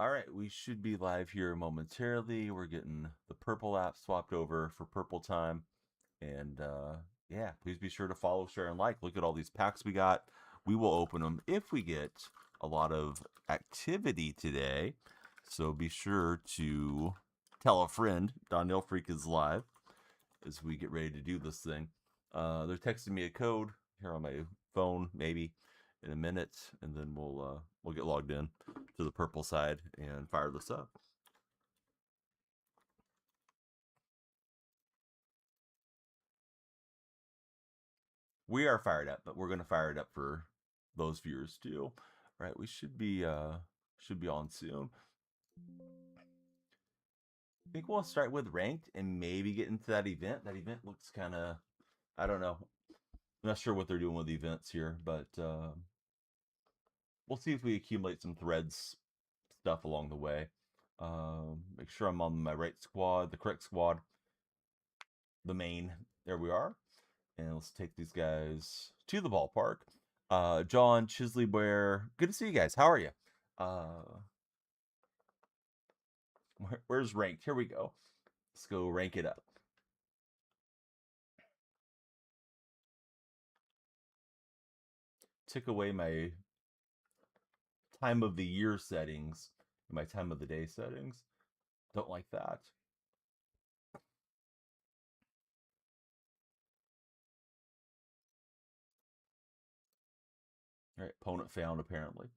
All right, we should be live here momentarily. We're getting the purple app swapped over for purple time. And yeah, please be sure to follow, share, and like. Look at all these packs we got. We will open them if we get a lot of activity today. So be sure to tell a friend. DonyellFreak is live as we get ready to do this thing. They're texting me a code here on my phone, maybe in a minute, and then we'll get logged in to the purple side and fire this up. We are fired up, but we're going to fire it up for those viewers too. All right, we should be on soon. I think we'll start with ranked and maybe get into that event. That event looks kind of, I don't know. I'm not sure what they're doing with the events here, but we'll see if we accumulate some threads stuff along the way. Make sure I'm on my right squad, the correct squad, the main. There we are. And let's take these guys to the ballpark. John, Chisley Bear, good to see you guys. How are you? Where's ranked? Here we go. Let's go rank it up. Took away my time of the year settings, my time of the day settings. Don't like that. All right, opponent found apparently.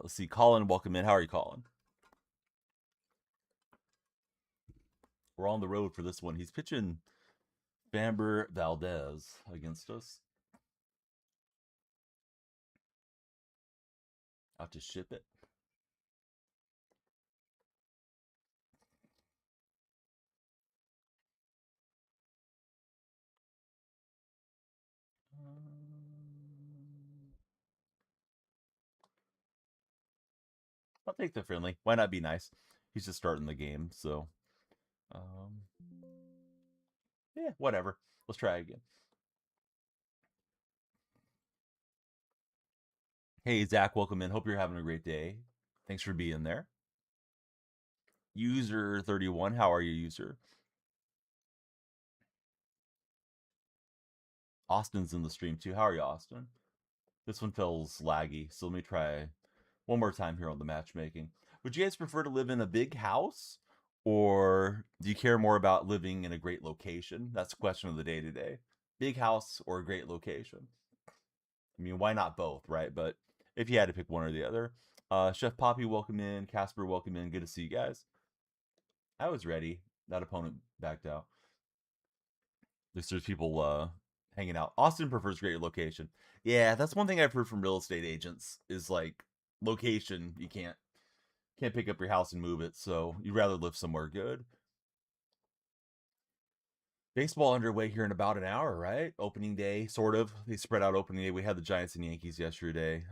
Let's see. Colin, welcome in. How are you, Colin? We're on the road for this one. He's pitching Bamber Valdez against us. Out to ship it. I'll take the friendly. Why not be nice? He's just starting the game, so yeah, whatever. Let's try again. Hey, Zach, welcome in. Hope you're having a great day. Thanks for being there. User 31, how are you, user? Austin's in the stream too. How are you, Austin? This one feels laggy, so let me try one more time here on the matchmaking. Would you guys prefer to live in a big house, or do you care more about living in a great location? That's the question of the day today. Big house or a great location? I mean, why not both, right? But if you had to pick one or the other. Chef Poppy, welcome in. Casper, welcome in. Good to see you guys. I was ready. That opponent backed out. At least there's people hanging out. Austin prefers great location. Yeah, that's one thing I've heard from real estate agents is like location. You can't pick up your house and move it, so you'd rather live somewhere good. Baseball underway here in about an hour, right? Opening day, sort of. They spread out opening day. We had the Giants and Yankees yesterday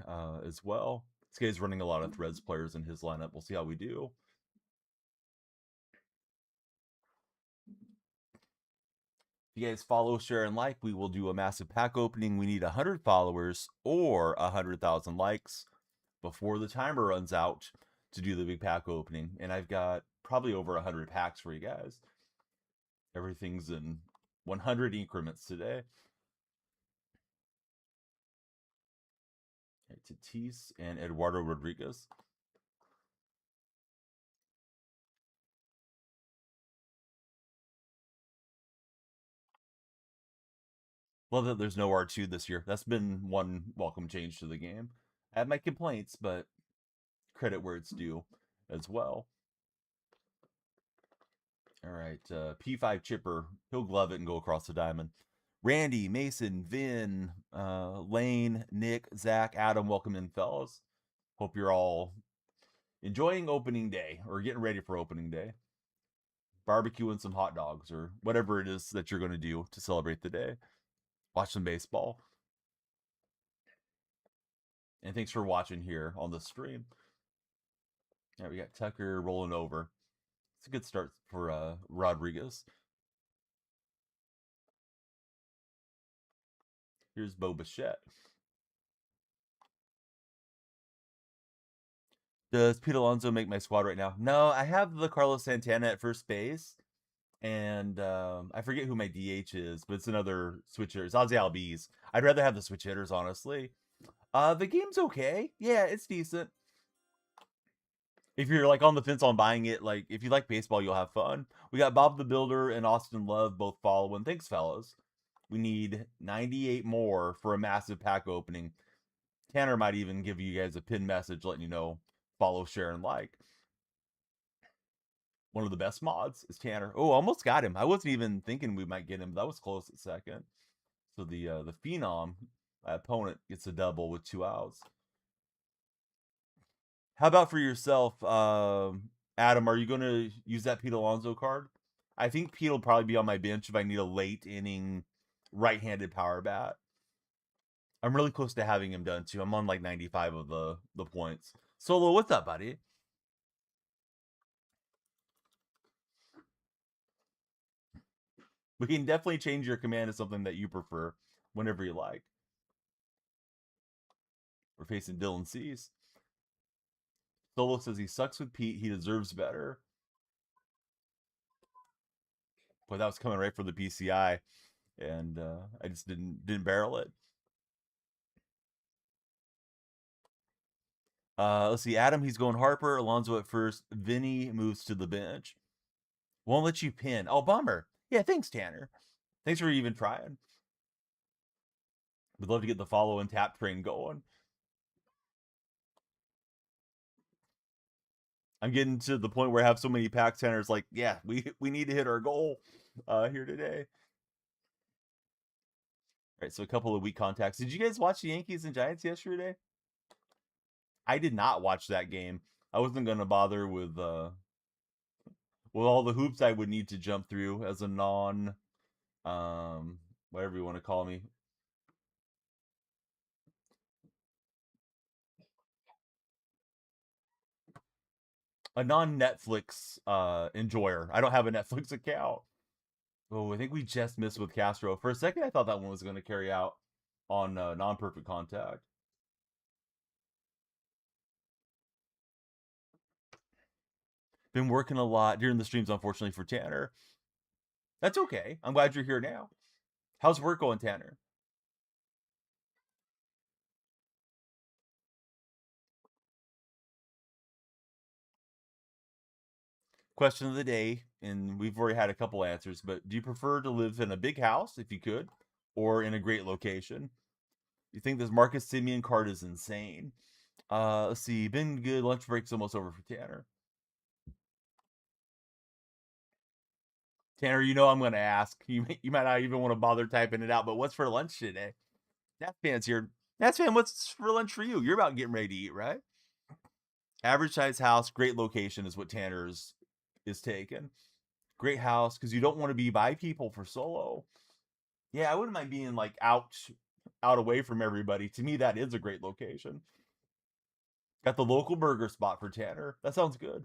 as well. This guy's running a lot of Threads players in his lineup. We'll see how we do. If you guys follow, share, and like, we will do a massive pack opening. We need 100 followers or 100,000 likes before the timer runs out to do the big pack opening. And I've got probably over 100 packs for you guys. Everything's in 100 increments today. Tatis and Eduardo Rodriguez. Love that there's no R2 this year. That's been one welcome change to the game. I have my complaints, but credit where it's due as well. All right, P5 Chipper. He'll glove it and go across the diamond. Randy, Mason, Vin, Lane, Nick, Zach, Adam, welcome in, fellas. Hope you're all enjoying opening day or getting ready for opening day. Barbecuing some hot dogs or whatever it is that you're going to do to celebrate the day. Watch some baseball. And thanks for watching here on the stream. Yeah, we got Tucker rolling over. It's a good start for Rodriguez. Here's Bo Bichette. Does Pete Alonso make my squad right now? No, I have the Carlos Santana at first base. And I forget who my DH is, but it's another switch hitter. It's Ozzy Albies. I'd rather have the switch hitters, honestly. The game's okay. Yeah, it's decent. If you're like on the fence on buying it, like if you like baseball, you'll have fun. We got Bob the Builder and Austin Love both following. Thanks, fellas. We need 98 more for a massive pack opening. Tanner might even give you guys a pin message letting you know follow, share, and like. One of the best mods is Tanner. Oh, almost got him. I wasn't even thinking we might get him. That was close at second. So the Phenom opponent gets a double with 2 outs. How about for yourself, Adam? Are you going to use that Pete Alonso card? I think Pete will probably be on my bench if I need a late inning right-handed power bat. I'm really close to having him done too. I'm on like 95 of the points. Solo, what's up, buddy? We can definitely change your command to something that you prefer whenever you like. We're facing Dylan Cease. Solo says he sucks with Pete. He deserves better. Boy, that was coming right for the PCI, and I just didn't barrel it. Let's see. Adam, he's going Harper. Alonso at first. Vinny moves to the bench. Won't let you pin. Oh, bummer. Yeah, thanks, Tanner. Thanks for even trying. We'd love to get the follow and tap train going. I'm getting to the point where I have so many pack centers. Like, yeah, we need to hit our goal here today. All right, so a couple of weak contacts. Did you guys watch the Yankees and Giants yesterday? I did not watch that game. I wasn't going to bother with all the hoops I would need to jump through as a non whatever you want to call me. A non-Netflix enjoyer. I don't have a Netflix account. Oh, I think we just missed with Castro. For a second, I thought that one was going to carry out on non-perfect contact. Been working a lot during the streams, unfortunately, for Tanner. That's okay. I'm glad you're here now. How's work going, Tanner? Question of the day, and we've already had a couple answers, but do you prefer to live in a big house, if you could, or in a great location? You think this Marcus Simeon card is insane? Let's see. Been good. Lunch break's almost over for Tanner. Tanner, you know I'm going to ask. You might not even want to bother typing it out, but what's for lunch today? That fan's here. That's fan. What's for lunch for you? You're about getting ready to eat, right? Average size house, great location is what Tanner's is taking. Great house because you don't want to be by people for solo. Yeah, I wouldn't mind being like out away from everybody. To me, that is a great location. Got the local burger spot for Tanner. That sounds good.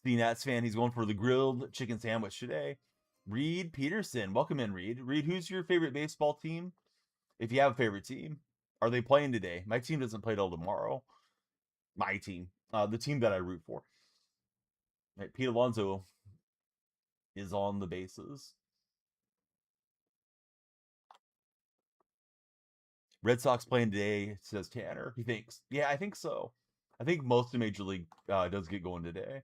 The Nats fan, he's going for the grilled chicken sandwich today. Reed Peterson, welcome in, Reed. Reed, who's your favorite baseball team? If you have a favorite team, are they playing today? My team doesn't play till tomorrow. My team, the team that I root for. Right, Pete Alonso is on the bases. Red Sox playing today, says Tanner. He thinks. Yeah, I think so. I think most of Major League does get going today.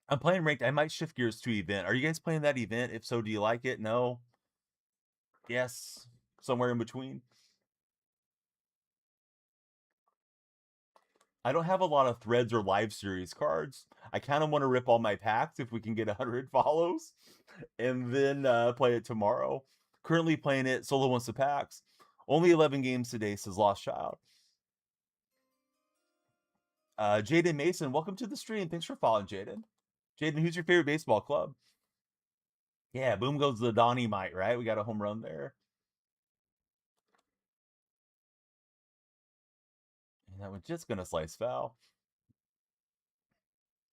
I'm playing ranked. I might shift gears to event. Are you guys playing that event? If so, do you like it? No? Yes? Somewhere in between? I don't have a lot of threads or live series cards. I kind of want to rip all my packs if we can get 100 follows and then play it tomorrow. Currently playing it. Solo wants the packs. Only 11 games today, says Lost Child. Jaden Mason, welcome to the stream. Thanks for following, Jaden. Jaden, who's your favorite baseball club? Yeah, boom goes the Donnie Mite, right? We got a home run there. And that was just going to slice foul.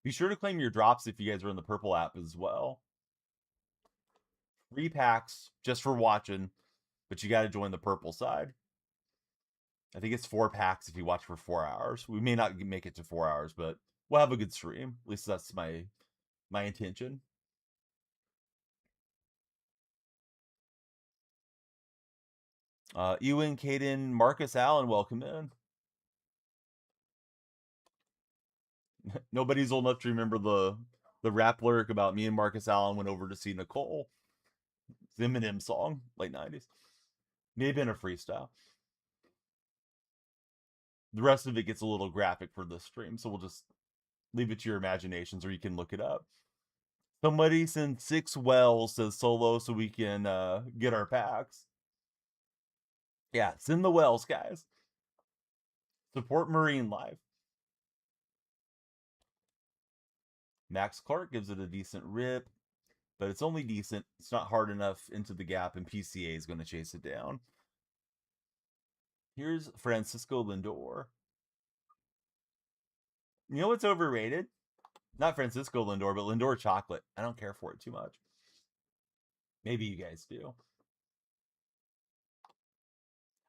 Be sure to claim your drops if you guys are in the purple app as well. 3 packs just for watching, but you got to join the purple side. I think it's 4 packs if you watch for 4 hours. We may not make it to 4 hours, but we'll have a good stream. At least that's my intention. Ewan, Caden, Marcus Allen, welcome in. Nobody's old enough to remember the rap lyric about me and Marcus Allen went over to see Nicole. It's Eminem song, late 90s. May have been a freestyle. The rest of it gets a little graphic for this stream, so we'll just leave it to your imaginations, or you can look it up. Somebody send 6 wells says solo so we can get our packs. Yeah, send the wells, guys. Support Marine Life. Max Clark gives it a decent rip, but it's only decent. It's not hard enough into the gap, and PCA is going to chase it down. Here's Francisco Lindor. You know what's overrated? Not Francisco Lindor, but Lindor chocolate. I don't care for it too much. Maybe you guys do.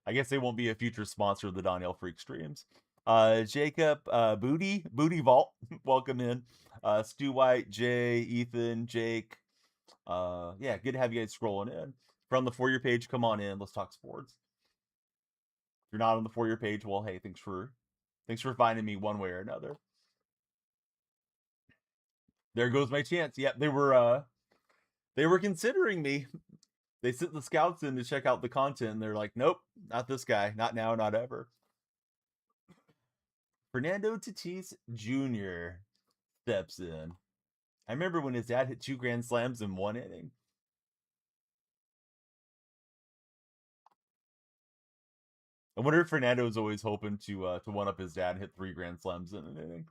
I guess they won't be a future sponsor of the DonyellFreak streams. Jacob, Booty Vault, welcome in. Stu White, Jay, Ethan, Jake. Yeah, good to have you guys scrolling in. If you're on the For Your page, come on in. Let's talk sports. If you're not on the For Your page, well, hey, thanks for finding me one way or another. There goes my chance. Yep, they were considering me. They sent the scouts in to check out the content, and they're like, nope, not this guy. Not now, not ever. Fernando Tatis Jr. steps in. I remember when his dad hit 2 grand slams in 1 inning. I wonder if Fernando's always hoping to one up his dad and hit 3 grand slams in an inning.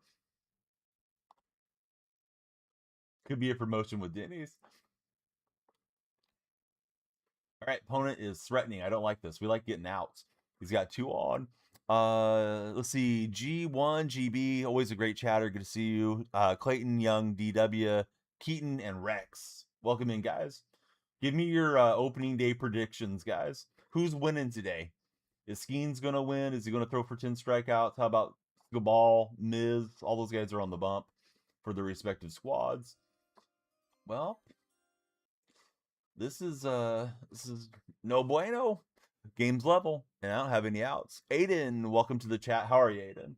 Could be a promotion with Denny's. All right, opponent is threatening. I don't like this. We like getting outs. He's got 2 on. Let's see. G1, GB, always a great chatter. Good to see you. Clayton, Young, DW, Keaton, and Rex. Welcome in, guys. Give me your opening day predictions, guys. Who's winning today? Is Skeens going to win? Is he going to throw for 10 strikeouts? How about Gabal, Miz? All those guys are on the bump for their respective squads. Well, this is no bueno. Game's level, and I don't have any outs. Aiden, welcome to the chat. How are you, Aiden?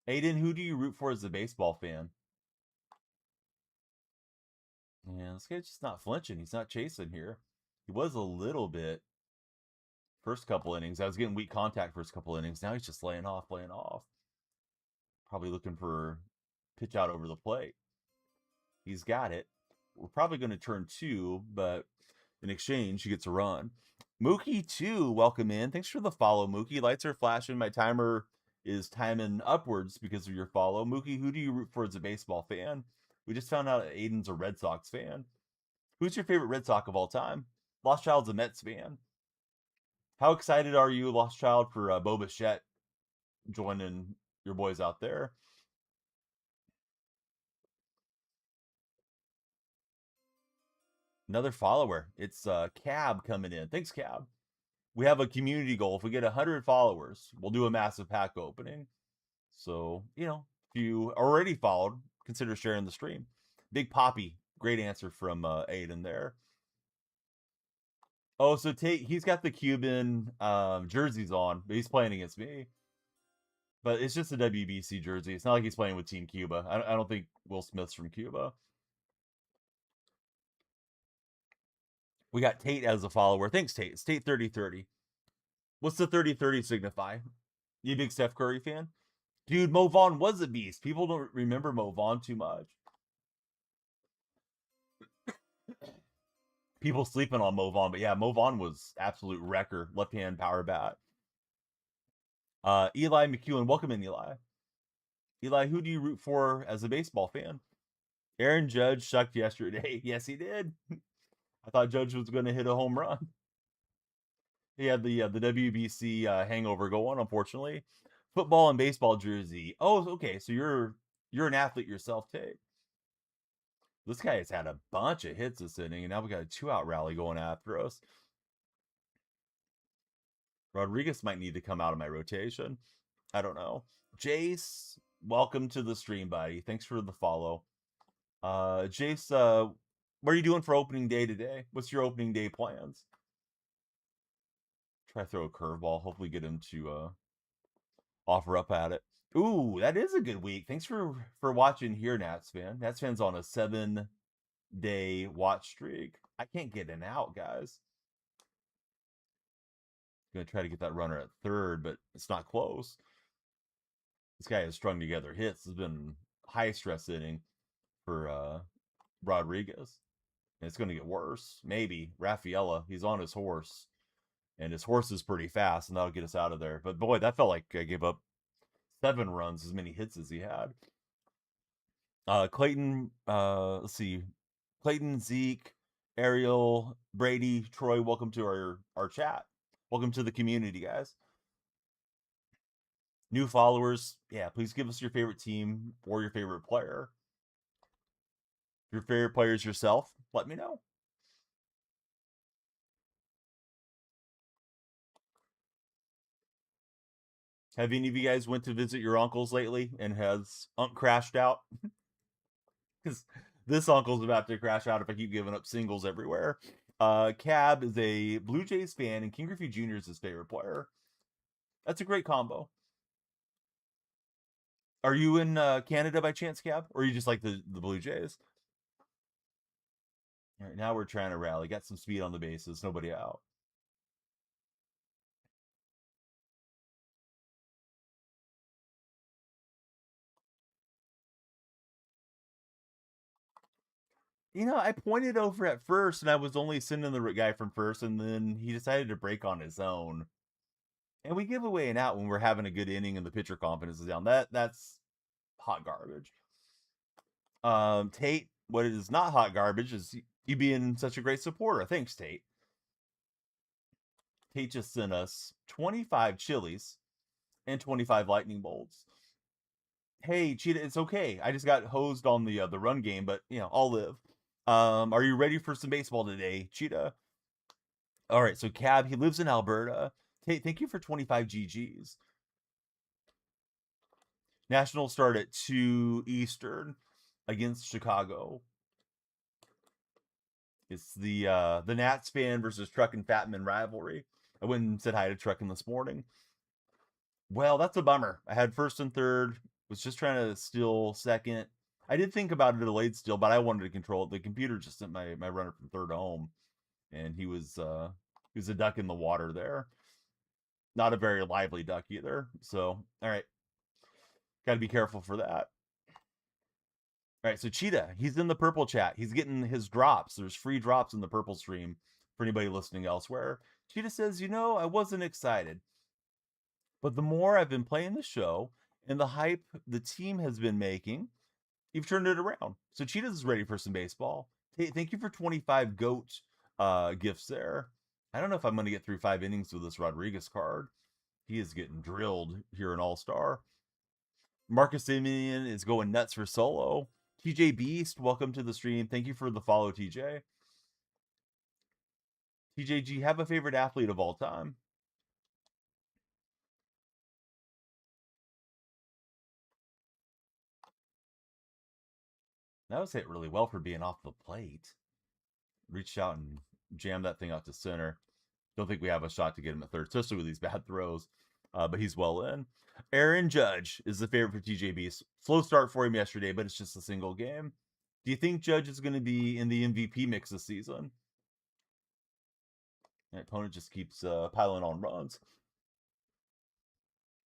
Aiden, who do you root for as a baseball fan? Yeah, this guy's just not flinching. He's not chasing here. He was a little bit first couple innings. I was getting weak contact first couple innings. Now he's just laying off. Probably looking for pitch out over the plate. He's got it. We're probably going to turn 2, but in exchange, he gets a run. Mookie 2, welcome in. Thanks for the follow, Mookie. Lights are flashing. My timer is timing upwards because of your follow. Mookie, who do you root for as a baseball fan? We just found out Aiden's a Red Sox fan. Who's your favorite Red Sox of all time? Lost Child's a Mets fan. How excited are you, Lost Child, for Bo Bichette joining your boys out there? Another follower. It's Cab coming in. Thanks, Cab. We have a community goal. If we get 100 followers, we'll do a massive pack opening. So, if you already followed, consider sharing the stream. Big Poppy. Great answer from Aiden there. Oh, so he's got the Cuban jerseys on, but he's playing against me. But it's just a WBC jersey. It's not like he's playing with Team Cuba. I don't think Will Smith's from Cuba. We got Tate as a follower. Thanks, Tate. It's Tate 3030. What's the 3030 signify? You a big Steph Curry fan? Dude, Mo Vaughn was a beast. People don't remember Mo Vaughn too much. People sleeping on Mo Vaughn, but yeah, Mo Vaughn was absolute wrecker. Left-hand power bat. Eli McEwen, welcome in, Eli. Eli, who do you root for as a baseball fan? Aaron Judge sucked yesterday. Yes, he did. I thought Judge was going to hit a home run. He had the WBC hangover going, unfortunately. Football and baseball jersey. Oh, okay. So you're You're an athlete yourself, Tate. This guy has had a bunch of hits this inning, and now we got a 2-out rally going after us. Rodriguez might need to come out of my rotation. I don't know. Jace, welcome to the stream, buddy. Thanks for the follow. Jace, what are you doing for opening day today? What's your opening day plans? Try to throw a curveball. Hopefully get him to offer up at it. Ooh, that is a good week. Thanks for watching here, Nats fan. Nats fan's on a 7-day watch streak. I can't get an out, guys. Gonna try to get that runner at third, but it's not close. This guy has strung together hits. This has been high stress inning for Rodriguez. And it's gonna get worse. Maybe. Rafaela, he's on his horse. And his horse is pretty fast, and that'll get us out of there. But boy, that felt like I gave up 7 runs, as many hits as he had. Clayton, let's see. Clayton, Zeke, Ariel, Brady, Troy, welcome to our chat. Welcome to the community, guys. New followers, yeah, please give us your favorite team or your favorite player. If your favorite player is yourself, let me know. Have any of you guys went to visit your uncles lately and has Unc crashed out? Because this uncle's about to crash out if I keep giving up singles everywhere. Cab is a Blue Jays fan, and King Griffey Jr. is his favorite player. That's a great combo. Are you in Canada by chance, Cab? Or are you just like the Blue Jays? All right, now we're trying to rally. Got some speed on the bases. Nobody out. You know, I pointed over at first, and I was only sending the guy from first, and then he decided to break on his own. And we give away an out when we're having a good inning and the pitcher confidence is down. That's hot garbage. Tate, what is not hot garbage is you being such a great supporter. Thanks, Tate. Tate just sent us 25 chilies and 25 lightning bolts. Hey, Cheetah, it's okay. I just got hosed on the run game, but you know, I'll live. Are you ready for some baseball today, Cheetah? All right, so Cab, he lives in Alberta. Tate, thank you for 25 GGs. Nationals start at 2 Eastern against Chicago. It's the Nats fan versus Truck and Fatman rivalry. I went and said hi to Truckin' this morning. Well, that's a bummer. I had first and third. Was just trying to steal second. I did think about it a delayed steal, but I wanted to control it. The computer just sent my runner from third home, and he was a duck in the water there. Not a very lively duck either. So, all right, got to be careful for that. All right, so Cheetah, he's in the purple chat. He's getting his drops. There's free drops in the purple stream for anybody listening elsewhere. Cheetah says, you know, I wasn't excited, but the more I've been playing the show and the hype the team has been making, you've turned it around. So Cheetah is ready for some baseball. Hey, thank you for 25 GOAT gifts there. I don't know if I'm going to get through 5 innings with this Rodriguez card. He is getting drilled here in All-Star. Marcus Simeon is going nuts for solo. TJ Beast, welcome to the stream. Thank you for the follow, TJ. TJG, have a favorite athlete of all time? That was hit really well for being off the plate. Reached out and jammed that thing out to center. Don't think we have a shot to get him at third, especially with these bad throws. But he's well in. Aaron Judge is the favorite for TJ Beast. Slow start for him yesterday, but it's just a single game. Do you think Judge is going to be in the MVP mix this season? My opponent just keeps piling on runs.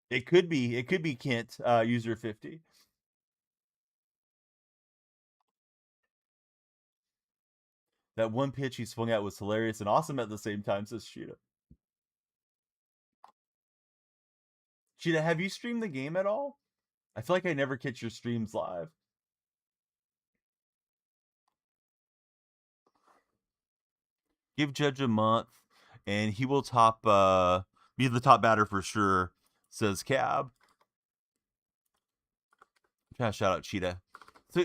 It could be Kent, user 50. That one pitch he swung at was hilarious and awesome at the same time, says Cheetah. Cheetah, have you streamed the game at all? I feel like I never catch your streams live. Give Judge a month, and he will be the top batter for sure, says Cab. I'm Kind of shout out Cheetah. So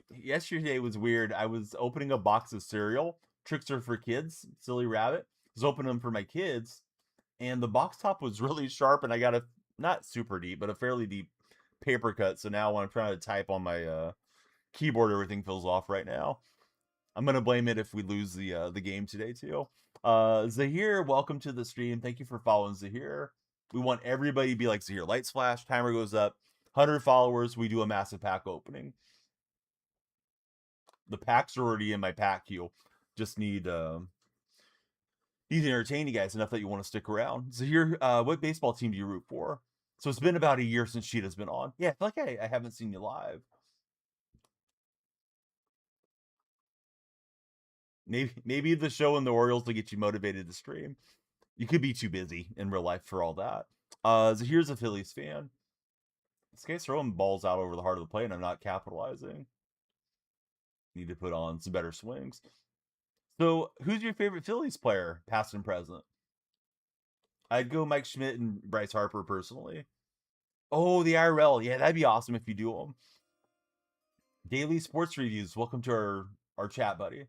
yesterday was weird. I was opening a box of cereal, Tricks Are for Kids, Silly Rabbit. I was opening them for my kids, and the box top was really sharp, and I got a not super deep, but a fairly deep paper cut. So now when I'm trying to type on my keyboard, everything feels off right now. I'm gonna blame it if we lose the game today too. Zahir, welcome to the stream. Thank you for following Zahir. We want everybody to be like Zahir. Lights flash, timer goes up. 100 followers, we do a massive pack opening. The packs are already in my pack queue. Just need to entertain you guys enough that you want to stick around. Zahir, what baseball team do you root for? So it's been about a year since Cheetah's been on. Yeah, I feel like I haven't seen you live. Maybe the show and the Orioles to get you motivated to stream. You could be too busy in real life for all that. Zahir's a Phillies fan. This guy's throwing balls out over the heart of the plate, and I'm not capitalizing. Need to put on some better swings. So, who's your favorite Phillies player, past and present? I'd go Mike Schmidt and Bryce Harper personally. Oh, the IRL. Yeah, that'd be awesome if you do them. Daily sports reviews. Welcome to our chat, buddy.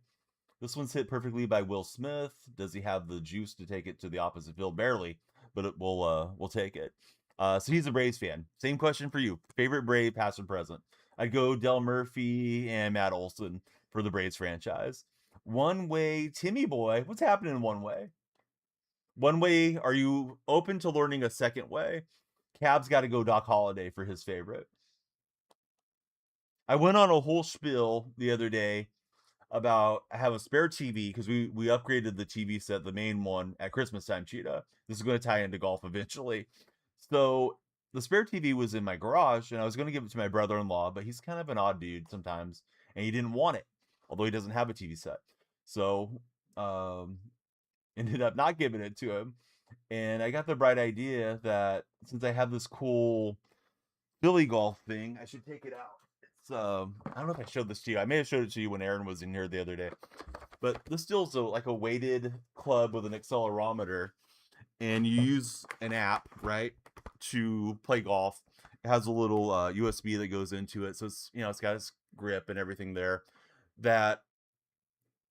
This one's hit perfectly by Will Smith. Does he have the juice to take it to the opposite field? Barely, but we'll take it. So he's a Braves fan. Same question for you. Favorite Brave, past and present? I'd go Del Murphy and Matt Olson for the Braves franchise. One Way, Timmy Boy. What's happening in One Way? One Way, are you open to learning a second way? Cab's got to go Doc Holliday for his favorite. I went on a whole spiel the other day about I have a spare TV because we upgraded the TV set, the main one, at Christmas time, Cheetah. This is going to tie into golf eventually. So the spare TV was in my garage, and I was going to give it to my brother-in-law, but he's kind of an odd dude sometimes, and he didn't want it, although he doesn't have a TV set. So ended up not giving it to him. And I got the bright idea that since I have this cool Philly golf thing, I should take it out. It's I don't know if I showed this to you. I may have showed it to you when Aaron was in here the other day. But this still's like a weighted club with an accelerometer, and you use an app, right, to play golf. It has a little USB that goes into it, so it's got its grip and everything there. That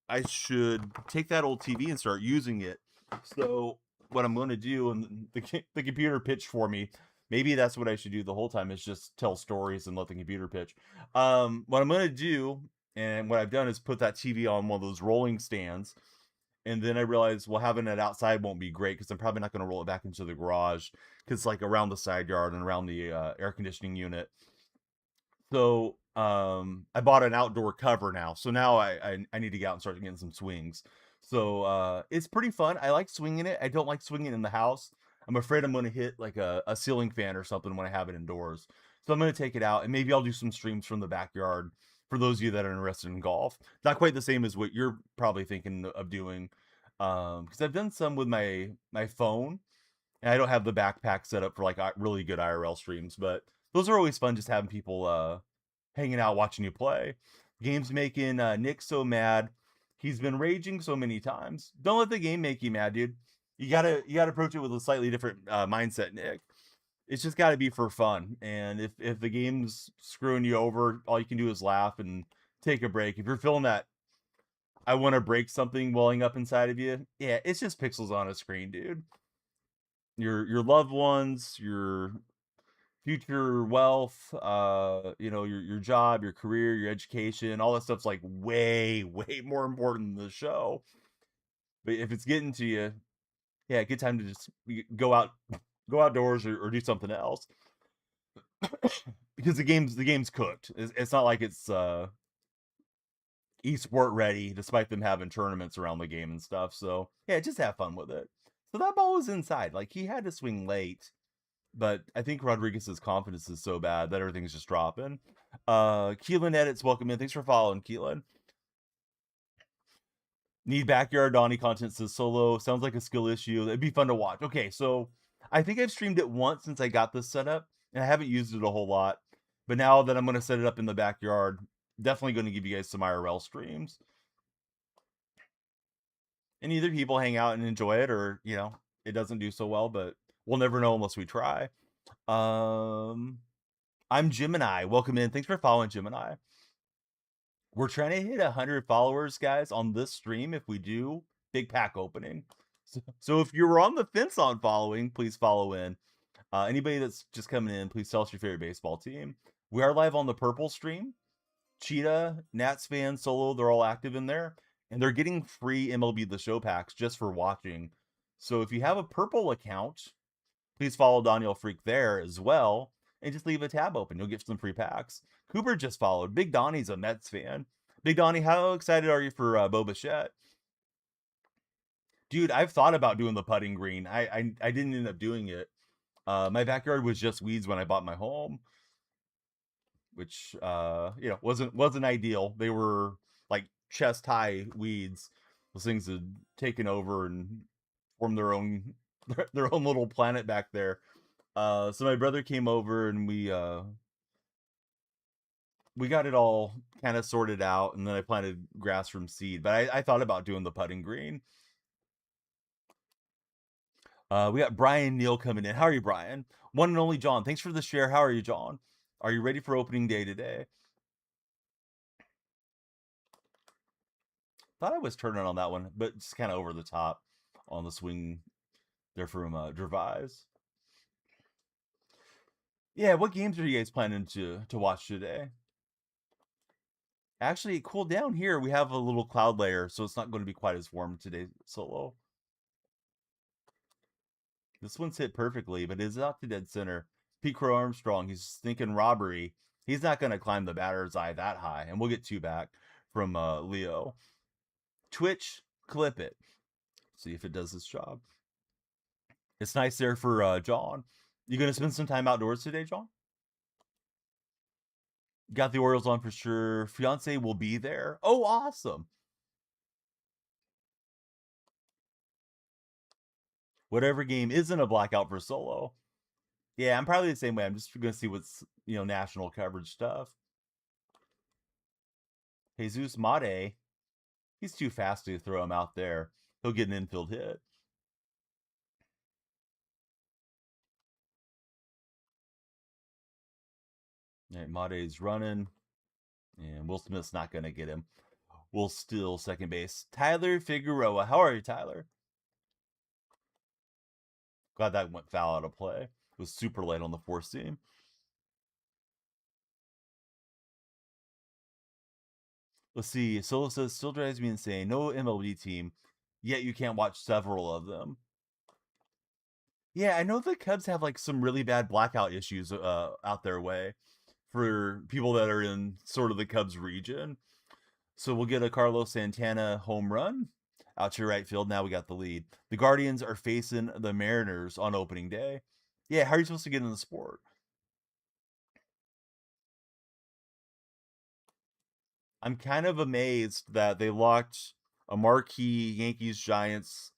I should take that old TV and start using it. So what I'm going to do, and the computer pitched for me. Maybe that's what I should do the whole time, is just tell stories and let the computer pitch. What I'm going to do, and what I've done, is put that TV on one of those rolling stands. And then I realized, well, having it outside won't be great because I'm probably not going to roll it back into the garage because it's like around the side yard and around the air conditioning unit. So I bought an outdoor cover now. So now I need to get out and start getting some swings. So it's pretty fun. I like swinging it. I don't like swinging in the house. I'm afraid I'm going to hit like a ceiling fan or something when I have it indoors. So I'm going to take it out, and maybe I'll do some streams from the backyard for those of you that are interested in golf. Not quite the same as what you're probably thinking of doing, because I've done some with my phone, and I don't have the backpack set up for like really good IRL streams, but those are always fun, just having people hanging out watching you play. Game's making Nick so mad. He's been raging so many times. Don't let the game make you mad, dude. You gotta approach it with a slightly different mindset, Nick. It's just got to be for fun. And if the game's screwing you over, all you can do is laugh and take a break. If you're feeling that I want to break something welling up inside of you, yeah, it's just pixels on a screen, dude. Your loved ones, your future wealth, your job, your career, your education, all that stuff's like way, way more important than the show. But if it's getting to you, yeah, good time to just go outdoors or do something else. Because the game's cooked. It's not like it's esport ready, despite them having tournaments around the game and stuff. So yeah, just have fun with it. So that ball was inside. Like, he had to swing late, but I think Rodriguez's confidence is so bad that everything's just dropping. Keelan edits, welcome in. Thanks for following, Keelan. Need backyard Donnie content, says Solo. Sounds like a skill issue. It'd be fun to watch. Okay, so I think I've streamed it once since I got this set up, and I haven't used it a whole lot. But now that I'm going to set it up in the backyard, definitely going to give you guys some IRL streams. And either people hang out and enjoy it, or, it doesn't do so well, but we'll never know unless we try. I'm Gemini. Welcome in. Thanks for following, Gemini. We're trying to hit 100 followers, guys, on this stream. If we do, big pack opening. So if you're on the fence on following, please follow in. Anybody that's just coming in, please tell us your favorite baseball team. We are live on the Purple stream. Cheetah, Nats fan, Solo, they're all active in there. And they're getting free MLB The Show packs just for watching. So if you have a Purple account, please follow DonyellFreak there as well. And just leave a tab open. You'll get some free packs. Cooper just followed. Big Donnie's a Mets fan. Big Donnie, how excited are you for Bo Bichette? Dude, I've thought about doing the putting green. I didn't end up doing it. My backyard was just weeds when I bought my home, which wasn't ideal. They were like chest high weeds. Those things had taken over and formed their own their own little planet back there. So my brother came over and we got it all kind of sorted out, and then I planted grass from seed. But I thought about doing the putting green. We got Brian Neal coming in. How are you, Brian? One and only John. Thanks for the share. How are you, John? Are you ready for opening day today? Thought I was turning on that one, but just kind of over the top on the swing there from Gervais. Yeah, what games are you guys planning to watch today? Actually, it cooled down here. We have a little cloud layer, so it's not going to be quite as warm today, Solo. This one's hit perfectly, but it's out to dead center. Pete Crow Armstrong, he's thinking robbery. He's not going to climb the batter's eye that high, and we'll get two back from Leo. Twitch, clip it. See if it does its job. It's nice there for John. You going to spend some time outdoors today, John? Got the Orioles on for sure. Fiance will be there. Oh, awesome. Whatever game isn't a blackout for Solo. Yeah, I'm probably the same way. I'm just going to see what's, national coverage stuff. Jesus Mate. He's too fast to throw him out there. He'll get an infield hit. All right, Mate's running. And Will Smith's not going to get him. Will still second base. Tyler Figueroa. How are you, Tyler? Glad that went foul out of play. It was super late on the fourth seam. Let's see. Solo says, still drives me insane. No MLB team, yet you can't watch several of them. Yeah, I know the Cubs have like some really bad blackout issues out their way for people that are in sort of the Cubs region. So we'll get a Carlos Santana home run out to right field. Now we got the lead. The Guardians are facing the Mariners on opening day. Yeah, how are you supposed to get in the sport? I'm kind of amazed that they locked a marquee Yankees Giants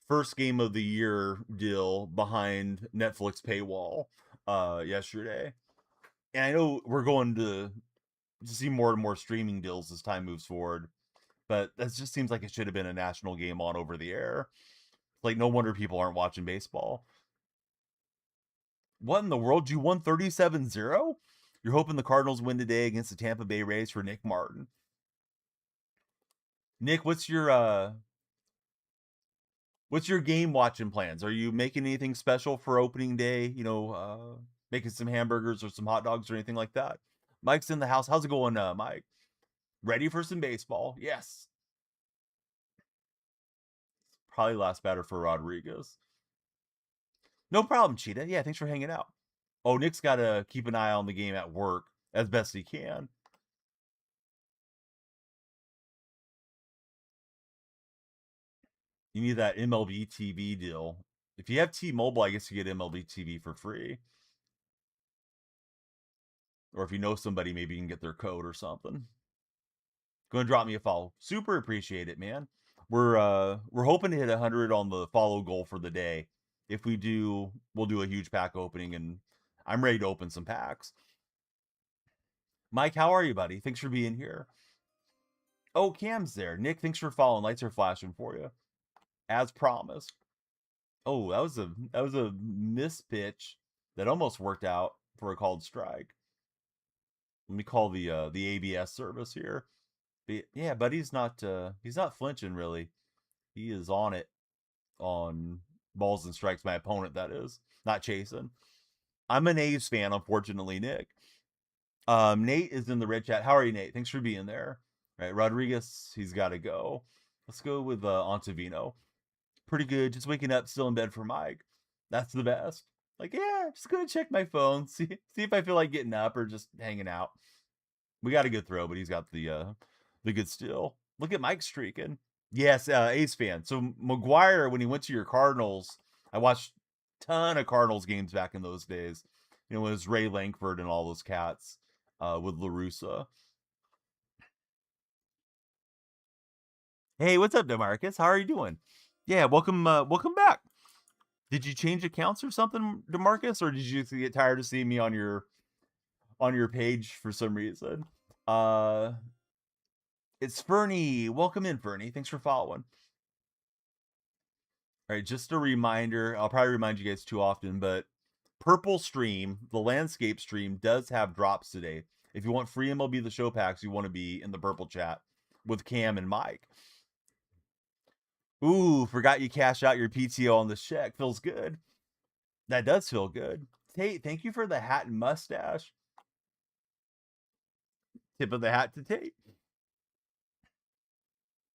first game of the year deal behind Netflix paywall yesterday. And I know we're going to see more and more streaming deals as time moves forward, but that just seems like it should have been a national game on over the air. Like, no wonder people aren't watching baseball. What in the world? You won 37-0? You're hoping the Cardinals win today against the Tampa Bay Rays for Nick Martin. Nick, what's your game watching plans? Are you making anything special for opening day? Making some hamburgers or some hot dogs or anything like that? Mike's in the house. How's it going, Mike? Ready for some baseball? Yes. Probably last batter for Rodriguez. No problem, Cheetah. Yeah, thanks for hanging out. Oh, Nick's got to keep an eye on the game at work as best he can. You need that MLB TV deal. If you have T-Mobile, I guess you get MLB TV for free. Or if you know somebody, maybe you can get their code or something. Go and drop me a follow. Super appreciate it, man. We're hoping to hit 100 on the follow goal for the day. If we do, we'll do a huge pack opening, and I'm ready to open some packs. Mike, how are you, buddy? Thanks for being here. Oh, Cam's there. Nick, thanks for following. Lights are flashing for you, as promised. Oh, that was a miss pitch that almost worked out. for a called strike. Let me call the ABS service here. But yeah, but he's not flinching really. He is on it on balls and strikes. My opponent, that is, not chasing. I'm an A's fan, unfortunately, Nick. Nate is in the red chat. How are you, Nate? Thanks for being there. All right, Rodriguez, he's got to go. Let's go with Ontavino. Pretty good. Just waking up, still in bed for Mike. That's the best. Like, yeah, just gonna check my phone, see if I feel like getting up or just hanging out. We got a good throw, but he's got the good steal. Look at Mike streaking. Yes, Ace fan. So McGuire, when he went to your Cardinals, I watched a ton of Cardinals games back in those days. You know, it was Ray Lankford and all those cats with La Russa. Hey, what's up, DeMarcus? How are you doing? Yeah, welcome back. Did you change accounts or something, DeMarcus, or did you get tired of seeing me on your page for some reason? Uh it's Fernie. Welcome in, Fernie. Thanks for following. All right, just a reminder. I'll probably remind you guys too often, but Purple Stream, the landscape stream, does have drops today. If you want free MLB The Show packs, you want to be in the purple chat with Cam and Mike. Ooh, forgot you cash out your PTO on the check. Feels good. That does feel good. Tate, thank you for the hat and mustache. Tip of the hat to Tate.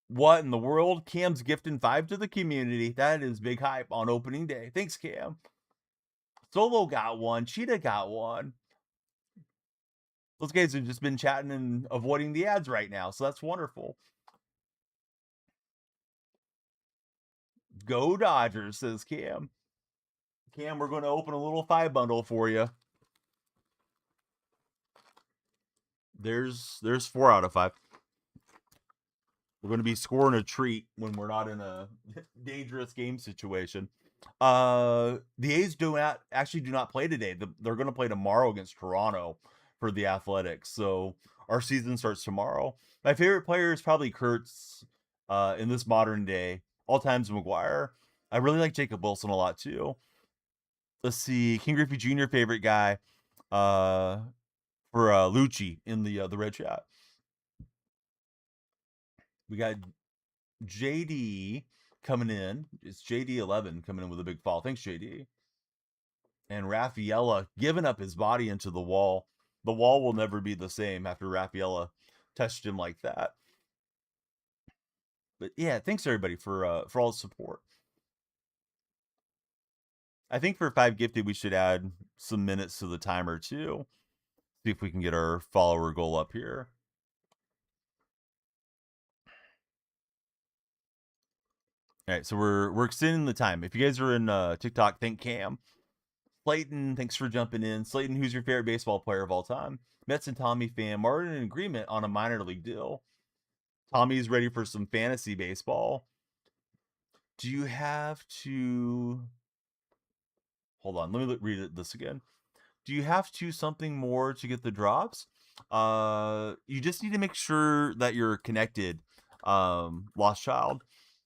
What in the world? Cam's gifting 5 to the community. That is big hype on opening day. Thanks, Cam. Solo got one. Cheetah got one. Those guys have just been chatting and avoiding the ads right now, so that's wonderful. Go Dodgers, says Cam. Cam, we're going to open a little 5 bundle for you. There's 4 out of 5. We're going to be scoring a treat when we're not in a dangerous game situation. The A's do not play today. They're going to play tomorrow against Toronto for the Athletics. So our season starts tomorrow. My favorite player is probably Kurtz in this modern day. All times McGuire. I really like Jacob Wilson a lot too. Let's see, King Griffey Jr. favorite guy for Lucci in the red chat. We got JD coming in. It's JD11 coming in with a big fall. Thanks, JD. And Raffaella giving up his body into the wall. The wall will never be the same after Raffaella touched him like that. But yeah, thanks everybody for all the support. I think for 5 gifted, we should add some minutes to the timer too. See if we can get our follower goal up here. All right, so we're extending the time. If you guys are in TikTok, thank Cam. Slayton, thanks for jumping in. Slayton, who's your favorite baseball player of all time? Mets and Tommy fan are in agreement on a minor league deal. Tommy's ready for some fantasy baseball. Do you have to... Hold on, let me read this again. Do you have to something more to get the drops? You just need to make sure that you're connected, Lost Child.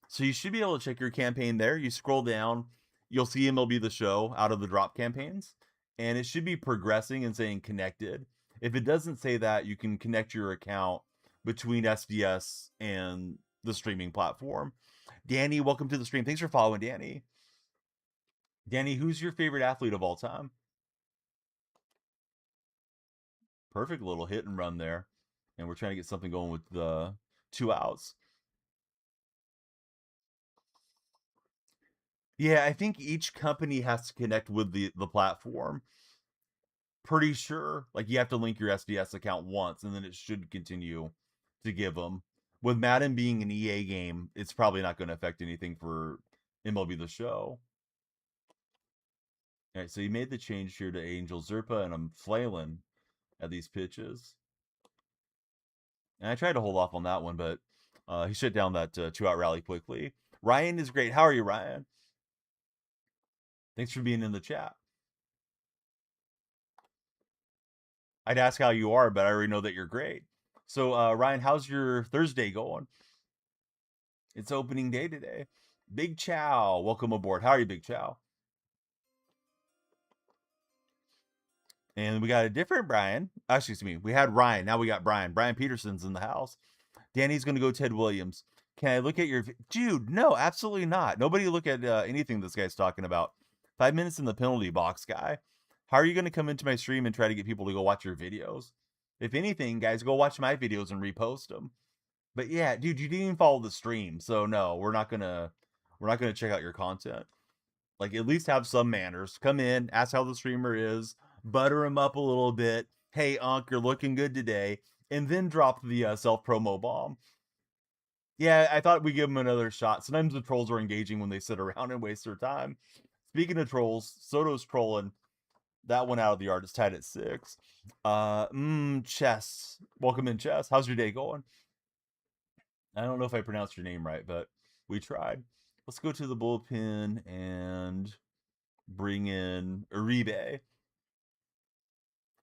So you should be able to check your campaign there. You scroll down, you'll see MLB The Show out of the drop campaigns, and it should be progressing and saying connected. If it doesn't say that, you can connect your account between SDS and the streaming platform. Danny, welcome to the stream. Thanks for following, Danny. Danny, who's your favorite athlete of all time? Perfect little hit and run there. And we're trying to get something going with the 2 outs. Yeah, I think each company has to connect with the platform. Pretty sure. Like, you have to link your SDS account once, and then it should continue to give them. With Madden being an EA game, it's probably not going to affect anything for MLB The Show. All right, so you made the change here to Angel Zerpa, and I'm flailing at these pitches. And I tried to hold off on that one, but he shut down that 2-out rally quickly. Ryan is great. How are you, Ryan? Thanks for being in the chat. I'd ask how you are, but I already know that you're great. So, Ryan, how's your Thursday going? It's opening day today. Big Chow, welcome aboard. How are you, Big Chow? And we got a different Brian. Actually, excuse me. We had Ryan. Now we got Brian. Brian Peterson's in the house. Danny's going to go Ted Williams. Can I look at your... Dude, no, absolutely not. Nobody look at anything this guy's talking about. 5 minutes in the penalty box, guy. How are you going to come into my stream and try to get people to go watch your videos? If anything, guys, go watch my videos and repost them. But yeah, dude, you didn't even follow the stream. So no, we're not going to check out your content. Like, at least have some manners. Come in, ask how the streamer is, butter him up a little bit. Hey, Unc, you're looking good today. And then drop the self-promo bomb. Yeah, I thought we'd give them another shot. Sometimes the trolls are engaging when they sit around and waste their time. Speaking of trolls, Soto's trolling. That one out of the yard is tied at 6. Chess. Welcome in, Chess. How's your day going? I don't know if I pronounced your name right, but we tried. Let's go to the bullpen and bring in Uribe.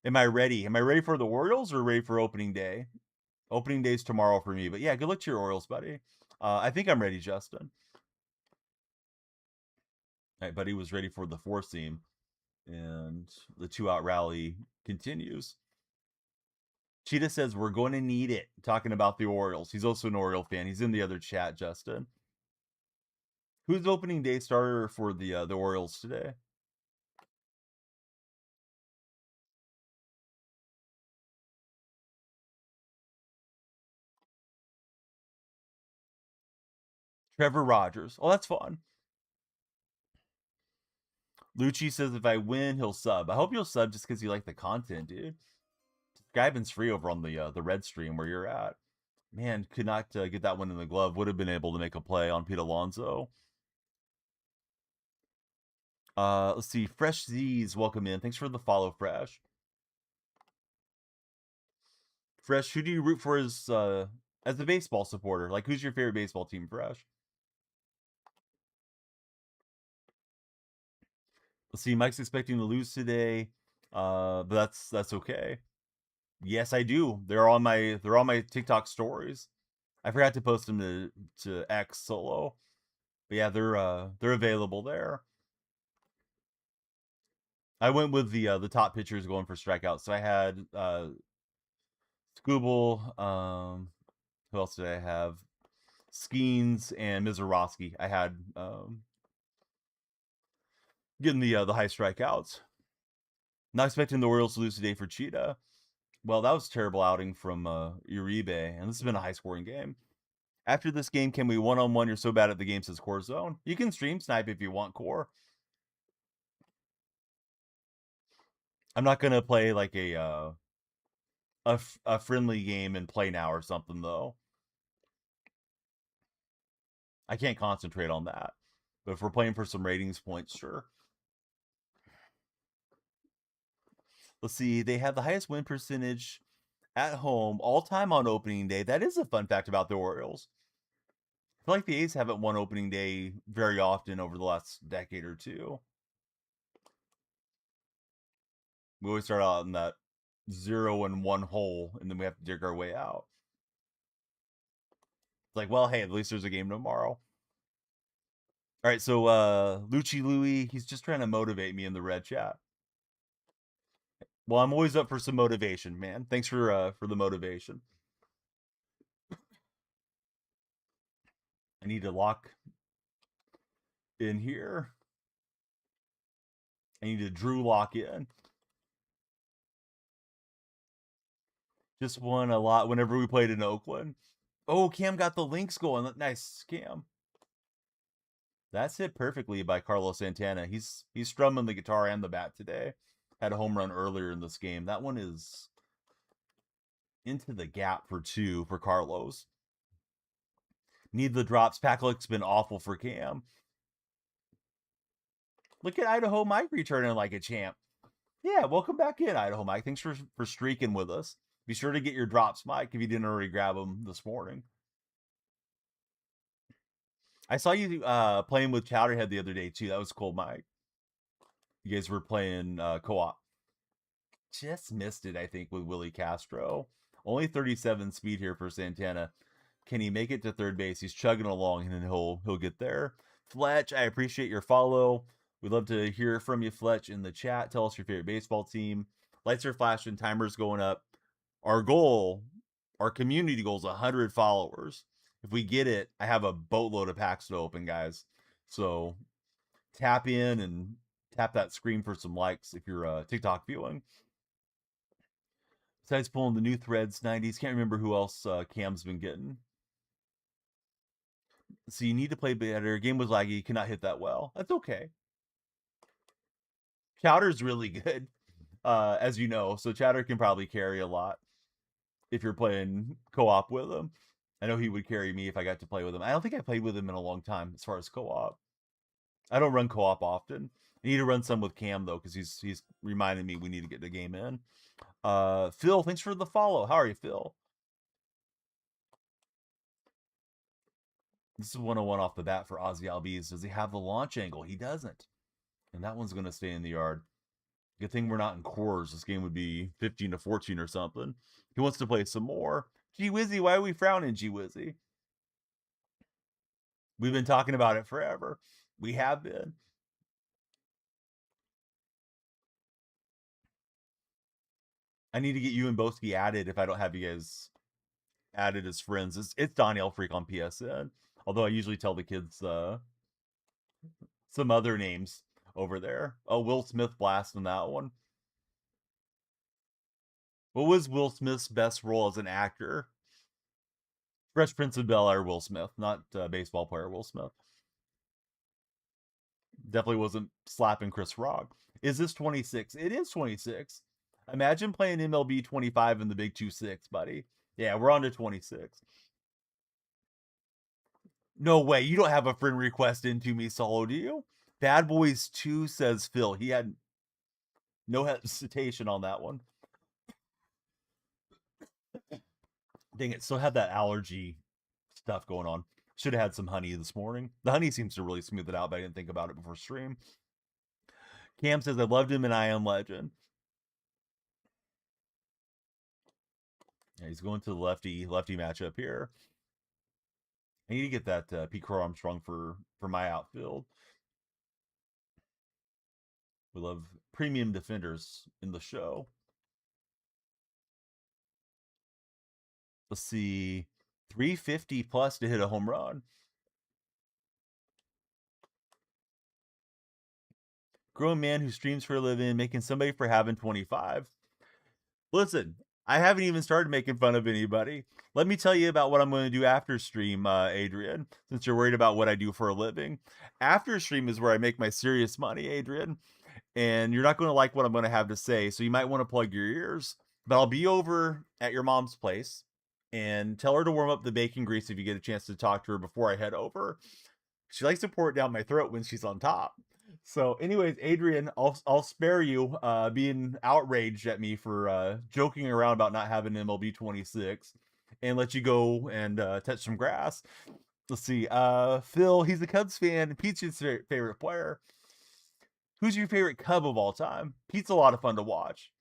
Am I ready? Am I ready for the Orioles or ready for opening day? Opening day's tomorrow for me, but yeah, good luck to your Orioles, buddy. I think I'm ready, Justin. All right, buddy was ready for the 4-seam, and the 2-out rally continues. Cheetah says we're going to need it. Talking about the Orioles. He's also an Oriole fan. He's in the other chat, Justin. Who's the opening day starter for the Orioles today? Trevor Rogers. Oh, that's fun. Lucci says if I win, he'll sub. I hope you'll sub just because you like the content, dude. Skyben's free over on the red stream where you're at. Man, could not get that one in the glove. Would have been able to make a play on Pete Alonso. Let's see. Fresh Z's, welcome in. Thanks for the follow, Fresh. Fresh, who do you root for as a baseball supporter? Like, who's your favorite baseball team, Fresh? Let's see. Mike's expecting to lose today, but that's okay. Yes, I do. They're on my TikTok stories. I forgot to post them to X solo, but yeah, they're available there. I went with the top pitchers going for strikeouts. So I had Skubal. Who else did I have? Skeens and Mizorowski. I had getting the high strikeouts. Not expecting the Orioles to lose today for Cheetah. Well, that was a terrible outing from Uribe, and this has been a high-scoring game. After this game, can we one-on-one? You're so bad at the game, says Core Zone. You can stream snipe if you want, Core. I'm not gonna play like a friendly game and play now or something though. I can't concentrate on that. But if we're playing for some ratings points, sure. Let's see. They have the highest win percentage at home all time on opening day. That is a fun fact about the Orioles. I feel like the A's haven't won opening day very often over the last decade or two. We always start out in that 0-1 hole, and then we have to dig our way out. It's like, well, hey, at least there's a game tomorrow. All right, so Lucci Louie, he's just trying to motivate me in the red chat. Well, I'm always up for some motivation, man. Thanks for the motivation. I need to lock in here. I need to Drew lock in. Just won a lot whenever we played in Oakland. Oh, Cam got the links going. Nice, Cam. That's hit perfectly by Carlos Santana. He's strumming the guitar and the bat today. Had a home run earlier in this game. That one is into the gap for 2 for Carlos. Need the drops. Packlick's been awful for Cam. Look at Idaho Mike returning like a champ. Yeah, welcome back in, Idaho Mike. Thanks for streaking with us. Be sure to get your drops, Mike, if you didn't already grab them this morning. I saw you playing with Chowderhead the other day, too. That was cool, Mike. You guys were playing co-op. Just missed it, I think, with Willie Castro. Only 37 speed here for Santana. Can he make it to third base? He's chugging along, and then he'll get there. Fletch, I appreciate your follow. We'd love to hear from you, Fletch, in the chat. Tell us your favorite baseball team. Lights are flashing, timers going up. Our goal, our community goal is 100 followers. If we get it, I have a boatload of packs to open, guys. So tap in and tap that screen for some likes if you're TikTok viewing. Besides pulling the new threads, 90s, can't remember who else Cam's been getting. So you need to play better. Game was laggy, you cannot hit that well. That's okay. Chowder's really good, as you know. So Chowder can probably carry a lot if you're playing co-op with him. I know he would carry me if I got to play with him. I don't think I played with him in a long time as far as co-op. I don't run co-op often. I need to run some with Cam though, because he's reminding me we need to get the game in. Phil, thanks for the follow. How are you, Phil? This is 101 off the bat for Ozzy Albies. Does he have the launch angle? He doesn't. And that one's going to stay in the yard. Good thing we're not in cores. This game would be 15-14 or something. He wants to play some more. Gee Wizzy, why are we frowning, Gee Wizzy? We've been talking about it forever. We have been. I need to get you and Boski added if I don't have you guys added as friends. It's DonyellFreak on PSN. Although I usually tell the kids some other names over there. Oh, Will Smith blast in that one. What was Will Smith's best role as an actor? Fresh Prince of Bel-Air Will Smith, not baseball player Will Smith. Definitely wasn't slapping Chris Rock. Is this 26? It is 26. Imagine playing MLB 25 in the Big 2-6, buddy. Yeah, we're on to 26. No way. You don't have a friend request into me solo, do you? Bad Boys 2 says Phil. He had no hesitation on that one. Dang it. Still had that allergy stuff going on. Should have had some honey this morning. The honey seems to really smooth it out, but I didn't think about it before stream. Cam says, I loved him in I Am Legend. Yeah, he's going to the lefty matchup here. I need to get that Pete Crow Armstrong for my outfield. We love premium defenders in the show. Let's see. 350 plus to hit a home run. Grown man who streams for a living, making somebody for having 25. Listen, I haven't even started making fun of anybody. Let me tell you about what I'm going to do after stream, Adrian, since you're worried about what I do for a living. After stream is where I make my serious money, Adrian, and you're not going to like what I'm going to have to say, so you might want to plug your ears. But I'll be over at your mom's place, and tell her to warm up the bacon grease if you get a chance to talk to her before I head over. She likes to pour it down my throat when she's on top. So, anyways, Adrian, I'll spare you being outraged at me for joking around about not having MLB 26, and let you go and touch some grass. Let's see. Phil, he's a Cubs fan. Pete's his favorite player. Who's your favorite Cub of all time? Pete's a lot of fun to watch.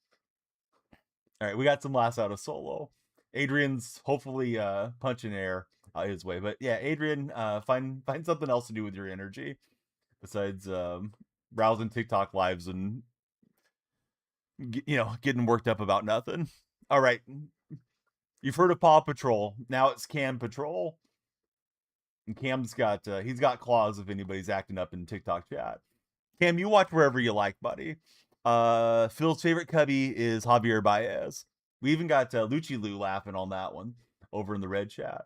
All right, we got some laughs out of solo. Adrian's hopefully punching air his way, but yeah, Adrian, find something else to do with your energy besides browsing TikTok lives and getting worked up about nothing. All right, you've heard of Paw Patrol. Now it's Cam Patrol, and Cam's got he's got claws if anybody's acting up in TikTok chat. Cam, you watch wherever you like, buddy. Phil's favorite cubby is Javier Baez. We even got Lucci Lou laughing on that one over in the red chat.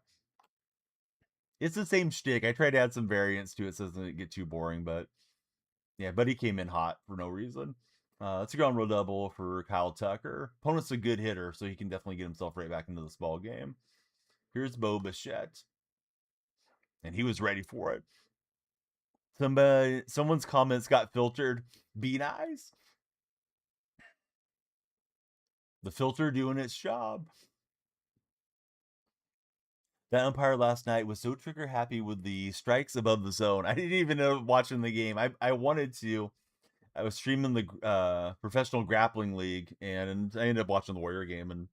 It's the same shtick. I tried to add some variants to it so it doesn't get too boring, but yeah, Buddy came in hot for no reason. Let's go on row double for Kyle Tucker. Opponent's a good hitter, so he can definitely get himself right back into this ball game. Here's Bo Bichette, and he was ready for it. Someone's comments got filtered. Be nice. The filter doing its job. That umpire last night was so trigger happy with the strikes above the zone. I didn't even know watching the game. I wanted to. I was streaming the professional grappling league, and I ended up watching the Warrior game. And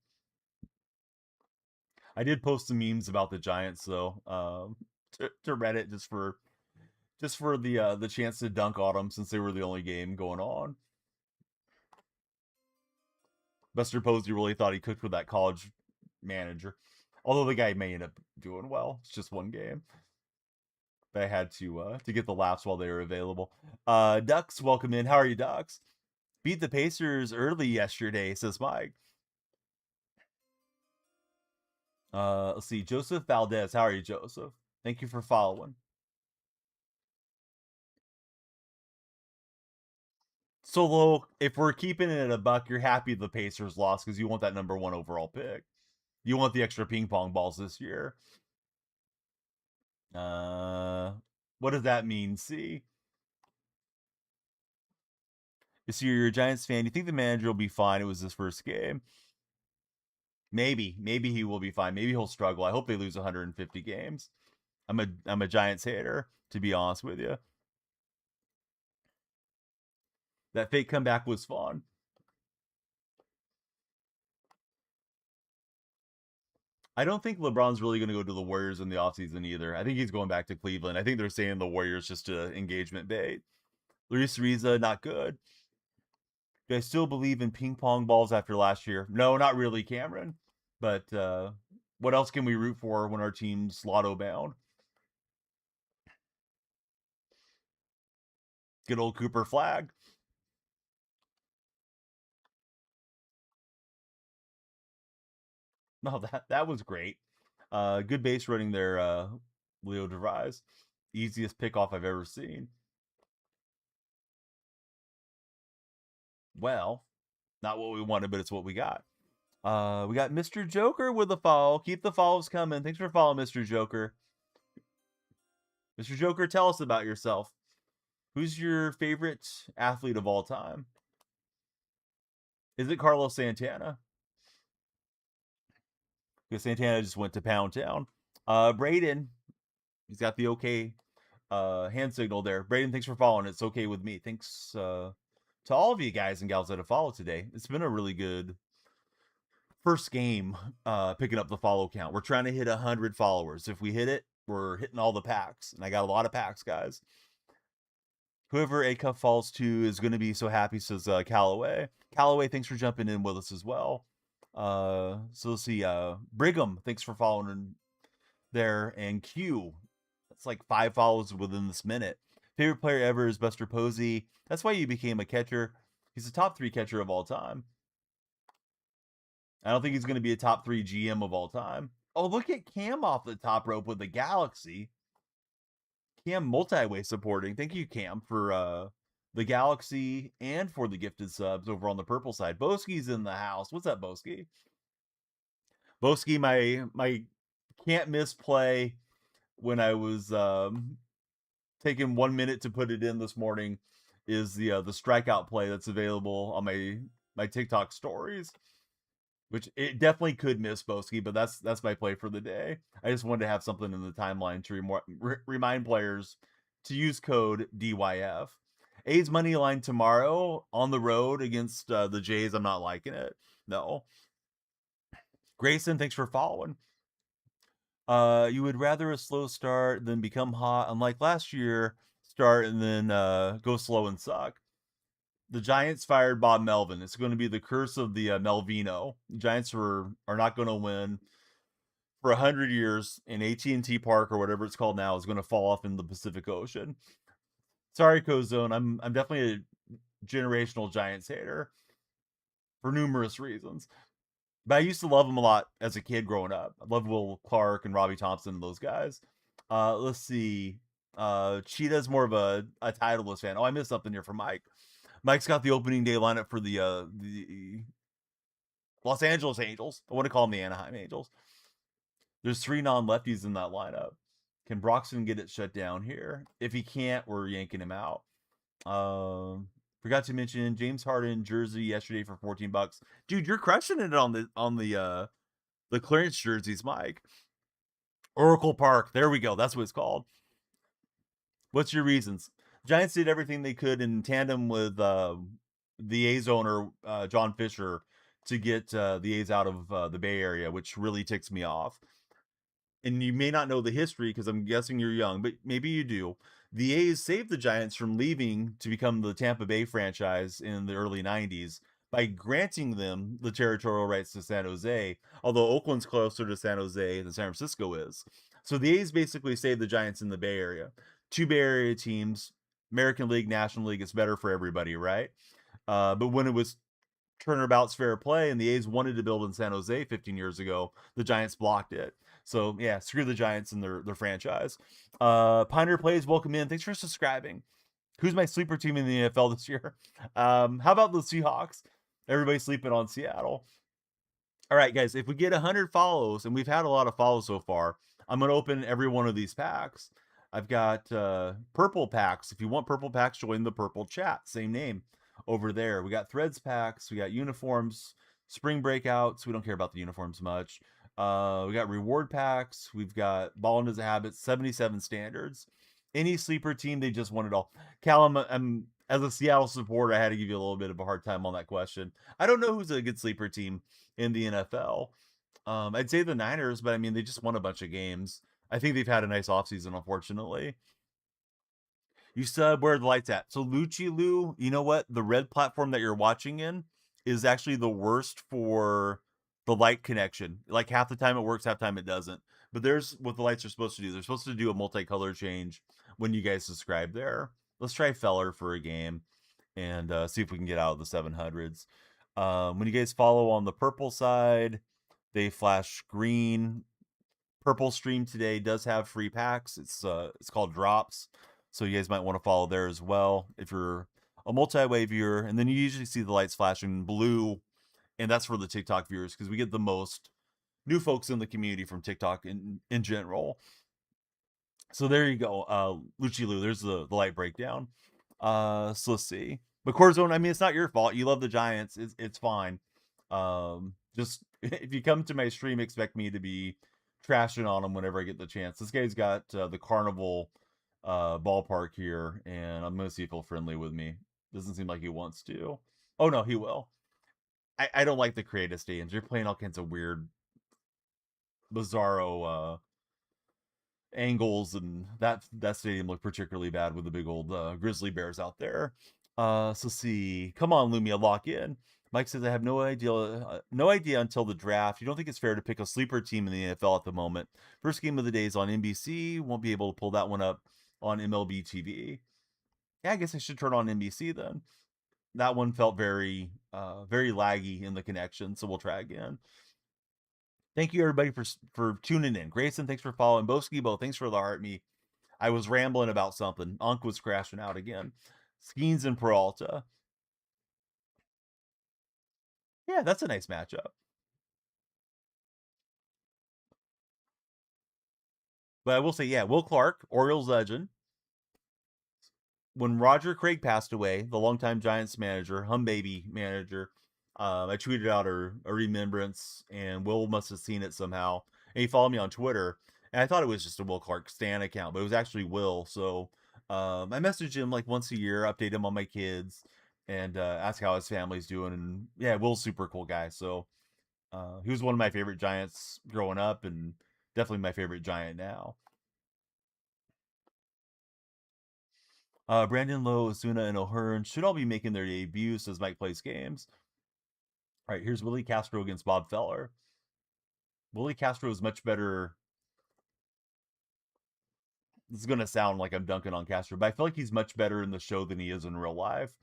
I did post some memes about the Giants though, to Reddit just for the chance to dunk on them since they were the only game going on. Buster Posey really thought he cooked with that college manager. Although the guy may end up doing well. It's just one game. They had to get the laughs while they were available. Ducks, welcome in. How are you, Ducks? Beat the Pacers early yesterday, says Mike. Let's see. Joseph Valdez. How are you, Joseph? Thank you for following. So, if we're keeping it at a buck, you're happy the Pacers lost because you want that number 1 overall pick. You want the extra ping pong balls this year. What does that mean? See, you're a Giants fan. You think the manager will be fine? It was his first game. Maybe he will be fine. Maybe he'll struggle. I hope they lose 150 games. I'm a Giants hater, to be honest with you. That fake comeback was fun. I don't think LeBron's really going to go to the Warriors in the offseason either. I think he's going back to Cleveland. I think they're saying the Warriors just to engagement bait. Luis Riza, not good. Do I still believe in ping pong balls after last year? No, not really, Cameron. But what else can we root for when our team's lotto bound? Good old Cooper Flag. No, that was great. Good base running there, Leo DeVries. Easiest pickoff I've ever seen. Well, not what we wanted, but it's what we got. We got Mr. Joker with a follow. Keep the follows coming. Thanks for following, Mr. Joker. Mr. Joker, tell us about yourself. Who's your favorite athlete of all time? Is it Carlos Santana? Because Santana just went to Pound Town. Braden, he's got the okay hand signal there. Braden, thanks for following. It's okay with me. Thanks to all of you guys and gals that have followed today. It's been a really good first game picking up the follow count. We're trying to hit 100 followers. If we hit it, we're hitting all the packs. And I got a lot of packs, guys. Whoever A Cup falls to is going to be so happy, says Callaway. Callaway, thanks for jumping in with us as well. So let's see. Brigham, thanks for following there. And Q, that's like 5 follows within this minute. Favorite player ever is Buster Posey. That's why you became a catcher. He's a top 3 catcher of all time. I don't think he's going to be a top 3 GM of all time. Oh, look at Cam off the top rope with the Galaxy. Cam multi-way supporting. Thank you, Cam, for the Galaxy and for the gifted subs over on the purple side. Boski's in the house. What's up, Boski? Boski, my can't miss play when I was taking 1 minute to put it in this morning is the strikeout play that's available on my TikTok stories. Which it definitely could miss Boski, but that's my play for the day. I just wanted to have something in the timeline to remind players to use code DYF. A's money line tomorrow on the road against the Jays. I'm not liking it. No. Grayson, thanks for following. You would rather a slow start than become hot, unlike last year, start and then go slow and suck. The Giants fired Bob Melvin. It's going to be the curse of the Melvino. The Giants are not going to win for 100 years, and AT&T Park or whatever it's called now is going to fall off in the Pacific Ocean. Sorry, Cozone. I'm definitely a generational Giants hater for numerous reasons. But I used to love them a lot as a kid growing up. I loved Will Clark and Robbie Thompson and those guys. Let's see. Cheetah's more of a Titleist fan. Oh, I missed something here from Mike. Mike's got the opening day lineup for the Los Angeles Angels. I want to call them the Anaheim Angels. There's 3 non-lefties in that lineup. Can Broxton get it shut down here? If he can't, we're yanking him out. Forgot to mention James Harden jersey yesterday for $14. Dude, you're crushing it on the clearance jerseys, Mike. Oracle Park. There we go. That's what it's called. What's your reasons? Giants did everything they could in tandem with the A's owner, John Fisher, to get the A's out of the Bay Area, which really ticks me off. And you may not know the history because I'm guessing you're young, but maybe you do. The A's saved the Giants from leaving to become the Tampa Bay franchise in the early 90s by granting them the territorial rights to San Jose, although Oakland's closer to San Jose than San Francisco is. So the A's basically saved the Giants in the Bay Area. Two Bay Area teams, American League, National League, it's better for everybody, right? But when it was turnabout's fair play and the A's wanted to build in San Jose 15 years ago, the Giants blocked it. So yeah, screw the Giants and their franchise. Pioneer Plays, welcome in. Thanks for subscribing. Who's my sleeper team in the NFL this year? How about the Seahawks? Everybody's sleeping on Seattle. All right, guys, if we get 100 follows, and we've had a lot of follows so far, I'm going to open every one of these packs. I've got purple packs. If you want purple packs, join the purple chat. Same name over there. We got threads packs. We got uniforms, spring breakouts. We don't care about the uniforms much. We got reward packs. We've got Ballin' as a Habit, 77 standards. Any sleeper team, they just want it all. Callum, as a Seattle supporter, I had to give you a little bit of a hard time on that question. I don't know who's a good sleeper team in the NFL. I'd say the Niners, but I mean, they just won a bunch of games. I think they've had a nice offseason, unfortunately. You said where the lights at. So Lucci Lou, you know what? The red platform that you're watching in is actually the worst for the light connection. Like half the time it works, half the time it doesn't. But there's what the lights are supposed to do. They're supposed to do a multicolor change when you guys subscribe there. Let's try Feller for a game and see if we can get out of the 700s. When you guys follow on the purple side, they flash green. Purple stream today does have free packs. It's called drops, so you guys might want to follow there as well if you're a multi-way viewer. And then you usually see the lights flashing blue, and that's for the TikTok viewers because we get the most new folks in the community from TikTok in general. So there you go, Lucci Lou. There's the light breakdown. So let's see. But Corzone, I mean, it's not your fault. You love the Giants. It's fine. Just if you come to my stream, expect me to be trashing on them whenever I get the chance. This guy's got the Carnival ballpark here, and I'm gonna see if he'll friendly with me. Doesn't seem like he wants to. Oh no, he will. I don't like the creative stadiums. They're playing all kinds of weird, bizarro angles, and that stadium looked particularly bad with the big old grizzly bears out there. So see, come on, Lumia, lock in. Mike says I have no idea until the draft. You don't think it's fair to pick a sleeper team in the NFL at the moment? First game of the day is on NBC. Won't be able to pull that one up on MLB TV. Yeah, I guess I should turn on NBC then. That one felt very laggy in the connection, so we'll try again. Thank you everybody for tuning in. Grayson, thanks for following. Boskibo, thanks for the heart me. I was rambling about something. Unk was crashing out again. Skeens and Peralta. Yeah, that's a nice matchup. But I will say, yeah, Will Clark, Orioles legend. When Roger Craig passed away, the longtime Giants manager, Baby manager, I tweeted out a remembrance, and Will must have seen it somehow. And he followed me on Twitter, and I thought it was just a Will Clark Stan account, but it was actually Will. So I messaged him like once a year, update him on my kids, and ask how his family's doing. And yeah, Will's super cool guy. So he was one of my favorite Giants growing up, and definitely my favorite Giant now. Brandon Lowe, Osuna, and O'Hearn should all be making their debuts as Mike plays games. All right, here's Willie Castro against Bob Feller. Willie Castro is much better. This is going to sound like I'm dunking on Castro, but I feel like he's much better in the show than he is in real life.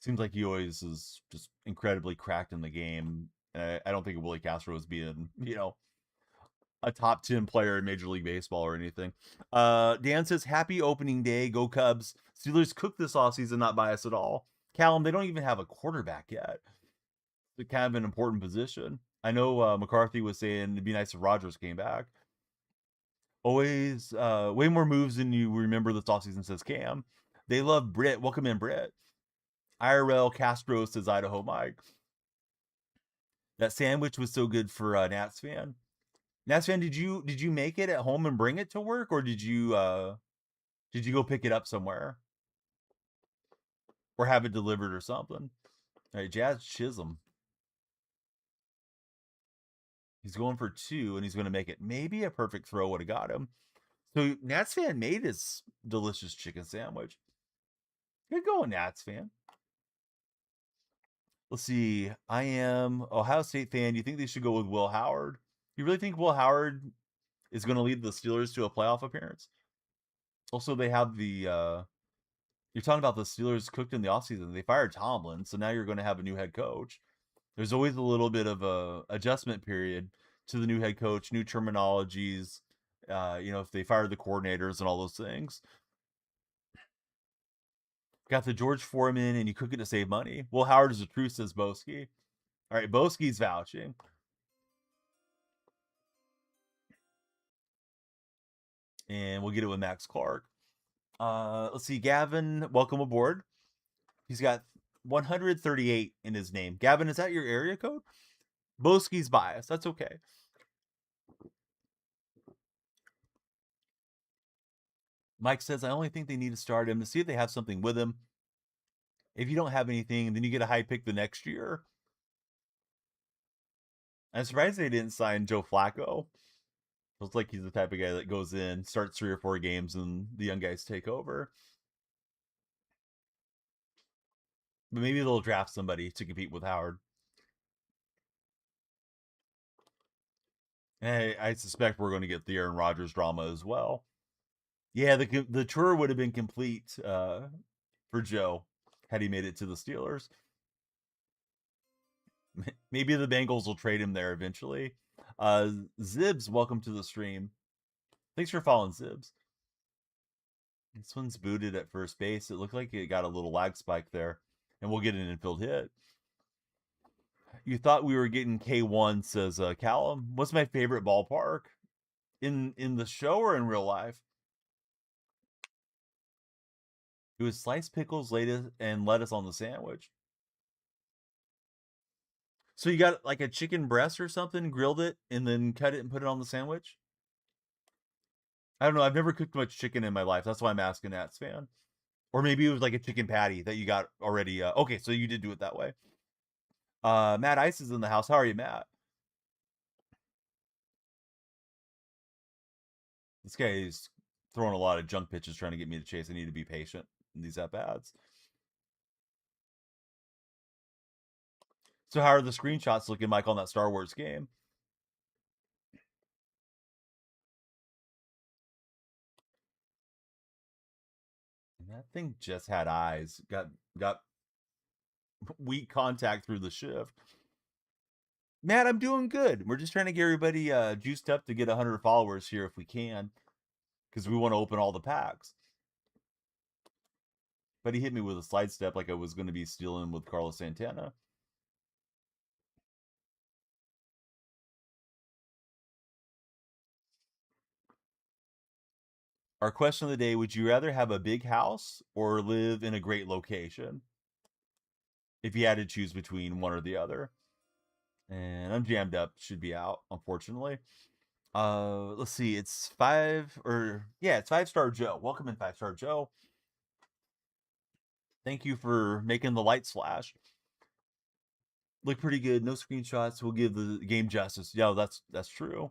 Seems like he always is just incredibly cracked in the game. I don't think of Willie Castro as being, a top 10 player in Major League Baseball or anything. Dan says, happy opening day. Go Cubs. Steelers cooked this offseason, not biased at all. Callum, they don't even have a quarterback yet. It's kind of an important position. I know McCarthy was saying it'd be nice if Rodgers came back. Always way more moves than you remember this offseason, says Cam. They love Britt. Welcome in, Britt. IRL Castro, says Idaho Mike. That sandwich was so good for Nats fan. Nats fan, did you make it at home and bring it to work, or did you go pick it up somewhere? Or have it delivered or something? All right, Jazz Chisholm. He's going for 2, and he's going to make it. Maybe a perfect throw would have got him. So Nats fan made his delicious chicken sandwich. Good going, Nats fan. Let's see. I am Ohio State fan. You think they should go with Will Howard? You really think Will Howard is going to lead the Steelers to a playoff appearance? Also, they have the you're talking about the Steelers cooked in the offseason. They fired Tomlin, so now you're going to have a new head coach. There's always a little bit of a adjustment period to the new head coach, new terminologies. If they fired the coordinators and all those things. Got the George Foreman, and you cook it to save money. Will Howard is the truth, says Boski. All right, Boski's vouching. And we'll get it with Max Clark. Let's see, Gavin, welcome aboard. He's got 138 in his name. Gavin, is that your area code? Boski's bias. That's okay. Mike says, I only think they need to start him to see if they have something with him. If you don't have anything, then you get a high pick the next year. I'm surprised they didn't sign Joe Flacco. Looks like he's the type of guy that goes in, starts 3 or 4 games, and the young guys take over. But maybe they'll draft somebody to compete with Howard. And I suspect we're going to get the Aaron Rodgers drama as well. Yeah, the tour would have been complete for Joe had he made it to the Steelers. Maybe the Bengals will trade him there eventually. Zibs, welcome to the stream. Thanks for following, Zibs. This one's booted at first base. It looked like it got a little lag spike there. And we'll get an infield hit. You thought we were getting K1, says Callum. What's my favorite ballpark? In the show or in real life? It was sliced pickles, lettuce, and lettuce on the sandwich. So you got like a chicken breast or something, grilled it, and then cut it and put it on the sandwich? I don't know. I've never cooked much chicken in my life. That's why I'm asking Nats fan. Or maybe it was like a chicken patty that you got already. Okay, so you did do it that way. Matt Ice is in the house. How are you, Matt? This guy is throwing a lot of junk pitches trying to get me to chase. I need to be patient in these at-bats. So how are the screenshots looking, Mike, on that Star Wars game? And that thing just had eyes. Got weak contact through the shift. Matt, I'm doing good. We're just trying to get everybody juiced up to get 100 followers here if we can, because we want to open all the packs. But he hit me with a slide step like I was going to be stealing with Carlos Santana. Our question of the day, would you rather have a big house or live in a great location? If you had to choose between one or the other. And I'm jammed up, should be out, unfortunately. Let's see, it's 5-star Joe. Welcome in, 5-star Joe. Thank you for making the lights flash. Look pretty good. No screenshots will give the game justice. Yeah, that's true.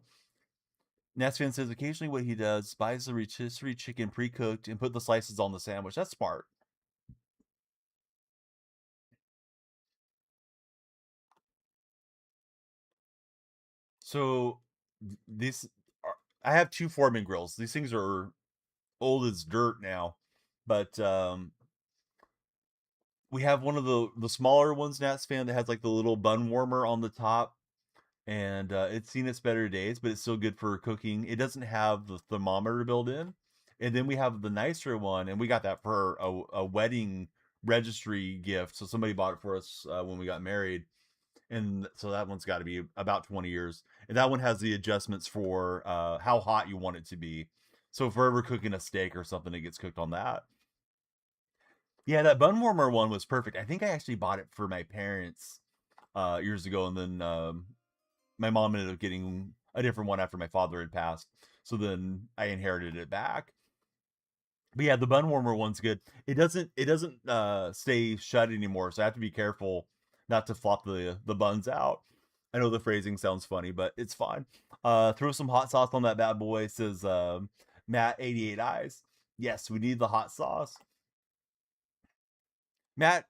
Nats fan says occasionally what he does, buys the rotisserie chicken pre-cooked and put the slices on the sandwich. That's smart. So this I have 2 Foreman grills. These things are old as dirt now, but we have one of the smaller ones, Nats fan, that has like the little bun warmer on the top, and it's seen its better days, but it's still good for cooking. It doesn't have the thermometer built in. And then we have the nicer one, and we got that for a wedding registry gift. So somebody bought it for us when we got married, and so that one's got to be about 20 years. And that one has the adjustments for how hot you want it to be. So if we're ever cooking a steak or something, it gets cooked on that. Yeah, that bun warmer one was perfect. I think I actually bought it for my parents years ago, and then my mom ended up getting a different one after my father had passed. So then I inherited it back. But yeah, the bun warmer one's good. It doesn't stay shut anymore, so I have to be careful not to flop the buns out. I know the phrasing sounds funny, but it's fine. Throw some hot sauce on that bad boy, says Matt 88 Eyes. Yes, we need the hot sauce. Matt,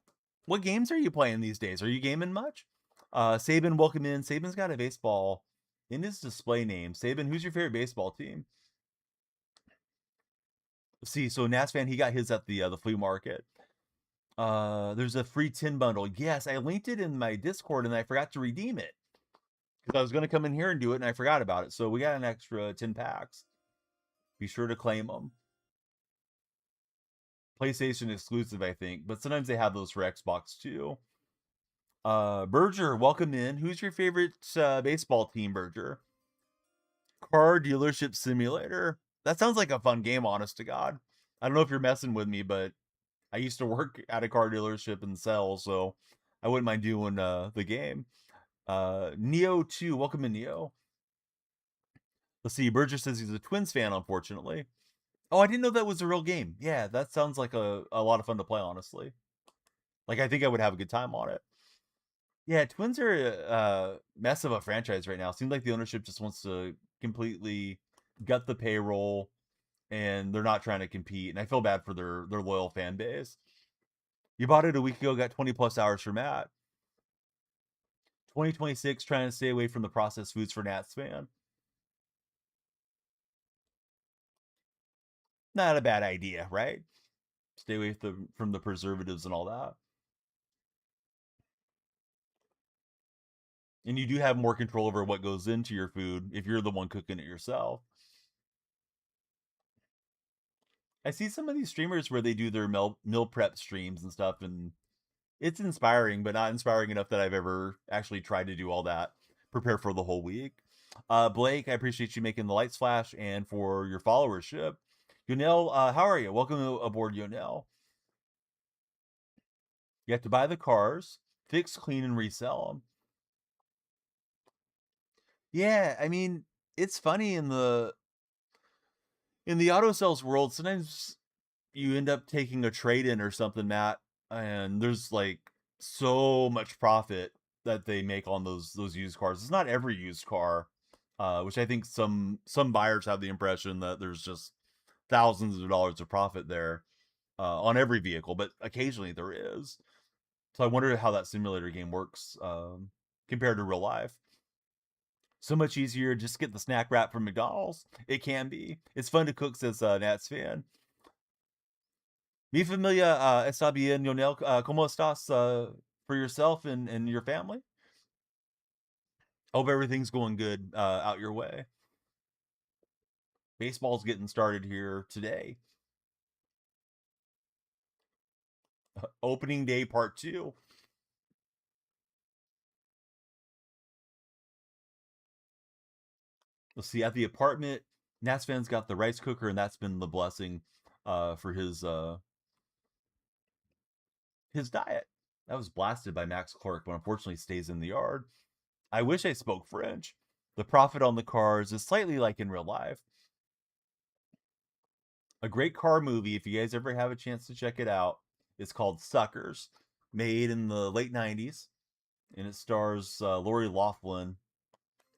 What games are you playing these days? Are you gaming much? Saban, welcome in. Saban's got a baseball in his display name. Saban, who's your favorite baseball team? See, so Nats fan, he got his at the flea market. There's a free tin bundle. Yes, I linked it in my Discord and I forgot to redeem it because I was going to come in here and do it and I forgot about it. So we got an extra 10 packs. Be sure to claim them. PlayStation exclusive, I think, but sometimes they have those for Xbox too. Berger, welcome in. Who's your favorite baseball team, Berger? Car Dealership Simulator. That sounds like a fun game, honest to God. I don't know if you're messing with me, but I used to work at a car dealership and sell, so I wouldn't mind doing the game. Neo 2, welcome in, Neo. Let's see, Berger says he's a Twins fan, unfortunately. Oh, I didn't know that was a real game. Yeah, that sounds like a lot of fun to play, honestly. Like, I think I would have a good time on it. Yeah, Twins are a mess of a franchise right now. Seems like the ownership just wants to completely gut the payroll, and they're not trying to compete. And I feel bad for their loyal fan base. You bought it a week ago, got 20 plus hours for Matt. 2026, trying to stay away from the processed foods for Nats fan. Not a bad idea, right? Stay away from the preservatives and all that. And you do have more control over what goes into your food if you're the one cooking it yourself. I see some of these streamers where they do their meal prep streams and stuff, and it's inspiring, but not inspiring enough that I've ever actually tried to do all that, prepare for the whole week. Blake, I appreciate you making the lights flash and for your followership. Yonel, how are you? Welcome aboard, Yonel. You have to buy the cars, fix, clean, and resell them. Yeah, I mean, it's funny in the auto sales world. Sometimes you end up taking a trade in or something, Matt, and there's like so much profit that they make on those used cars. It's not every used car, which I think some buyers have the impression that there's just thousands of dollars of profit there on every vehicle, but occasionally there is. So I wonder how that simulator game works compared to real life. So much easier just get the snack wrap from McDonald's. It can be. It's fun to cook, says Nats fan. Mi familia está bien, Lionel. ¿Cómo estás for yourself and your family? Hope everything's going good out your way. Baseball's getting started here today. Opening day part 2. Let's see, at the apartment, Nats fans got the rice cooker, and that's been the blessing for his diet. That was blasted by Max Clark, but unfortunately stays in the yard. I wish I spoke French. The profit on the cars is slightly like in real life. A great car movie, if you guys ever have a chance to check it out, it's called Suckers, made in the late 90s, and it stars Lori Loughlin,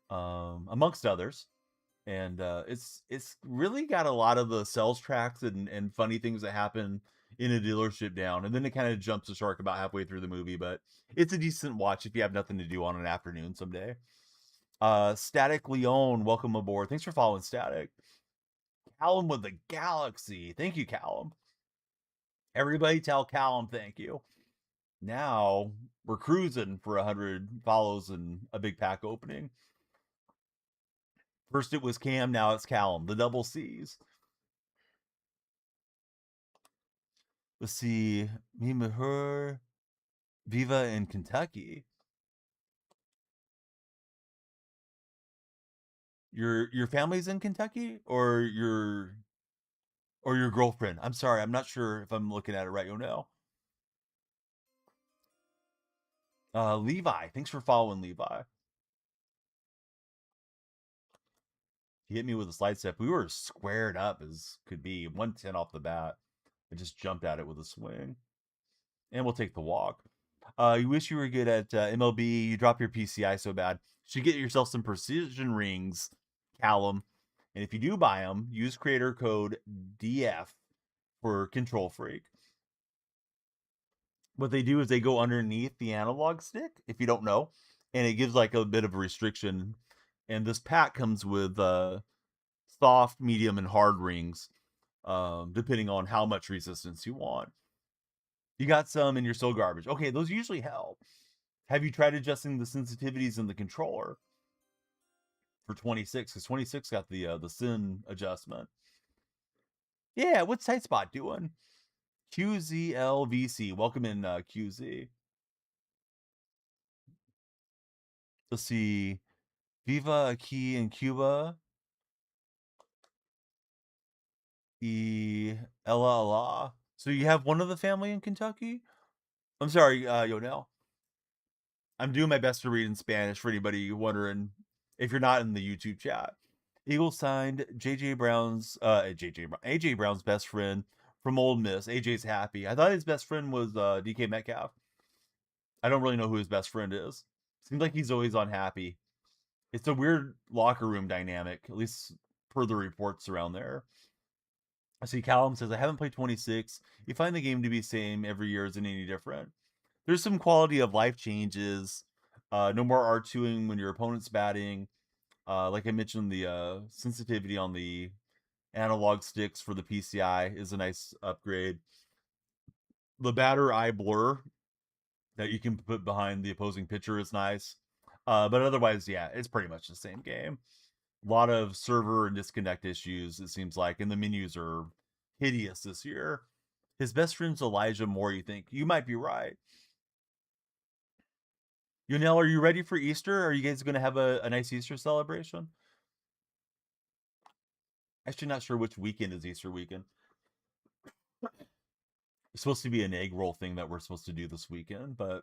amongst others. And it's really got a lot of the sales tracks and funny things that happen in a dealership down, and then it kind of jumps the shark about halfway through the movie, but it's a decent watch if you have nothing to do on an afternoon someday. Static Leon, welcome aboard. Thanks for following Static. Callum with the Galaxy. Thank you, Callum. Everybody tell Callum thank you. Now we're cruising for 100 follows and a big pack opening. First it was Cam, now it's Callum. The double C's. Let's see. Me, her, Viva in Kentucky. Your family's in Kentucky or your girlfriend? I'm sorry, I'm not sure if I'm looking at it right now. Levi, thanks for following, Levi. He hit me with a slide step. We were squared up as could be. 110 off the bat. I just jumped at it with a swing. And we'll take the walk. You wish you were good at MLB. You drop your PCI so bad. You should get yourself some precision rings, Callum. And if you do buy them, use creator code DF for DonyellFreak. what they do is they go underneath the analog stick, if you don't know, and it gives like a bit of a restriction. And this pack comes with soft, medium, and hard rings, depending on how much resistance you want. You got some and you're still garbage. Okay, those usually help. Have you tried adjusting the sensitivities in the controller for 26? Because 26 got the sin adjustment. Yeah, what's Tight Spot doing? QZLVC. Welcome in, QZ. Let's see. Viva aquí in Cuba. Ella Allah. So you have one of the family in Kentucky? I'm sorry, Yonel. I'm doing my best to read in Spanish for anybody wondering if you're not in the YouTube chat. Eagles signed AJ Brown's best friend from Ole Miss. AJ's happy. I thought his best friend was DK Metcalf. I don't really know who his best friend is. Seems like he's always unhappy. It's a weird locker room dynamic, at least per the reports around there. I see Callum says, I haven't played 26. You find the game to be same every year, isn't any different. There's some quality of life changes. No more R2ing when your opponent's batting. Like I mentioned, the sensitivity on the analog sticks for the PCI is a nice upgrade. The batter eye blur that you can put behind the opposing pitcher is nice. But otherwise, yeah, it's pretty much the same game. A lot of server and disconnect issues, it seems like, and the menus are hideous this year. His best friend's Elijah Moore, you think? You might be right. Yunel, are you ready for Easter? Are you guys going to have a nice Easter celebration? Actually, not sure which weekend is Easter weekend. It's supposed to be an egg roll thing that we're supposed to do this weekend, but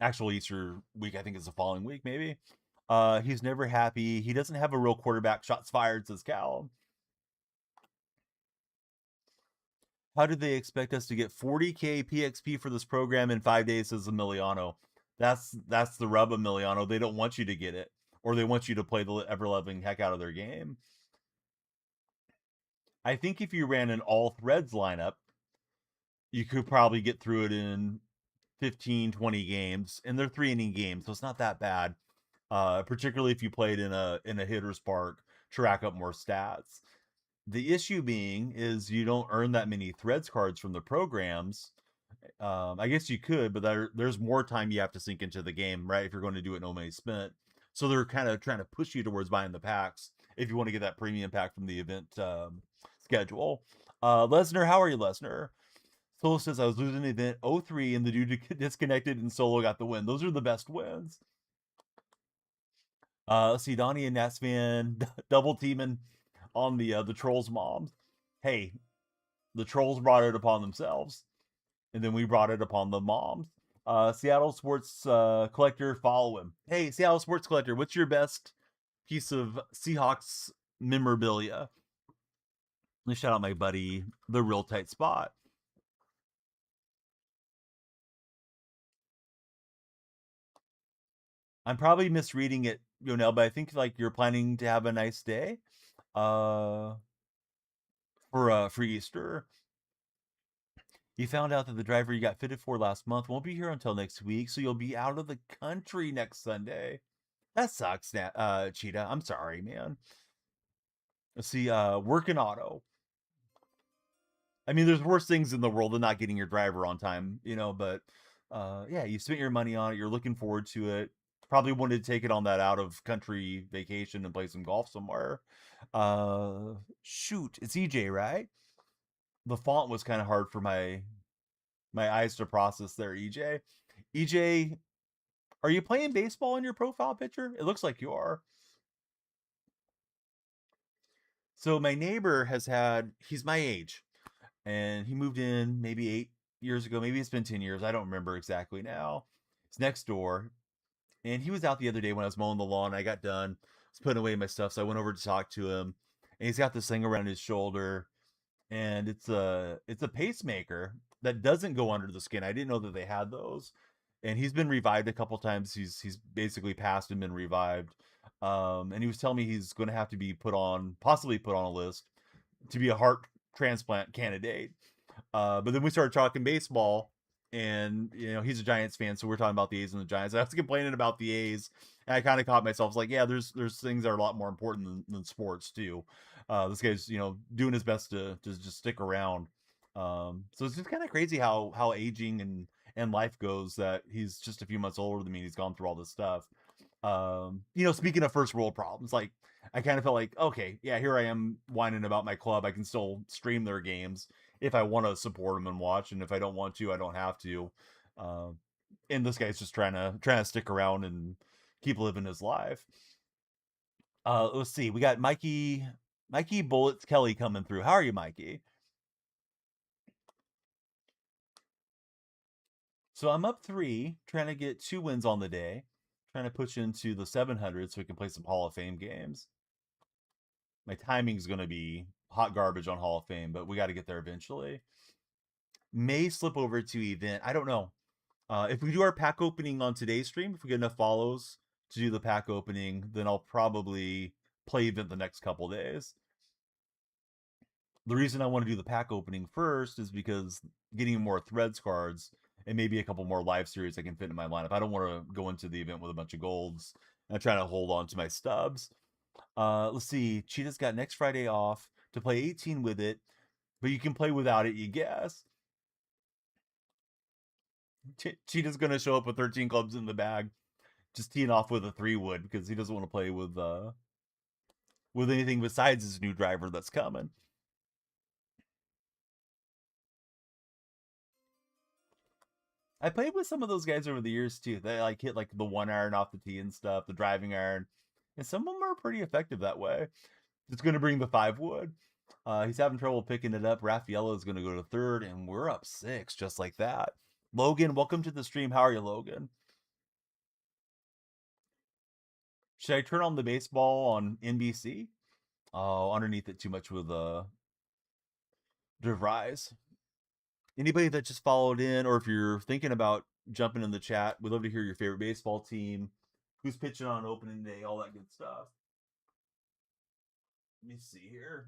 actual Easter week, I think, is the following week, maybe. He's never happy. He doesn't have a real quarterback. Shots fired, says Cal. How did they expect us to get 40K PXP for this program in 5 days, says Emiliano. That's the rub, Emiliano. They don't want you to get it, or they want you to play the ever-loving heck out of their game. I think if you ran an all threads lineup, you could probably get through it in 15, 20 games, and they're 3-inning games, so it's not that bad. Particularly if you played in a hitter's park to rack up more stats. The issue being is you don't earn that many threads cards from the programs. I guess you could, but there's more time you have to sink into the game, right? If you're going to do it no money spent. So they're kind of trying to push you towards buying the packs if you want to get that premium pack from the event schedule. Lesnar, how are you, Lesnar? Solo says, I was losing the event 0-3 and the dude disconnected and Solo got the win. Those are the best wins. Let's see, Donnie and Natsvan double teaming on the Trolls moms. Hey, the Trolls brought it upon themselves, and then we brought it upon the moms. Seattle Sports Collector, follow him. Hey, Seattle Sports Collector, what's your best piece of Seahawks memorabilia? Let me shout out my buddy, the Real Tight Spot. I'm probably misreading it, Yonel, but I think like you're planning to have a nice day for Easter. You found out that the driver you got fitted for last month won't be here until next week, so you'll be out of the country next Sunday. That sucks, Cheetah. I'm sorry, man. Let's see, working auto. I mean, there's worse things in the world than not getting your driver on time, but yeah, you spent your money on it. You're looking forward to it. Probably wanted to take it on that out of country vacation and play some golf somewhere. Shoot, it's EJ, right? The font was kind of hard for my eyes to process there, EJ. EJ, are you playing baseball in your profile picture? It looks like you are. So my neighbor he's my age, and he moved in maybe 8 years ago. Maybe it's been 10 years. I don't remember exactly now. It's next door. And he was out the other day when I was mowing the lawn. I got done. I was putting away my stuff. So I went over to talk to him. And he's got this thing around his shoulder. And it's a pacemaker that doesn't go under the skin. I didn't know that they had those. And he's been revived a couple times. He's basically passed and been revived. And he was telling me he's going to have to be possibly put on a list to be a heart transplant candidate. But then we started talking baseball, and he's a Giants fan, so we're talking about the A's and the Giants. I was complaining about the A's, and I kind of caught myself like, yeah, there's things that are a lot more important than sports too. This guy's doing his best to just stick around. So it's just kind of crazy how aging and life goes, that he's just a few months older than me. And he's gone through all this stuff. Speaking of first world problems, like I kind of felt like, okay, yeah, here I am whining about my club. I can still stream their games if I want to support them and watch, and if I don't want to, I don't have to. Uh, and this guy's just trying to stick around and keep living his life. Let's see, we got Mikey Bullets Kelly coming through. How are you, Mikey? So I'm up 3, trying to get 2 wins on the day, trying to push into the 700 so we can play some Hall of Fame games. My timing's going to be hot garbage on Hall of Fame, but we got to get there eventually. May slip over to event. I don't know. If we do our pack opening on today's stream, if we get enough follows to do the pack opening, then I'll probably play event the next couple days. The reason I want to do the pack opening first is because getting more threads cards and maybe a couple more live series I can fit in my lineup. I don't want to go into the event with a bunch of golds and try to hold on to my stubs. Let's see. Cheetah's got next Friday off to play 18 with it, but you can play without it, you guess. Cheetah's going to show up with 13 clubs in the bag, just teeing off with a 3-wood because he doesn't want to play with anything besides his new driver that's coming. I played with some of those guys over the years too. They like hit like the 1-iron off the tee and stuff, the driving iron, and some of them are pretty effective that way. It's going to bring the 5-wood. He's having trouble picking it up. Raffaello is going to go to 3rd, and we're up 6 just like that. Logan, welcome to the stream. How are you, Logan? Should I turn on the baseball on NBC? Oh, underneath it too much with DeVries. Anybody that just followed in, or if you're thinking about jumping in the chat, we'd love to hear your favorite baseball team, who's pitching on opening day, all that good stuff. Let me see here.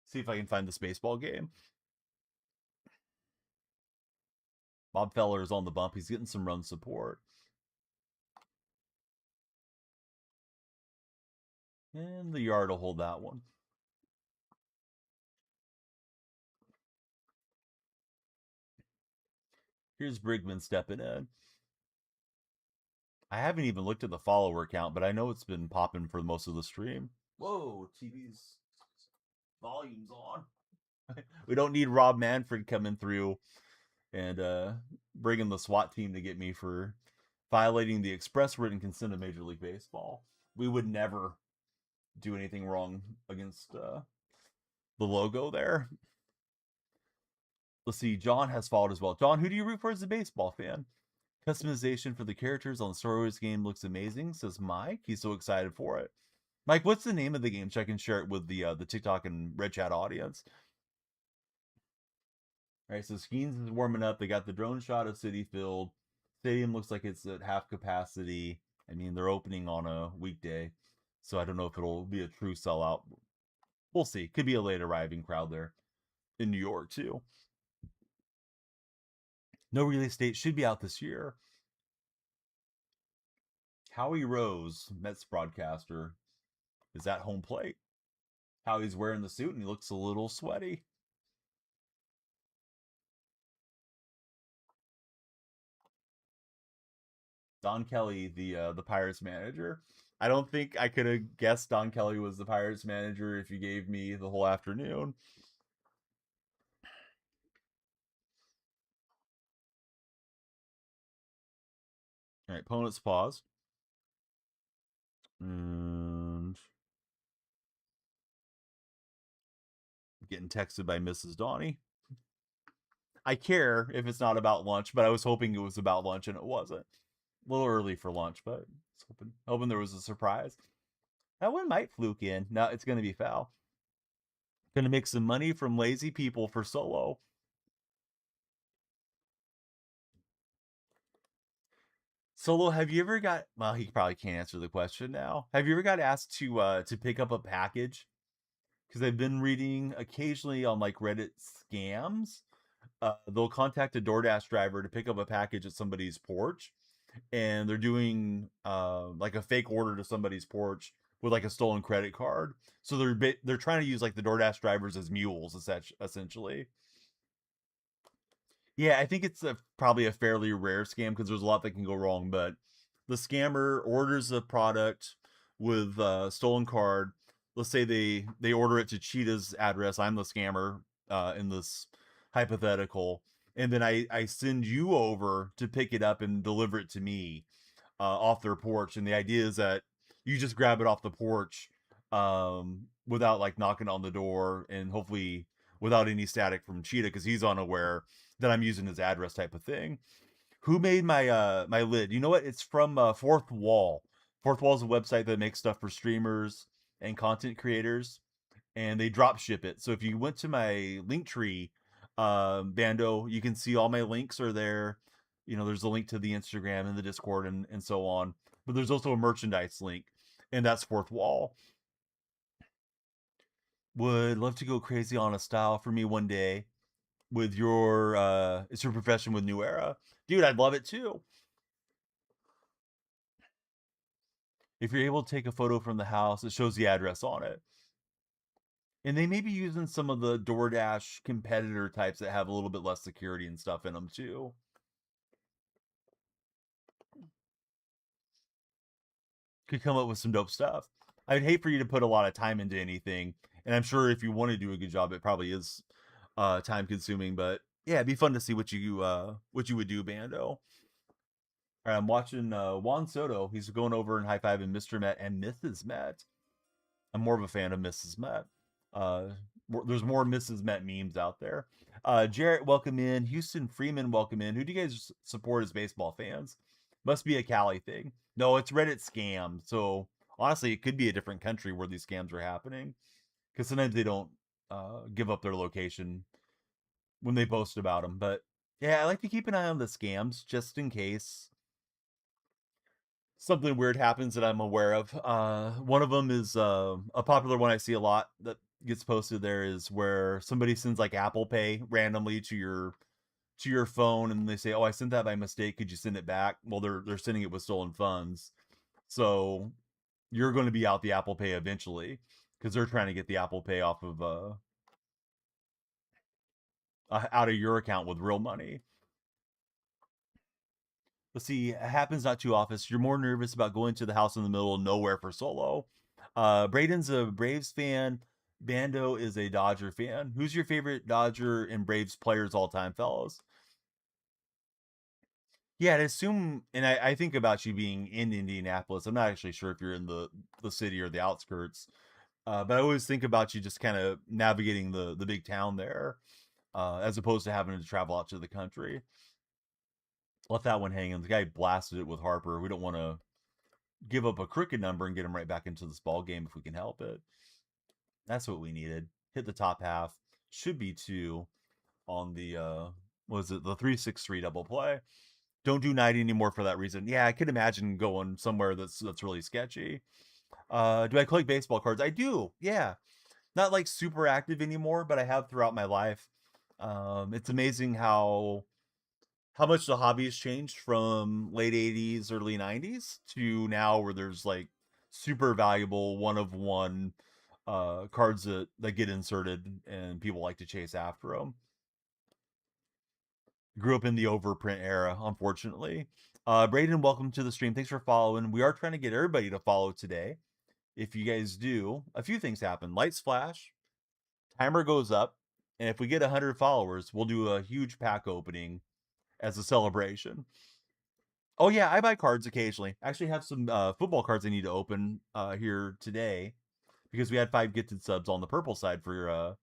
See if I can find this baseball game. Bob Feller is on the bump. He's getting some run support. And the yard will hold that one. Here's Brigman stepping in. I haven't even looked at the follower count, but I know it's been popping for most of the stream. Whoa, TV's volume's on. We don't need Rob Manfred coming through and bringing the SWAT team to get me for violating the express written consent of Major League Baseball. We would never do anything wrong against the logo there. Let's see. John has followed as well. John, who do you root for as a baseball fan? Customization for the characters on the Star Wars game looks amazing, says Mike. He's so excited for it. Mike, what's the name of the game so I can share it with the TikTok and Red Chat audience? All right, so Skeens is warming up. They got the drone shot of Citi Field. Stadium looks like it's at half capacity. I mean, they're opening on a weekday, so I don't know if it'll be a true sellout. We'll see. Could be a late arriving crowd there in New York, too. No release date, should be out this year. Howie Rose, Mets broadcaster, is at home plate. Howie's wearing the suit and he looks a little sweaty. Don Kelly, the Pirates manager. I don't think I could have guessed Don Kelly was the Pirates manager if you gave me the whole afternoon. All right, opponent's pause. And getting texted by Mrs. Donnie. I care if it's not about lunch, but I was hoping it was about lunch and it wasn't. A little early for lunch, but hoping there was a surprise. That one might fluke in. No, it's going to be foul. Going to make some money from lazy people for solo. Solo, have you ever got? Well, he probably can't answer the question now. Have you ever got asked to pick up a package because I've been reading occasionally on like Reddit scams. They'll contact a DoorDash driver to pick up a package at somebody's porch, and they're doing like a fake order to somebody's porch with like a stolen credit card. So they're trying to use like the DoorDash drivers as mules, essentially. Yeah, I think it's probably a fairly rare scam because there's a lot that can go wrong. But the scammer orders a product with a stolen card. Let's say they order it to Cheetah's address. I'm the scammer in this hypothetical, and then I send you over to pick it up and deliver it to me off their porch. And the idea is that you just grab it off the porch without like knocking on the door, and hopefully without any static from Cheetah because he's unaware that I'm using his address, type of thing. Who made my lid? You know what? It's from Fourth Wall. Fourth Wall is a website that makes stuff for streamers and content creators, and they drop ship it. So if you went to my link tree, Bando, you can see all my links are there. There's a link to the Instagram and the Discord and so on. But there's also a merchandise link, and that's Fourth Wall. Would love to go crazy on a style for me one day with your it's your profession with New Era. Dude, I'd love it too. If you're able to take a photo from the house, it shows the address on it. And they may be using some of the DoorDash competitor types that have a little bit less security and stuff in them too. Could come up with some dope stuff. I'd hate for you to put a lot of time into anything, and I'm sure if you want to do a good job, it probably is time consuming. But yeah, it'd be fun to see what you would do, Bando. All right, I'm watching Juan Soto. He's going over and high fiving Mr. Met and Mrs. Met. I'm more of a fan of Mrs. Met. Uh, there's more Mrs. Met memes out there. Jarrett, welcome in. Houston Freeman, welcome in. Who do you guys support as baseball fans? Must be a Cali thing. No, it's Reddit scam. So honestly, it could be a different country where these scams are happening, because sometimes they don't give up their location when they post about them. But yeah, I like to keep an eye on the scams just in case something weird happens that I'm aware of. One of them is a popular one I see a lot that gets posted there is where somebody sends like Apple Pay randomly to your phone, and they say, "Oh, I sent that by mistake. Could you send it back?" Well, they're sending it with stolen funds, so you're going to be out the Apple Pay eventually because they're trying to get the Apple Pay off of out of your account with real money. Let's see, it happens not too often. You're more nervous about going to the house in the middle of nowhere for solo. Braden's a Braves fan. Bando is a Dodger fan. Who's your favorite Dodger and Braves players all time, fellows? Yeah, I'd assume, and I think about you being in Indianapolis. I'm not actually sure if you're in the city or the outskirts, but I always think about you just kind of navigating the big town there, as opposed to having to travel out to the country. Left that one hanging. The guy blasted it with Harper. We don't want to give up a crooked number and get him right back into this ball game if we can help it. That's what we needed. Hit the top half. Should be two on the was it the 3-6-3 double play. Don't do 90 anymore for that reason. Yeah, I could imagine going somewhere that's really sketchy. Do I collect baseball cards? I do. Yeah. Not like super active anymore, but I have throughout my life. It's amazing how much the hobby has changed from late 80s, early 90s to now, where there's like super valuable one of one cards that get inserted and people like to chase after them. Grew up in the overprint era, unfortunately. Braden, welcome to the stream. Thanks for following. We are trying to get everybody to follow today. If you guys do, a few things happen. Lights flash, timer goes up, and if we get 100 followers, we'll do a huge pack opening as a celebration. Oh yeah, I buy cards occasionally. I actually have some football cards I need to open here today because we had 5 gifted subs on the purple side for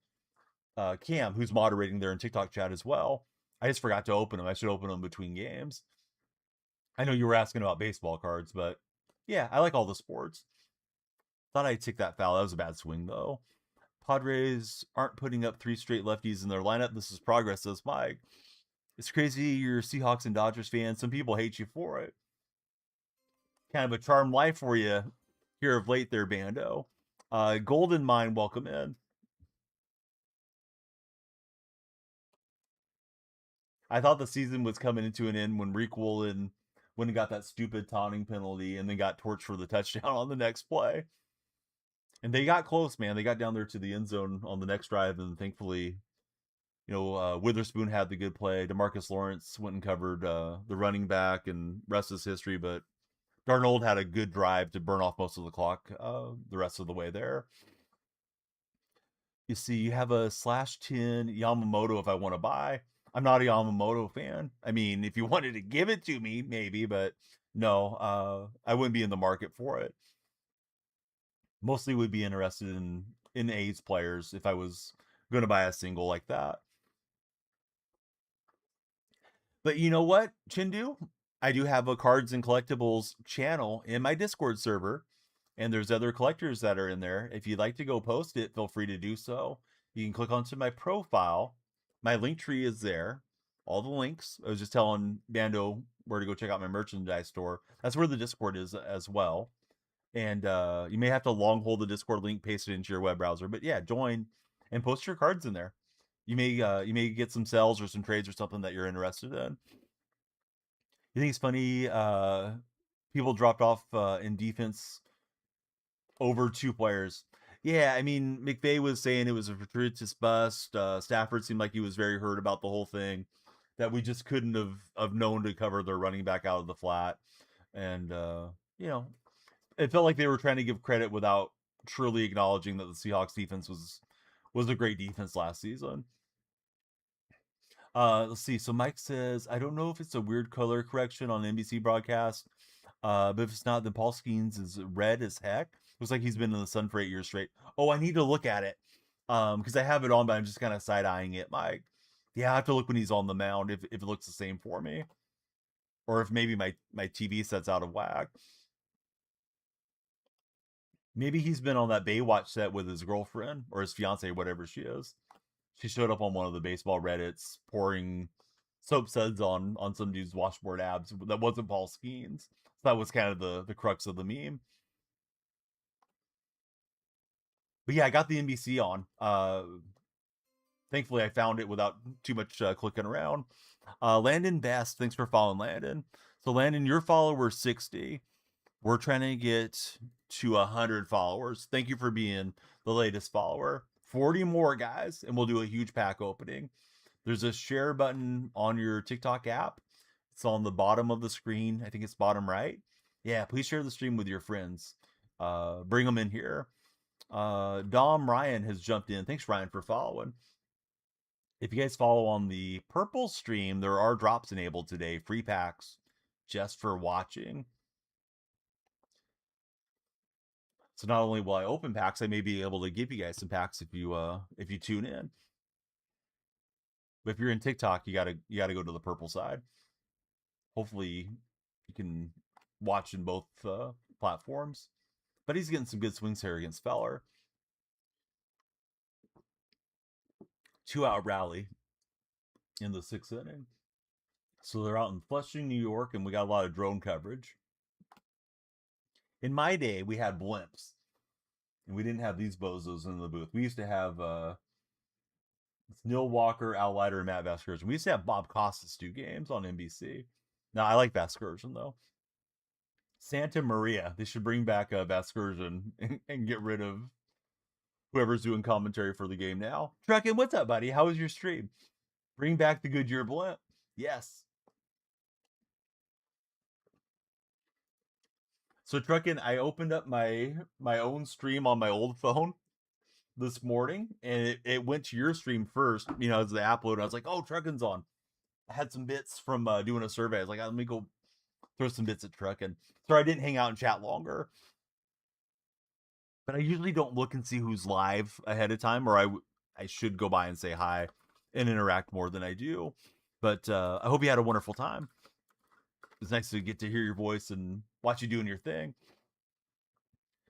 Cam, who's moderating there in TikTok chat as well. I just forgot to open them. I should open them between games. I know you were asking about baseball cards, but yeah, I like all the sports. Thought I'd take that foul. That was a bad swing though. Padres aren't putting up 3 straight lefties in their lineup. This is progress, says Mike. It's crazy you're Seahawks and Dodgers fans. Some people hate you for it. Kind of a charmed life for you here of late there, Bando. Golden Mine, welcome in. I thought the season was coming into an end when Reek Woolen when he got that stupid taunting penalty and then got torched for the touchdown on the next play. And they got close, man. They got down there to the end zone on the next drive, and thankfully, Witherspoon had the good play. DeMarcus Lawrence went and covered the running back, and rest is history. But Darnold had a good drive to burn off most of the clock the rest of the way there. You see, you have a /10 Yamamoto if I want to buy. I'm not a Yamamoto fan. I mean, if you wanted to give it to me, maybe, but no, I wouldn't be in the market for it. Mostly would be interested in A's players if I was going to buy a single like that. But you know what, Chindu? I do have a cards and collectibles channel in my Discord server, and there's other collectors that are in there. If you'd like to go post it, feel free to do so. You can click onto my profile. My link tree is there. All the links. I was just telling Bando where to go check out my merchandise store. That's where the Discord is as well. And you may have to long hold the Discord link, paste it into your web browser. But yeah, join and post your cards in there. You may get some sales or some trades or something that you're interested in. You think it's funny? People dropped off in defense over 2 players. Yeah, I mean, McVay was saying it was a fortuitous bust. Stafford seemed like he was very hurt about the whole thing, that we just couldn't have known to cover their running back out of the flat. And, it felt like they were trying to give credit without truly acknowledging that the Seahawks defense was a great defense last season. Let's see. So Mike says, I don't know if it's a weird color correction on NBC broadcast, but if it's not, then Paul Skeens is red as heck. Looks like he's been in the sun for 8 years straight. Oh, I need to look at it. Because I have it on, but I'm just kind of side-eyeing it, Mike. Yeah, I have to look when he's on the mound if it looks the same for me. Or if maybe my TV set's out of whack. Maybe he's been on that Baywatch set with his girlfriend or his fiance, whatever she is. She showed up on one of the baseball Reddits pouring soap suds on some dude's washboard abs that wasn't Paul Skeens. So that was kind of the crux of the meme. But yeah, I got the NBC on. Thankfully, I found it without too much clicking around. Landon Best, thanks for following, Landon. So Landon, your follower 60. We're trying to get to 100 followers. Thank you for being the latest follower. 40 more, guys, and we'll do a huge pack opening. There's a share button on your TikTok app. It's on the bottom of the screen. I think it's bottom right. Yeah, please share the stream with your friends. Bring them in here. Dom Ryan has jumped in. Thanks, Ryan, for following. If you guys follow on the purple stream, there are drops enabled today. Free packs just for watching. So not only will I open packs, I may be able to give you guys some packs if you tune in. But if you're in TikTok, you gotta go to the purple side. Hopefully, you can watch in both platforms. But he's getting some good swings here against Feller. 2-out rally in the 6th inning. So they're out in Flushing, New York, and we got a lot of drone coverage. In my day, we had blimps, and we didn't have these bozos in the booth. We used to have Neil Walker, Al Leiter, and Matt Vasgersian. We used to have Bob Costas do games on NBC. Now, I like Vasgersian, though. Santa Maria. They should bring back Vasgersian and get rid of whoever's doing commentary for the game now. Truckin', what's up, buddy? How was your stream? Bring back the Goodyear blimp. Yes. So Truckin', I opened up my own stream on my old phone this morning, and it went to your stream first, as the app loaded. I was like, oh, Truckin's on. I had some bits from doing a survey. I was like, let me go throw some bits at Truckin'. So I didn't hang out and chat longer. But I usually don't look and see who's live ahead of time, or I should go by and say hi and interact more than I do. But I hope you had a wonderful time. It's nice to get to hear your voice and watch you doing your thing.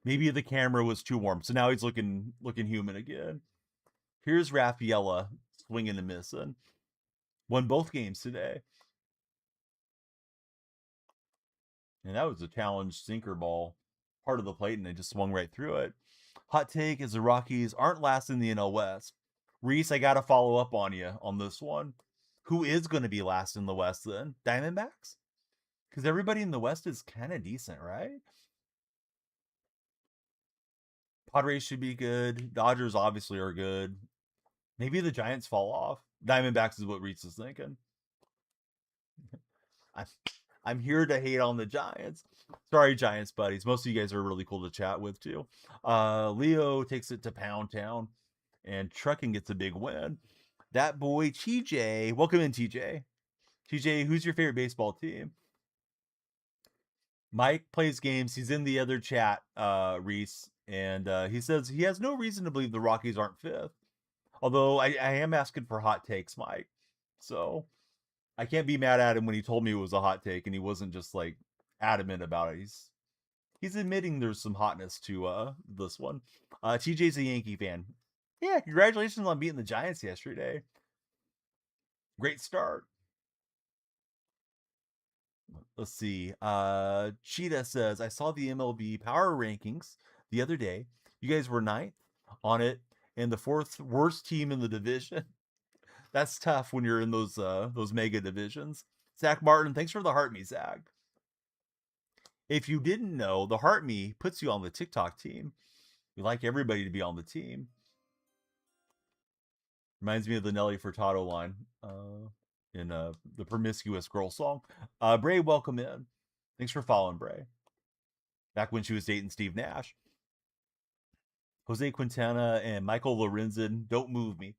Maybe the camera was too warm, so now he's looking human again. Here's Rafaela swinging and missing. Won both games today. And that was a challenge sinker ball, part of the plate, and they just swung right through it. Hot take is the Rockies aren't last in the NL West. Reese, I got to follow up on you on this one. Who is going to be last in the West then? Diamondbacks? Because everybody in the West is kind of decent, right? Padres should be good. Dodgers obviously are good. Maybe the Giants fall off. Diamondbacks is what Reese is thinking. I'm, I'm here to hate on the Giants. Sorry, Giants buddies. Most of you guys are really cool to chat with too. Leo takes it to Pound Town, and Trucking gets a big win. That boy TJ, welcome in TJ. TJ, who's your favorite baseball team? Mike plays games. He's in the other chat, Reese, and he says he has no reason to believe the Rockies aren't fifth. Although I am asking for hot takes, Mike. So I can't be mad at him when he told me it was a hot take and he wasn't just like adamant about it. He's admitting there's some hotness to this one. TJ's a Yankee fan. Yeah, congratulations on beating the Giants yesterday. Great start. Let's see. Cheetah says, I saw the MLB power rankings the other day. You guys were ninth on it and the fourth worst team in the division. That's tough when you're in those mega divisions. Zach Martin, thanks for the heart me, Zach. If you didn't know, the heart me puts you on the TikTok team. We like everybody to be on the team. Reminds me of the Nelly Furtado line in the Promiscuous Girl song. Bray, welcome in. Thanks for following, Bray. Back when she was dating Steve Nash. Jose Quintana and Michael Lorenzen, don't move me.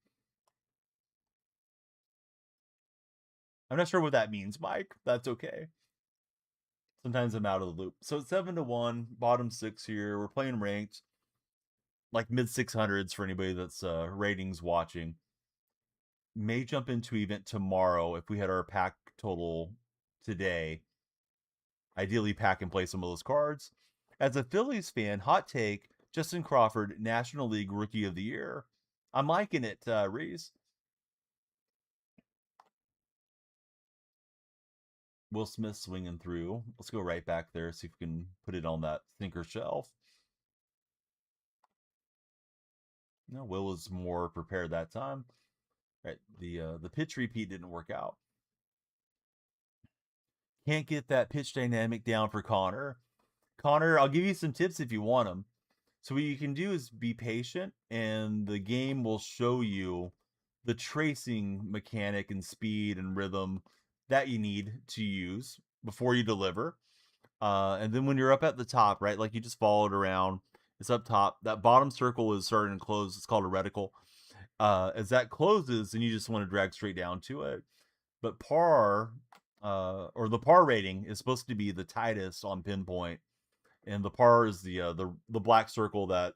I'm not sure what that means, Mike. That's okay. Sometimes I'm out of the loop. So it's 7-1, bottom 6 here. We're playing ranked, like mid 600s for anybody that's ratings watching. May jump into event tomorrow if we had our pack total today. Ideally, pack and play some of those cards. As a Phillies fan, hot take: Justin Crawford, National League Rookie of the Year. I'm liking it, Reese. Will Smith swinging through. Let's go right back there, see if we can put it on that thinker shelf. No, Will was more prepared that time. Right, the pitch repeat didn't work out. Can't get that pitch dynamic down for Connor. Connor, I'll give you some tips if you want them. So what you can do is be patient, and the game will show you the tracing mechanic and speed and rhythm that you need to use before you deliver. And then when you're up at the top, right, like you just followed around, it's up top. That bottom circle is starting to close. It's called a reticle. As that closes, then you just want to drag straight down to it. But par, or the par rating is supposed to be the tightest on pinpoint, and the par is the black circle that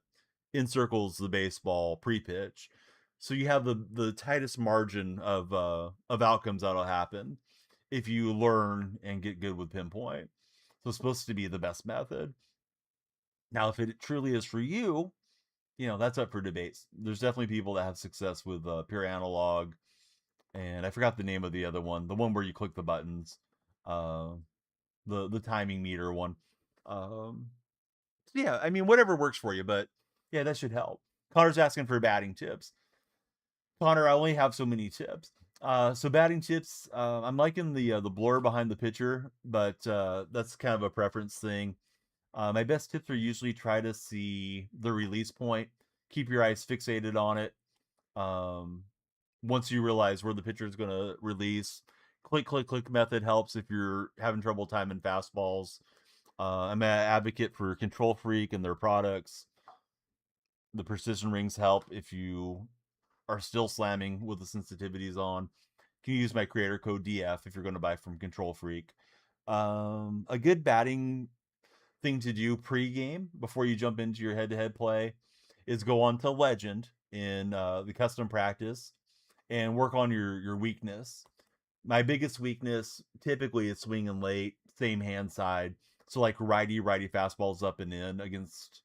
encircles the baseball pre-pitch. So you have the tightest margin of outcomes that'll happen if you learn and get good with pinpoint. So it's supposed to be the best method. Now, if it truly is for you, that's up for debates. There's definitely people that have success with pure analog, and I forgot the name of the other one, the one where you click the buttons, the timing meter one. So yeah, I mean, whatever works for you, but yeah, that should help. Connor's asking for batting tips. Connor, I only have so many tips. So batting tips, I'm liking the blur behind the pitcher, but that's kind of a preference thing. My best tips are usually try to see the release point. Keep your eyes fixated on it. Once you realize where the pitcher is going to release, click, click, click method helps if you're having trouble timing fastballs. I'm an advocate for DonyellFreak and their products. The precision rings help if you are still slamming with the sensitivities on. You can use my creator code DF if you're going to buy from DonyellFreak. A good batting thing to do pre-game before you jump into your head-to-head play is go on to Legend in the custom practice and work on your weakness. My biggest weakness typically is swinging late, same hand side. So like righty fastballs up and in against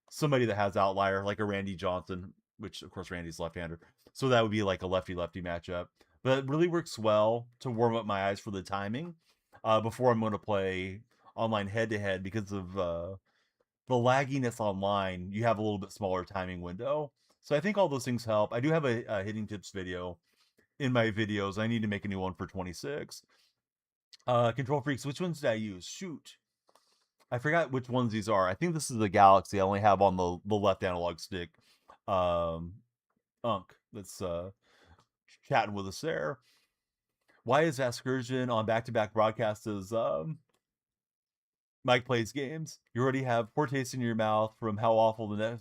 somebody that has outlier, like a Randy Johnson, which of course Randy's left-hander. So that would be like a lefty-lefty matchup. But it really works well to warm up my eyes for the timing before I'm going to play online head-to-head because of the lagginess online. You have a little bit smaller timing window. So I think all those things help. I do have a hitting tips video in my videos. I need to make a new one for 26. Control freaks, which ones did I use? Shoot. I forgot which ones these are. I think this is the Galaxy. I only have on the left analog stick. Unk that's chatting with us there. Why is Ascursion on back-to-back broadcasts as Mike plays games? You already have poor taste in your mouth from how awful the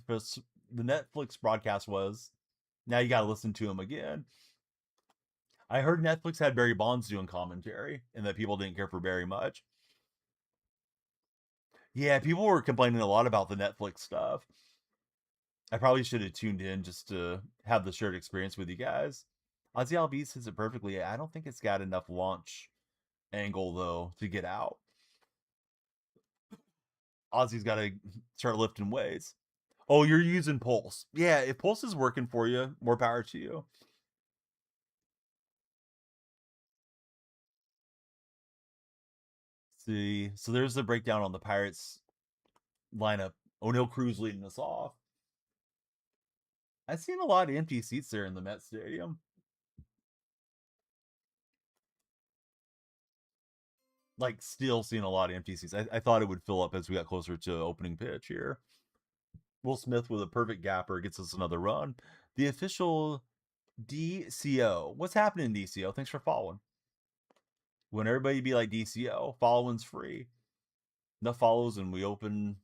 Netflix broadcast was. Now you got to listen to him again. I heard Netflix had Barry Bonds doing commentary, and that people didn't care for Barry much. Yeah, people were complaining a lot about the Netflix stuff. I probably should have tuned in just to have the shared experience with you guys. Ozzy Albies says it perfectly. I don't think it's got enough launch angle though to get out. Ozzy's got to start lifting weights. Oh, you're using Pulse. Yeah, if Pulse is working for you, more power to you. See, so there's the breakdown on the Pirates lineup. O'Neill Cruz leading us off. I've seen a lot of empty seats there in the Met Stadium. Like, still seeing a lot of empty seats. I thought it would fill up as we got closer to opening pitch here. Will Smith with a perfect gapper gets us another run. The official DCO. What's happening, DCO? Thanks for following. When everybody be like DCO, following's free. Enough follows and we open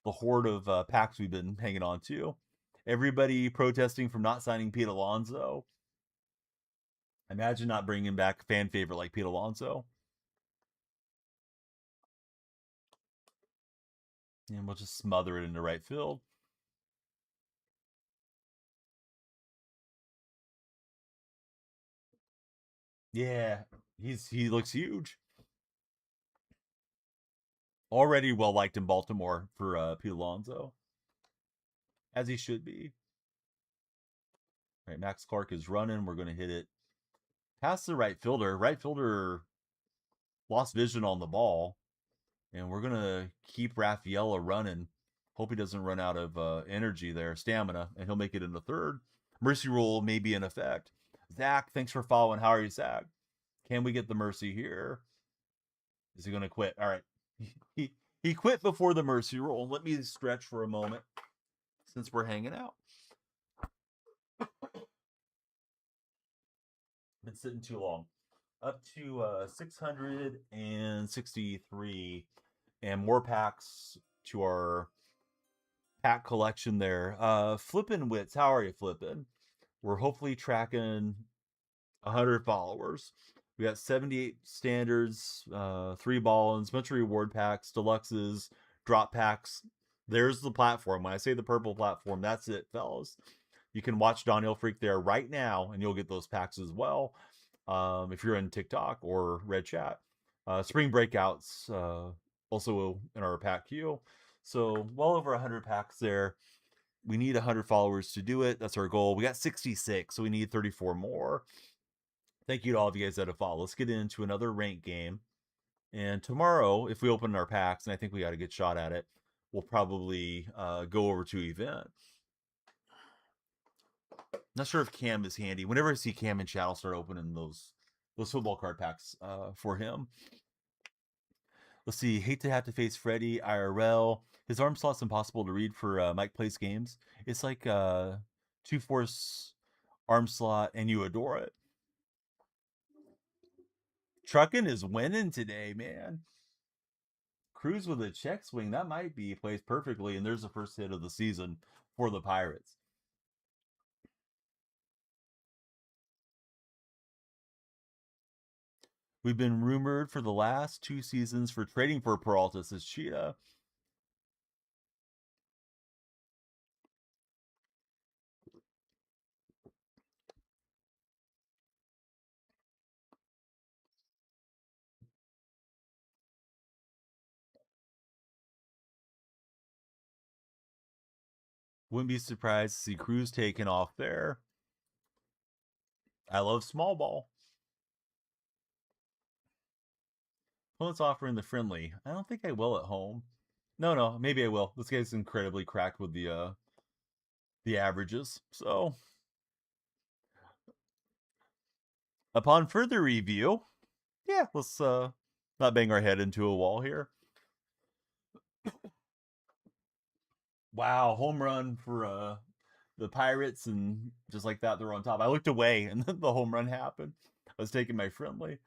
the horde of packs we've been hanging on to. Everybody protesting from not signing Pete Alonso. Imagine not bringing back a fan favorite like Pete Alonso. And we'll just smother it into right field. Yeah, he looks huge. Already well liked in Baltimore for Pete Alonso, as he should be. All right, Max Clark is running. We're going to hit it past the right fielder. Right fielder lost vision on the ball, and we're going to keep Rafaela running. Hope he doesn't run out of energy there, stamina, and he'll make it in the third. Mercy rule may be in effect. Zach, thanks for following. How are you, Zach? Can we get the mercy here? Is he going to quit? All right. He quit before the mercy rule. Let me stretch for a moment since we're hanging out. Been sitting too long. Up to 663 and more packs to our pack collection there. Flippin' Wits, how are you, Flippin'? We're hopefully tracking 100 followers. We got 78 standards, 3 ball-ins, bunch of reward packs, deluxes, drop packs. There's the platform. When I say the purple platform, that's it, fellas. You can watch DonyellFreak there right now, and you'll get those packs as well. If you're in TikTok or Red Chat. Spring breakouts also in our pack queue. So well over 100 packs there. We need 100 followers to do it. That's our goal. We got 66, so we need 34 more. Thank you to all of you guys that have followed. Let's get into another rank game. And tomorrow, if we open our packs, and I think we got a good shot at it, we'll probably go over to event. Not sure if Cam is handy. Whenever I see Cam in chat, I'll start opening those football card packs for him. Let's see. Hate to have to face Freddy IRL. His arm slot's impossible to read for Mike Plays Games. It's like 2-force arm slot, and you adore it. Truckin' is winning today, man. Cruz with a check swing. That might be plays perfectly, and there's the first hit of the season for the Pirates. We've been rumored for the last 2 seasons for trading for Peralta, says Cheetah. Wouldn't be surprised to see Cruz taken off there. I love small ball. Opponent's offering the friendly. I don't think I will at home. No, maybe I will. This guy's incredibly cracked with the averages. So Upon further review, yeah, let's not bang our head into a wall here. Wow, home run for the Pirates, and just like that, they're on top. I looked away, and then the home run happened. I was taking my friendly,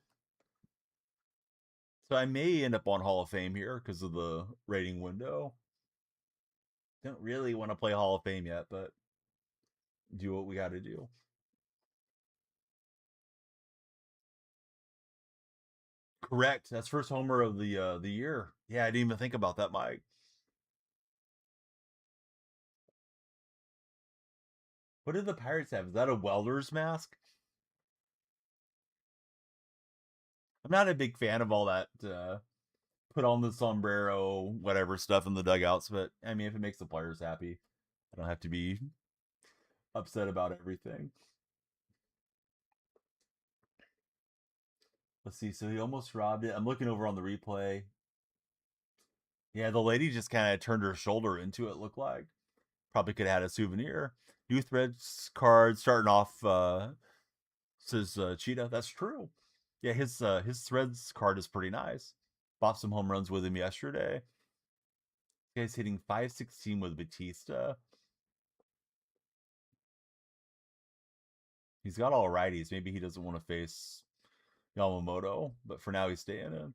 so I may end up on Hall of Fame here because of the rating window. Don't really want to play Hall of Fame yet, but do what we got to do. Correct. That's first homer of the year. Yeah, I didn't even think about that, Mike. What did the Pirates have? Is that a welder's mask? I'm not a big fan of all that put on the sombrero, whatever stuff in the dugouts, but I mean, if it makes the players happy, I don't have to be upset about everything. Let's see. So he almost robbed it. I'm looking over on the replay. Yeah, the lady just kind of turned her shoulder into it, looked like. Probably could have had a souvenir. Youth Reds card starting off says Cheetah. That's true. Yeah, his Threads card is pretty nice. Bought some home runs with him yesterday. This guy's hitting 516 with Batista. He's got all righties. Maybe he doesn't want to face Yamamoto, but for now he's staying in.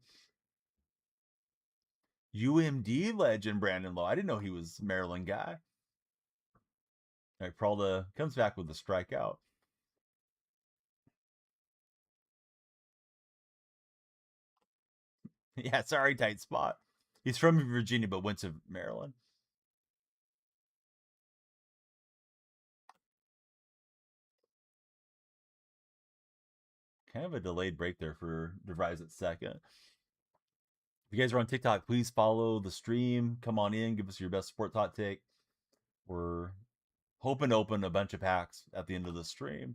UMD legend Brandon Lowe. I didn't know he was Maryland guy. All right, Pralda comes back with a strikeout. Yeah, sorry, tight spot. He's from Virginia, but went to Maryland. Kind of a delayed break there for DeVries at second. If you guys are on TikTok, please follow the stream. Come on in, give us your best sports hot take. We're hoping to open a bunch of packs at the end of the stream.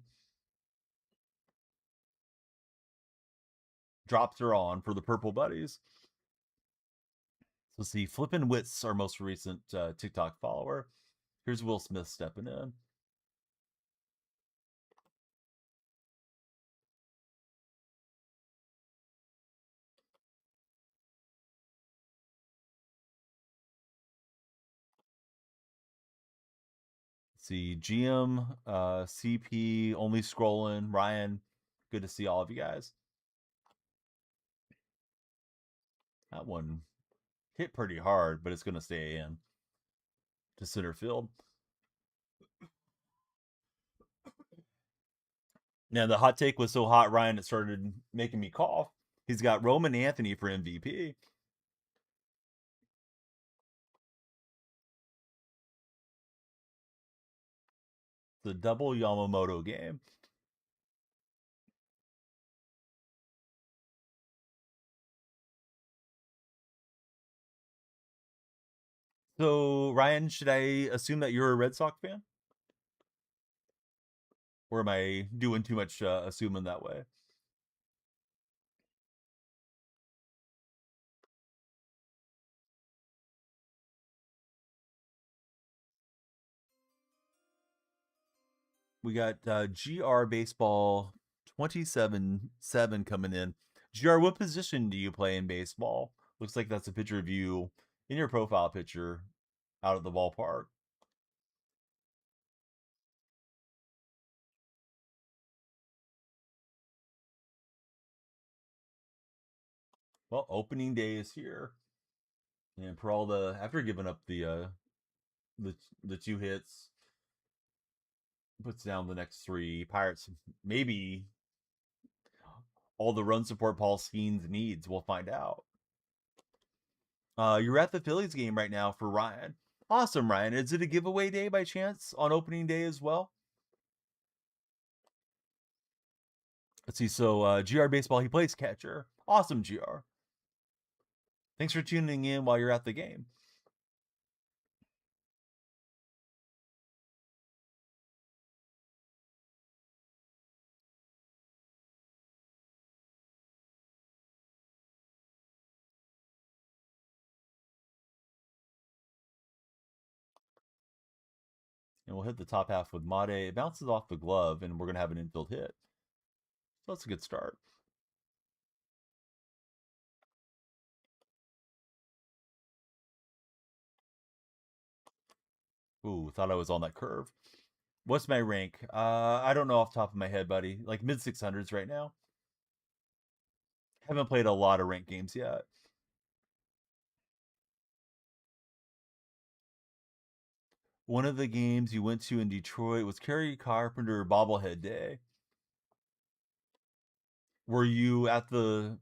Drops are on for the Purple Buddies. So see, Flippin' Wits, our most recent TikTok follower. Here's Will Smith stepping in. See, GM, CP, only scrolling. Ryan, good to see all of you guys. That one hit pretty hard, but it's going to stay in to center field. Now, the hot take was so hot, Ryan, it started making me cough. He's got Roman Anthony for MVP. The double Yamamoto game. So, Ryan, should I assume that you're a Red Sox fan? Or am I doing too much assuming that way? We got GR Baseball 27-7 coming in. GR, what position do you play in baseball? Looks like that's a picture of you in your profile picture out at the ballpark. Well, opening day is here. And Peralta, after giving up the two hits, puts down the next three. Pirates, maybe all the run support Paul Skeens needs. We'll find out. You're at the Phillies game right now for Ryan. Awesome, Ryan. Is it a giveaway day by chance on opening day as well? Let's see. So, GR Baseball, he plays catcher. Awesome, GR. Thanks for tuning in while you're at the game. And we'll hit the top half with Mate. It bounces off the glove, and we're going to have an infield hit. So that's a good start. Ooh, thought I was on that curve. What's my rank? I don't know off the top of my head, buddy. Like mid 600s right now. Haven't played a lot of ranked games yet. One of the games you went to in Detroit was Kerry Carpenter Bobblehead Day. Were you at the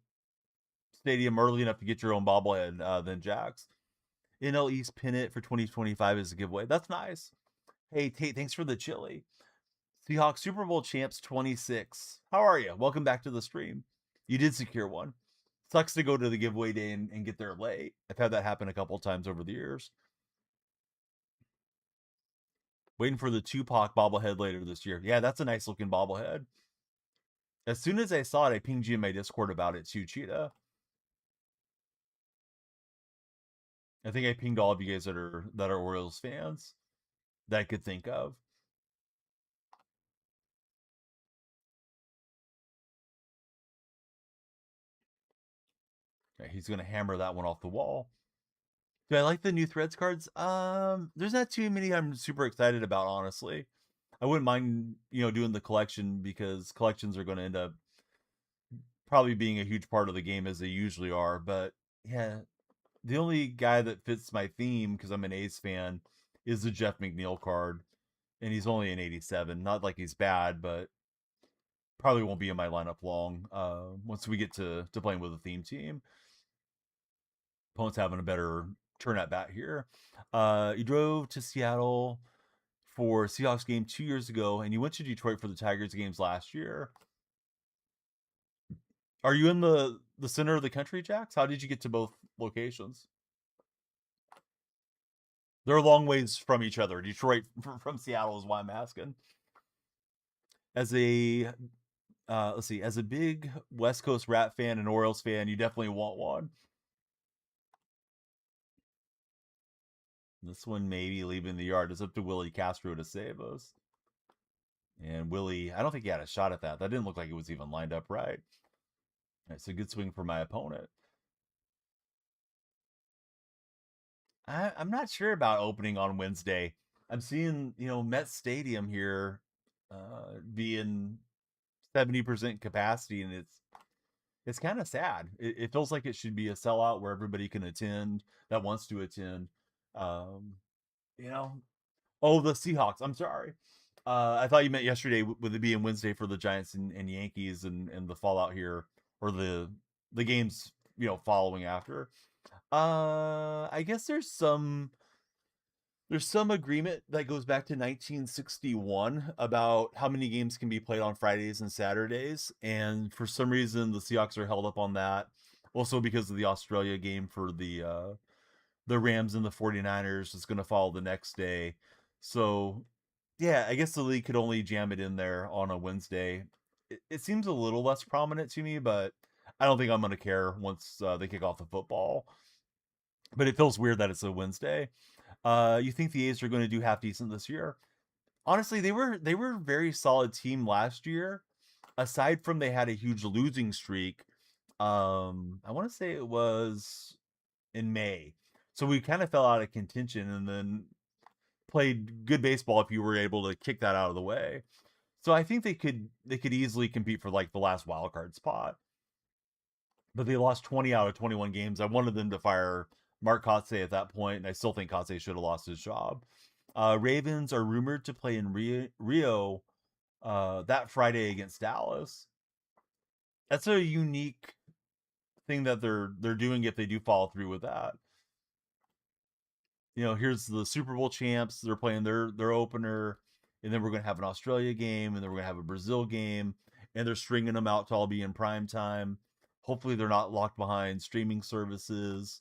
stadium early enough to get your own bobblehead than Jack's? NL East pennant for 2025 is a giveaway. That's nice. Hey, Tate, thanks for the chili. Seahawks Super Bowl champs 26. How are you? Welcome back to the stream. You did secure one. Sucks to go to the giveaway day and get there late. I've had that happen a couple times over the years. Waiting for the Tupac bobblehead later this year. Yeah, that's a nice looking bobblehead. As soon as I saw it, I pinged you in my Discord about it too, Cheetah. I think I pinged all of you guys that are Orioles fans that I could think of. Okay, he's gonna hammer that one off the wall. Do I like the new Threads cards? There's not too many I'm super excited about, honestly. I wouldn't mind, doing the collection because collections are going to end up probably being a huge part of the game as they usually are. But yeah, the only guy that fits my theme because I'm an A's fan is the Jeff McNeil card, and he's only an 87. Not like he's bad, but probably won't be in my lineup long. Once we get to playing with a theme team, opponent's having a better turn at bat here. You drove to Seattle for Seahawks game 2 years ago, and you went to Detroit for the Tigers games last year. Are you in the center of the country, Jax? How did you get to both locations? They're a long ways from each other. Detroit from Seattle is why I'm asking. As a let's see, as a big West Coast Rat fan and Orioles fan, you definitely want one. This one maybe leaving the yard. It's up to Willie Castro to save us. And Willie, I don't think he had a shot at that. That didn't look like it was even lined up right. It's a good swing for my opponent. I'm not sure about opening on Wednesday. I'm seeing, Met Stadium here being 70% capacity, and it's kind of sad. It feels like it should be a sellout where everybody can attend that wants to attend. Um, you know, oh, the Seahawks. I'm sorry. I thought you meant yesterday with it being Wednesday for the Giants and Yankees and the fallout here or the games following after. I guess there's some agreement that goes back to 1961 about how many games can be played on Fridays and Saturdays, and for some reason the Seahawks are held up on that. Also because of the Australia game for the Rams and the 49ers is going to follow the next day. So, yeah, I guess the league could only jam it in there on a Wednesday. It seems a little less prominent to me, but I don't think I'm going to care once they kick off the football. But it feels weird that it's a Wednesday. You think the A's are going to do half decent this year? Honestly, they were a very solid team last year. Aside from they had a huge losing streak. I want to say it was in May. So we kind of fell out of contention and then played good baseball if you were able to kick that out of the way. So I think they could easily compete for like the last wild card spot. But they lost 20 out of 21 games. I wanted them to fire Mark Kotze at that point, and I still think Kotze should have lost his job. Ravens are rumored to play in Rio that Friday against Dallas. That's a unique thing that they're doing if they do follow through with that. Here's the Super Bowl champs. They're playing their opener, and then we're gonna have an Australia game, and then we're gonna have a Brazil game, and they're stringing them out to all be in prime time. Hopefully, they're not locked behind streaming services,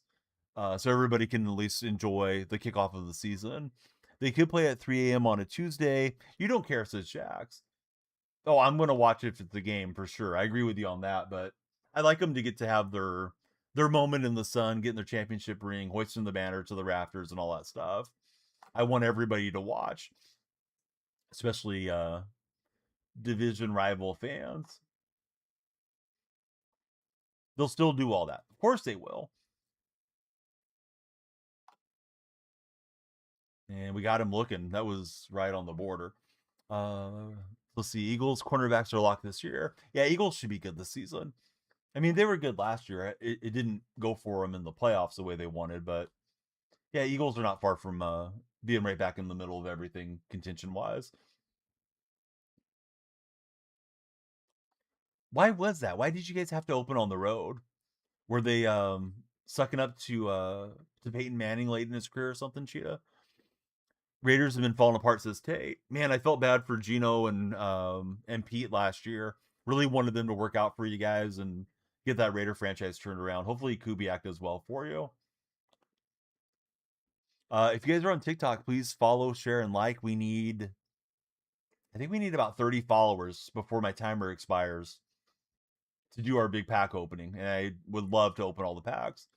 so everybody can at least enjoy the kickoff of the season. They could play at 3 a.m. on a Tuesday. You don't care, says Jax. Oh, I'm gonna watch it if it's a game for sure. I agree with you on that, but I like them to get to have their moment in the sun, getting their championship ring, hoisting the banner to the rafters, and all that stuff. I want everybody to watch, especially division rival fans. They'll still do all that. Of course they will. And we got him looking. That was right on the border. Uh, let's see. Eagles cornerbacks are locked this year. Yeah, Eagles should be good this season. I mean, they were good last year. It didn't go for them in the playoffs the way they wanted, but yeah, Eagles are not far from being right back in the middle of everything contention wise. Why was that? Why did you guys have to open on the road? Were they sucking up to Peyton Manning late in his career or something, Cheetah? Raiders have been falling apart since Tate. Man, I felt bad for Gino and Pete last year. Really wanted them to work out for you guys and get that Raider franchise turned around. Hopefully Kubiak does well for you. If you guys are on TikTok, please follow, share, and like. I think we need about 30 followers before my timer expires to do our big pack opening. And I would love to open all the packs.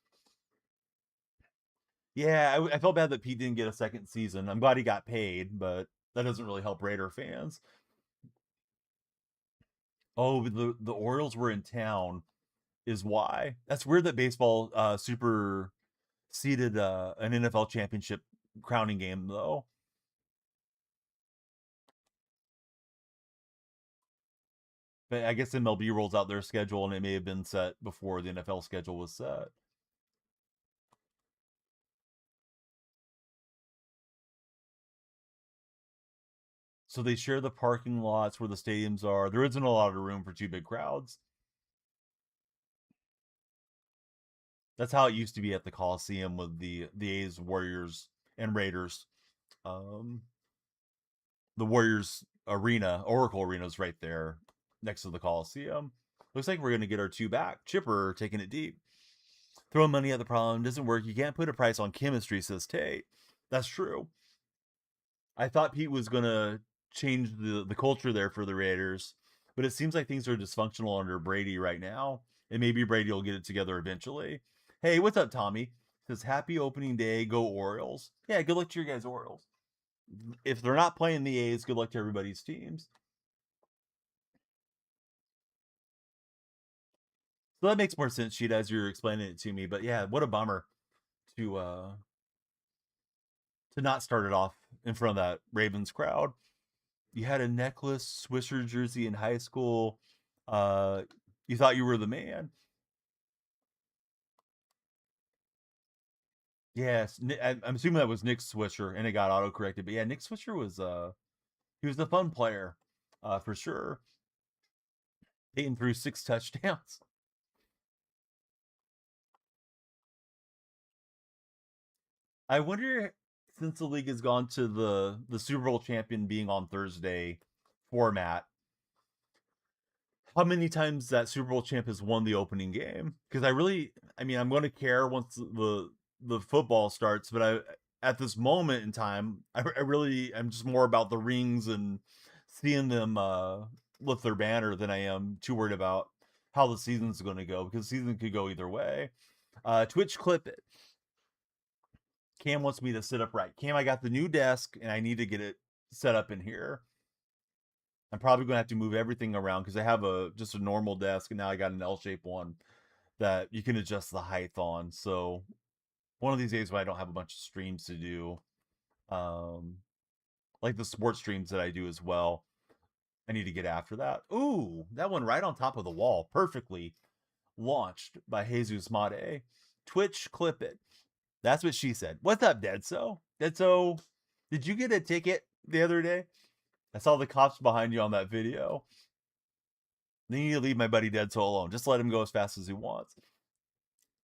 Yeah, I felt bad that Pete didn't get a second season. I'm glad he got paid, but that doesn't really help Raider fans. Oh, the Orioles were in town is why. That's weird that baseball super seeded an NFL championship crowning game though. But I guess MLB rolls out their schedule and it may have been set before the NFL schedule was set. So they share the parking lots where the stadiums are. There isn't a lot of room for two big crowds. That's how it used to be at the Coliseum with the A's, Warriors, and Raiders. Um, the Warriors arena, Oracle Arena, is right there next to the Coliseum. Looks like we're gonna get our two back. Chipper taking it deep. Throwing money at the problem doesn't work. You can't put a price on chemistry, says Tate. That's true. I thought Pete was gonna change the culture there for the Raiders, but it seems like things are dysfunctional under Brady right now, and maybe Brady will get it together eventually. Hey, what's up, Tommy? Says happy opening day, go Orioles. Yeah, good luck to your guys, Orioles. If they're not playing the A's, good luck to everybody's teams. So that makes more sense, Sheet, as you're explaining it to me. But yeah, what a bummer to not start it off in front of that Ravens crowd. You had a necklace, Swisher jersey in high school. You thought you were the man. Yes, I'm assuming that was Nick Swisher, and it got auto corrected. But yeah, Nick Swisher was he was the fun player, for sure. Peyton threw 6 touchdowns. I wonder, since the league has gone to the Super Bowl champion being on Thursday format, how many times that Super Bowl champ has won the opening game? Because I mean, I'm going to care once the football starts, but at this moment in time, I'm just more about the rings and seeing them lift their banner than I am too worried about how the season's going to go, because the season could go either way. Twitch clip it. Cam wants me to sit upright. Cam, I got the new desk and I need to get it set up in here. I'm probably going to have to move everything around because I have just a normal desk and now I got an L-shaped one that you can adjust the height on. So one of these days when I don't have a bunch of streams to do, like the sports streams that I do as well, I need to get after that. Ooh, that one right on top of the wall, perfectly launched by Jesus Made. Twitch clip it. That's what she said. What's up, Deadso? Deadso, did you get a ticket the other day? I saw the cops behind you on that video. They need to leave my buddy Deadso alone. Just let him go as fast as he wants.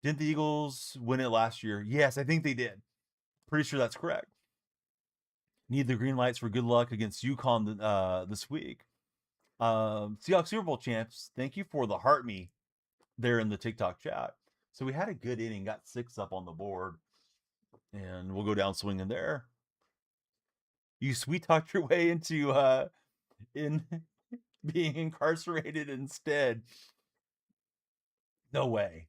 Didn't the Eagles win it last year? Yes, I think they did. Pretty sure that's correct. Need the green lights for good luck against UConn this week. Seahawks Super Bowl champs, thank you for the heart me there in the TikTok chat. So we had a good inning, got 6 up on the board, and we'll go down swinging there. You sweet talked your way into in being incarcerated instead. No way.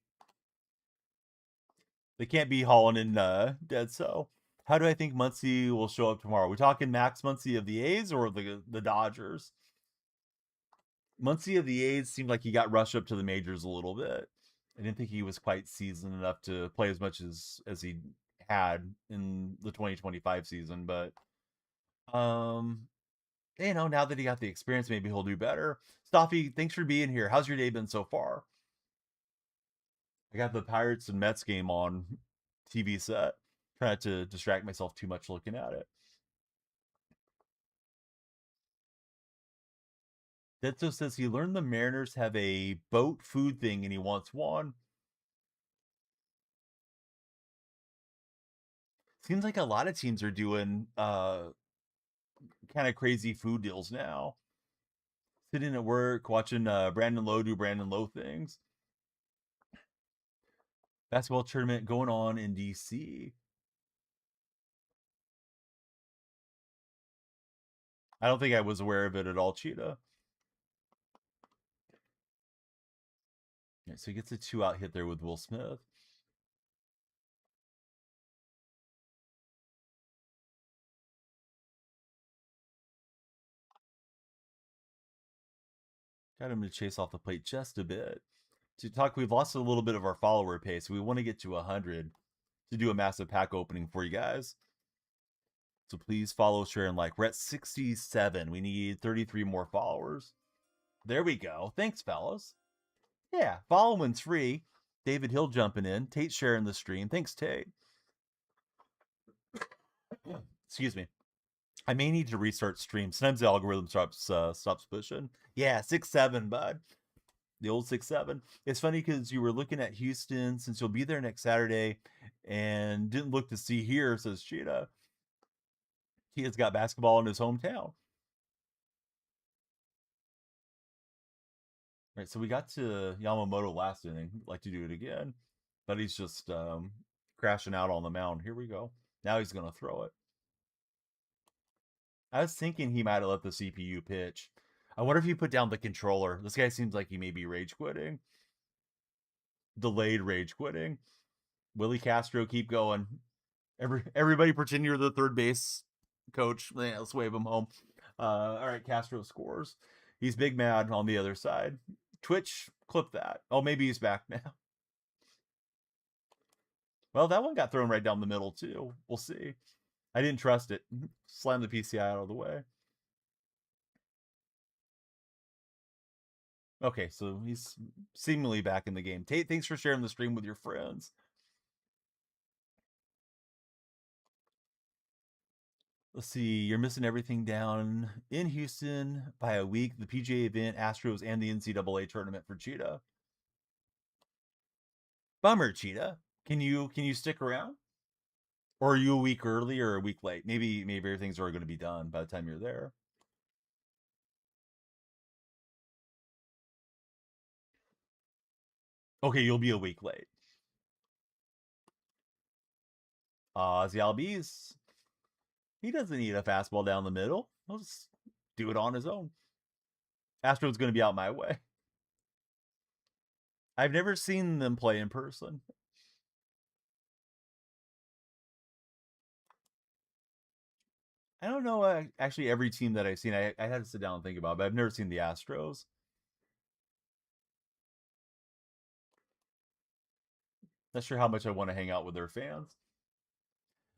They can't be hauling in dead. So how do I think Muncie will show up tomorrow? We're talking Max Muncie of the A's or the Dodgers? Muncie of the A's seemed like he got rushed up to the majors a little bit. I didn't think he was quite seasoned enough to play as much as he had in the 2025 season, but um now that he got the experience, maybe he'll do better. Stoffy, thanks for being here. How's your day been so far? I got the Pirates and Mets game on TV set. Try not to distract myself too much looking at it. Detso says he learned the Mariners have a boat food thing and he wants one. Seems like a lot of teams are doing kind of crazy food deals now. Sitting at work, watching Brandon Lowe do Brandon Lowe things. Basketball tournament going on in DC. I don't think I was aware of it at all, Cheetah. Yeah, so he gets a 2-out hit there with Will Smith. Got him to chase off the plate just a bit. To talk, we've lost a little bit of our follower pace. We want to get to 100 to do a massive pack opening for you guys. So please follow, share, and like. We're at 67. We need 33 more followers. There we go. Thanks, fellas. Yeah, following's free. David Hill jumping in. Tate sharing the stream. Thanks, Tate. Excuse me. I may need to restart stream. Sometimes the algorithm stops pushing. Yeah, 6-7, bud. The old 6-7. It's funny because you were looking at Houston since you'll be there next Saturday and didn't look to see here, says Cheetah. Cheetah's got basketball in his hometown. Right, so we got to Yamamoto last inning. Like to do it again, but he's just crashing out on the mound. Here we go. Now he's gonna throw it. I was thinking he might have let the CPU pitch. I wonder if he put down the controller. This guy seems like he may be rage quitting. Delayed rage quitting. Willie Castro, keep going. Everybody pretend you're the third base coach. Yeah, let's wave him home. All right, Castro scores. He's big mad on the other side. Twitch, clip that. Oh, maybe he's back now. Well, that one got thrown right down the middle too. We'll see. I didn't trust it. Slam the PCI out of the way. Okay, so he's seemingly back in the game. Tate, thanks for sharing the stream with your friends. Let's see. You're missing everything down in Houston by a week. The PGA event, Astros, and the NCAA tournament for Cheetah. Bummer, Cheetah. Can you stick around? Or are you a week early or a week late? Maybe everything's already going to be done by the time you're there. Okay, you'll be a week late. Ozzy Albies, he doesn't need a fastball down the middle. He'll just do it on his own. Astro's going to be out my way. I've never seen them play in person. I don't know actually every team that I've seen. I had to sit down and think about it, but I've never seen the Astros. Not sure how much I want to hang out with their fans.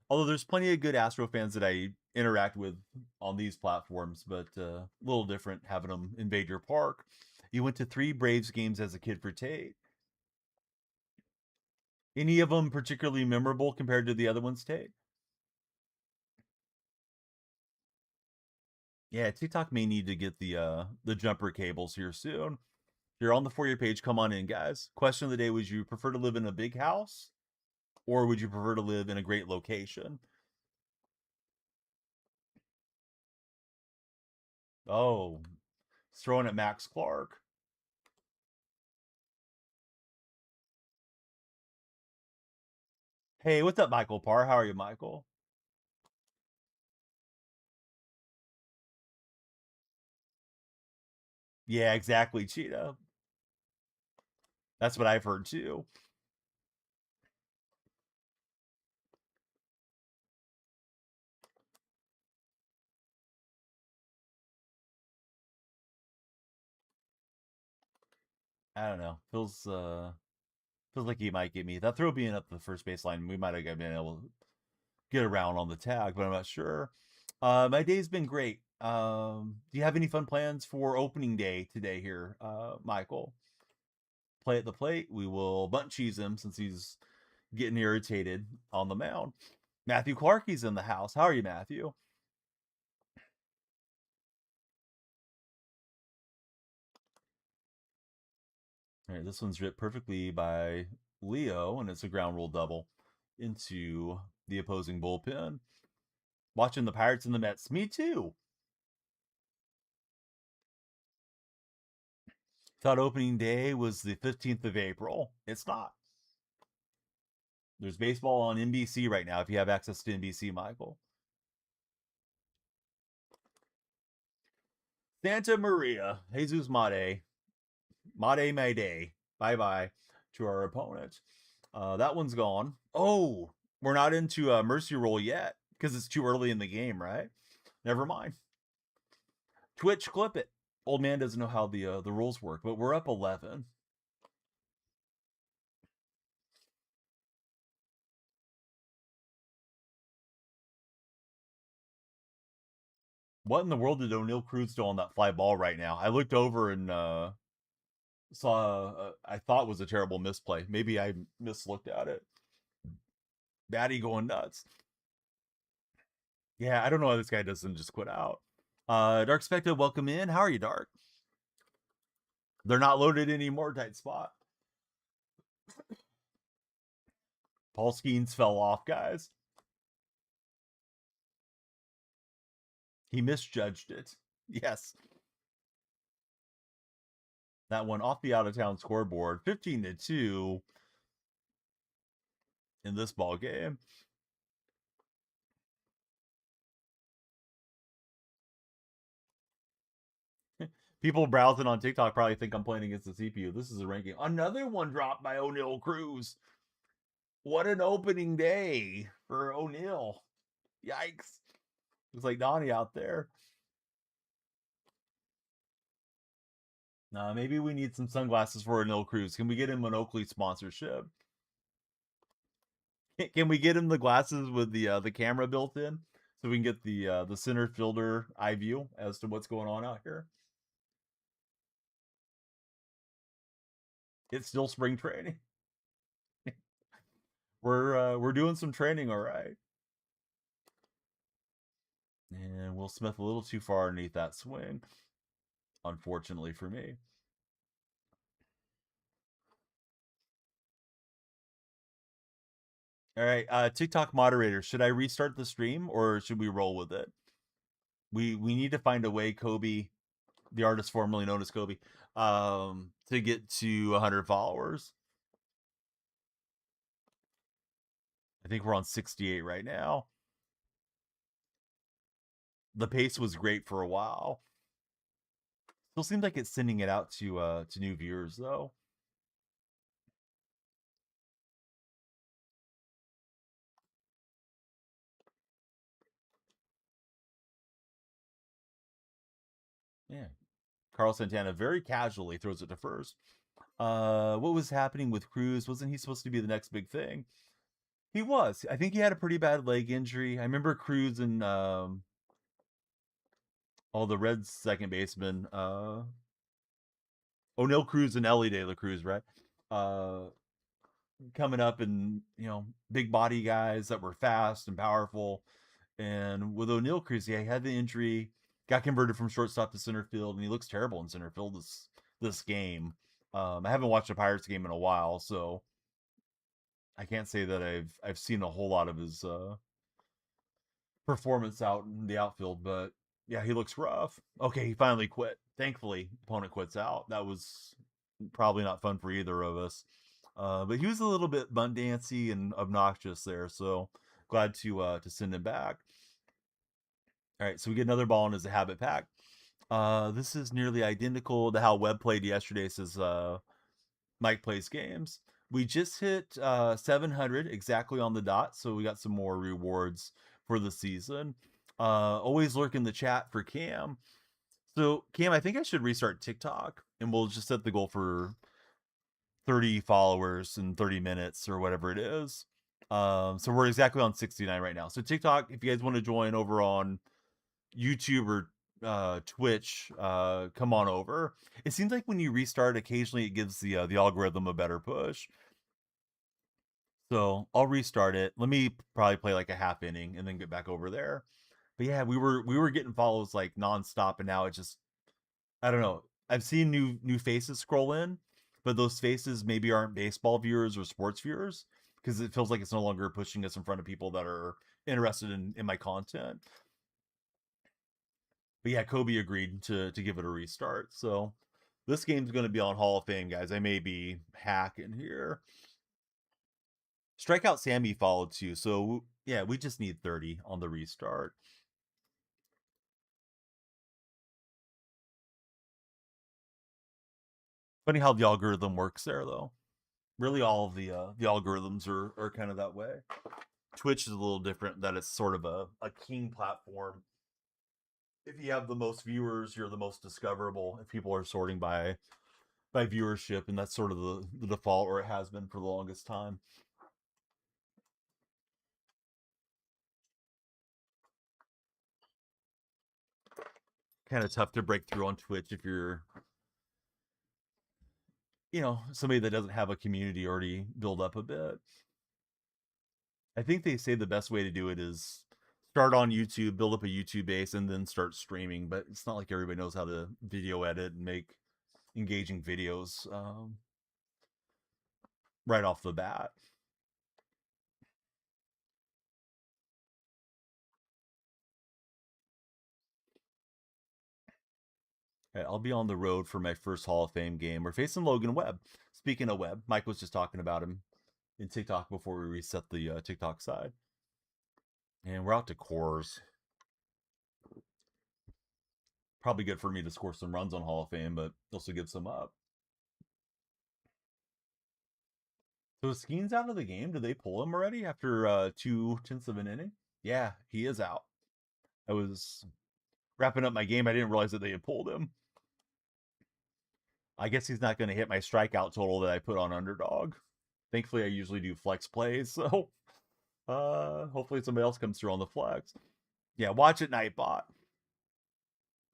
Although there's plenty of good Astro fans that I interact with on these platforms, but a little different having them invade your park. You went to 3 Braves games as a kid for Tate. Any of them particularly memorable compared to the other ones, Tate? Yeah, TikTok may need to get the jumper cables here soon. You're on the For You page. Come on in, guys. Question of the day: would you prefer to live in a big house, or would you prefer to live in a great location? Oh, throwing at Max Clark. Hey, what's up, Michael Parr? How are you, Michael? Yeah, exactly, Cheetah. That's what I've heard too. I don't know. Feels Feels like he might get me. That throw being up the first baseline, we might have been able to get around on the tag, but I'm not sure. My day's been great. Do you have any fun plans for opening day today here, Michael? Play at the plate. We will bunt cheese him since he's getting irritated on the mound. Matthew Clarkey's in the house. How are you, Matthew? All right, this one's ripped perfectly by Leo, and it's a ground rule double into the opposing bullpen. Watching the Pirates and the Mets. Me too. Thought opening day was the 15th of April. It's not. There's baseball on NBC right now if you have access to NBC, Michael. Santa Maria, Jesus Made, Made Mayday. Bye bye to our opponent. That one's gone. Oh, we're not into a mercy roll yet because it's too early in the game, right? Never mind. Twitch, clip it. Old man doesn't know how the rules work, but we're up 11. What in the world did O'Neill Cruz do on that fly ball right now? I looked over and saw I thought was a terrible misplay. Maybe I mislooked at it. Batty going nuts. Yeah, I don't know why this guy doesn't just quit out. Dark Spectre, welcome in. How are you, Dark? They're not loaded anymore. Tight spot. Paul Skeens fell off, guys. He misjudged it. Yes. That one off the out-of-town scoreboard. 15-2 in this ball game. People browsing on TikTok probably think I'm playing against the CPU. This is a ranking. Another one dropped by O'Neill Cruz. What an opening day for O'Neill. Yikes. Looks like Donnie out there. Maybe we need some sunglasses for O'Neill Cruz. Can we get him an Oakley sponsorship? Can we get him the glasses with the camera built in so we can get the center fielder eye view as to what's going on out here? It's still spring training. We're doing some training, all right. And Will Smith a little too far underneath that swing, unfortunately for me. All right, TikTok moderator, should I restart the stream or should we roll with it? We need to find a way, Kobe, the artist formerly known as Kobe, to get to 100 followers. I think we're on 68 right now. The pace was great for a while. Still seems like it's sending it out to new viewers though. Yeah. Carl Santana very casually throws it to first. What was happening with Cruz? Wasn't he supposed to be the next big thing? He was. I think he had a pretty bad leg injury. I remember Cruz and the Reds second baseman, O'Neill Cruz and Ellie De La Cruz, right? Coming up and big body guys that were fast and powerful. And with O'Neill Cruz, he had the injury, got converted from shortstop to center field, and he looks terrible in center field this game. I haven't watched a Pirates game in a while, so I can't say that I've seen a whole lot of his performance out in the outfield, but yeah, he looks rough. Okay, he finally quit. Thankfully, opponent quits out. That was probably not fun for either of us. But he was a little bit bunt dancey and obnoxious there, so glad to send him back. All right, so we get another ball in as a habit pack. This is nearly identical to how Webb played yesterday, says Mike Plays Games. We just hit 700 exactly on the dot, so we got some more rewards for the season. Always lurk in the chat for Cam. So, Cam, I think I should restart TikTok, and we'll just set the goal for 30 followers in 30 minutes or whatever it is. So we're exactly on 69 right now. So TikTok, if you guys want to join over on YouTube or Twitch, come on over. It seems like when you restart, occasionally it gives the algorithm a better push. So I'll restart it. Let me probably play like a half inning and then get back over there. But yeah, we were getting follows like nonstop, and now it just, I don't know. I've seen new faces scroll in, but those faces maybe aren't baseball viewers or sports viewers because it feels like it's no longer pushing us in front of people that are interested in my content. But yeah, Kobe agreed to give it a restart. So this game's going to be on Hall of Fame, guys. I may be hacking here. Strikeout Sammy followed too. So yeah, we just need 30 on the restart. Funny how the algorithm works there, though. Really, all of the algorithms are kind of that way. Twitch is a little different. That it's sort of a king platform. If you have the most viewers, you're the most discoverable. If people are sorting by viewership, and that's sort of the default, or it has been for the longest time. Kind of tough to break through on Twitch if you're, somebody that doesn't have a community already built up a bit. I think they say the best way to do it is start on YouTube, build up a YouTube base, and then start streaming. But it's not like everybody knows how to video edit and make engaging videos right off the bat. Okay, I'll be on the road for my first Hall of Fame game. We're facing Logan Webb. Speaking of Webb, Mike was just talking about him in TikTok before we reset the TikTok side. And we're out to cores. Probably good for me to score some runs on Hall of Fame, but also give some up. So Skeen's out of the game. Did they pull him already after 2/10 of an inning? Yeah, he is out. I was wrapping up my game. I didn't realize that they had pulled him. I guess he's not going to hit my strikeout total that I put on underdog. Thankfully, I usually do flex plays, so hopefully somebody else comes through on the flex. Yeah, watch it, Nightbot. All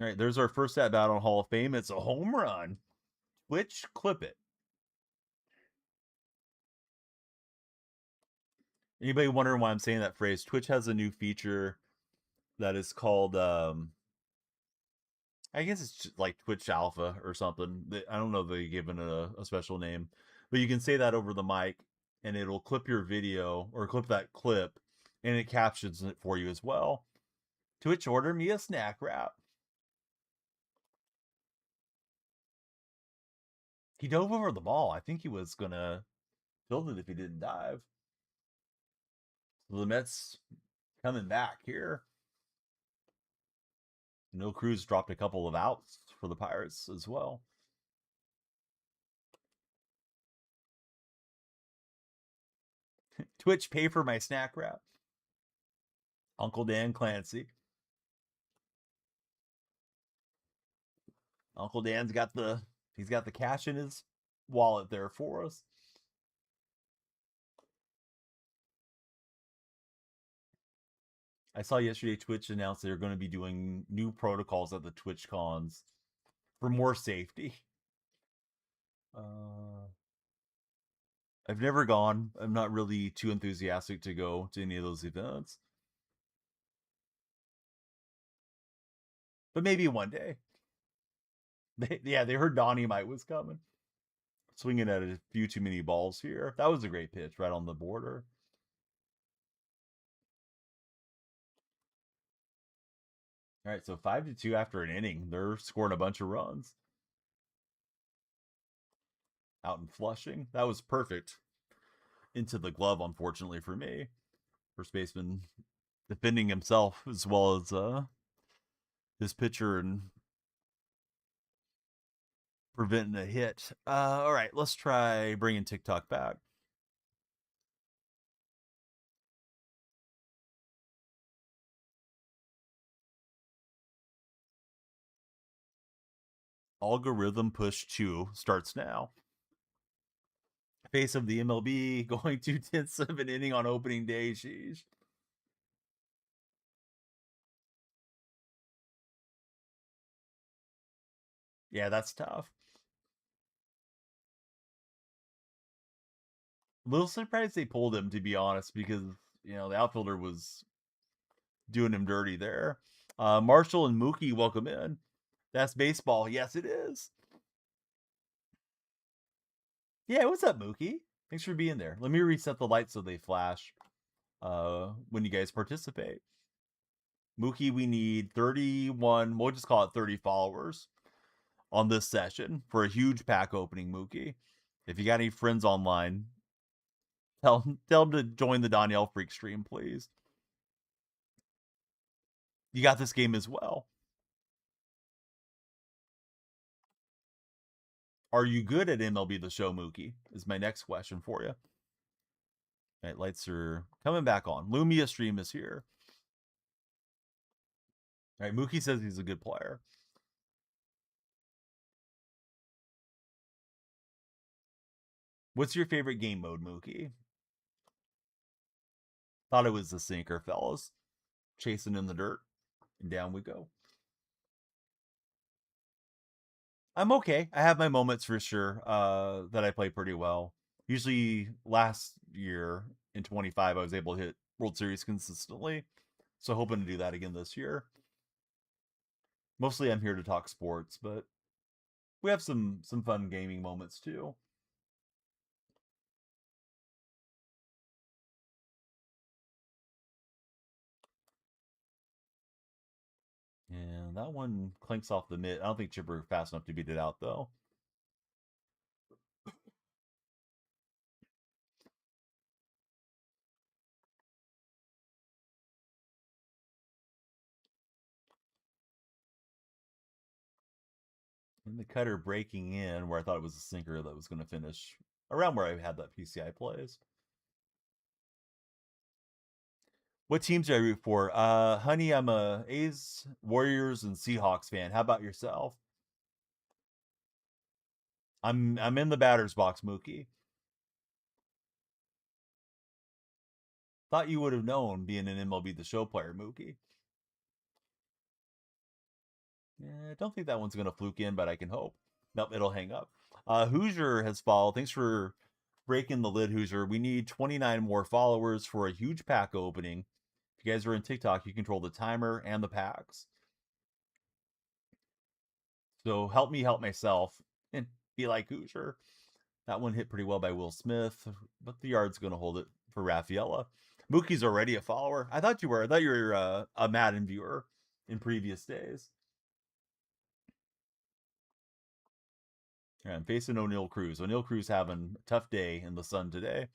right, there's our first at bat on Hall of Fame. It's a home run. Twitch, clip it. Anybody wondering why I'm saying that phrase? Twitch has a new feature that is called I guess it's just like Twitch Alpha or something. I don't know if they given it a special name, but you can say that over the mic, and it'll clip your video or clip that clip, and it captions it for you as well. Twitch, order me a snack wrap. He dove over the ball. I think he was gonna field it if he didn't dive. So the Mets coming back here. No Cruz dropped a couple of outs for the Pirates as well. Twitch, pay for my snack wrap. Uncle Dan Clancy. Uncle Dan's got the cash in his wallet there for us. I saw yesterday Twitch announced they're going to be doing new protocols at the Twitch cons for more safety. Uh, I've never gone. I'm not really too enthusiastic to go to any of those events. But maybe one day. They heard Dynamite was coming. Swinging at a few too many balls here. That was a great pitch right on the border. All right, so 5-2 after an inning. They're scoring a bunch of runs. Out in Flushing. That was perfect. Into the glove, unfortunately for me. First baseman defending himself as well as his pitcher and preventing a hit. All right, let's try bringing TikTok back. Algorithm push 2 starts now. Face of the MLB going 2/10 of an inning on opening day. Sheesh. Yeah, that's tough. A little surprised they pulled him, to be honest, because the outfielder was doing him dirty there. Marshall and Mookie, welcome in. That's baseball. Yes, it is. Yeah, what's up, Mookie? Thanks for being there. Let me reset the lights so they flash when you guys participate. Mookie, we need 31, we'll just call it 30 followers on this session for a huge pack opening, Mookie. If you got any friends online, tell them to join the DonyellFreak stream, please. You got this game as well. Are you good at MLB The Show, Mookie? Is my next question for you. All right, lights are coming back on. Lumia stream is here. All right, Mookie says he's a good player. What's your favorite game mode, Mookie? Thought it was the sinker, fellas. Chasing in the dirt, and down we go. I'm okay. I have my moments for sure that I play pretty well. Usually last year in 25, I was able to hit World Series consistently. So hoping to do that again this year. Mostly I'm here to talk sports, but we have some fun gaming moments too. And that one clinks off the mitt. I don't think Chipper fast enough to beat it out though. And the cutter breaking in where I thought it was a sinker that was going to finish around where I had that PCI plays. What teams do I root for? Honey, I'm a A's, Warriors, and Seahawks fan. How about yourself? I'm in the batter's box, Mookie. Thought you would have known being an MLB The Show player, Mookie. Yeah, I don't think that one's gonna fluke in, but I can hope. Nope, it'll hang up. Hoosier has followed. Thanks for breaking the lid, Hoosier. We need 29 more followers for a huge pack opening. If you guys are in TikTok, you control the timer and the packs. So help me help myself and be like Hoosier. That one hit pretty well by Will Smith, but the yard's going to hold it for Rafaela. Mookie's already a follower. I thought you were. I thought you were a Madden viewer in previous days. Yeah, I'm facing Oneil Cruz. Oneil Cruz having a tough day in the sun today.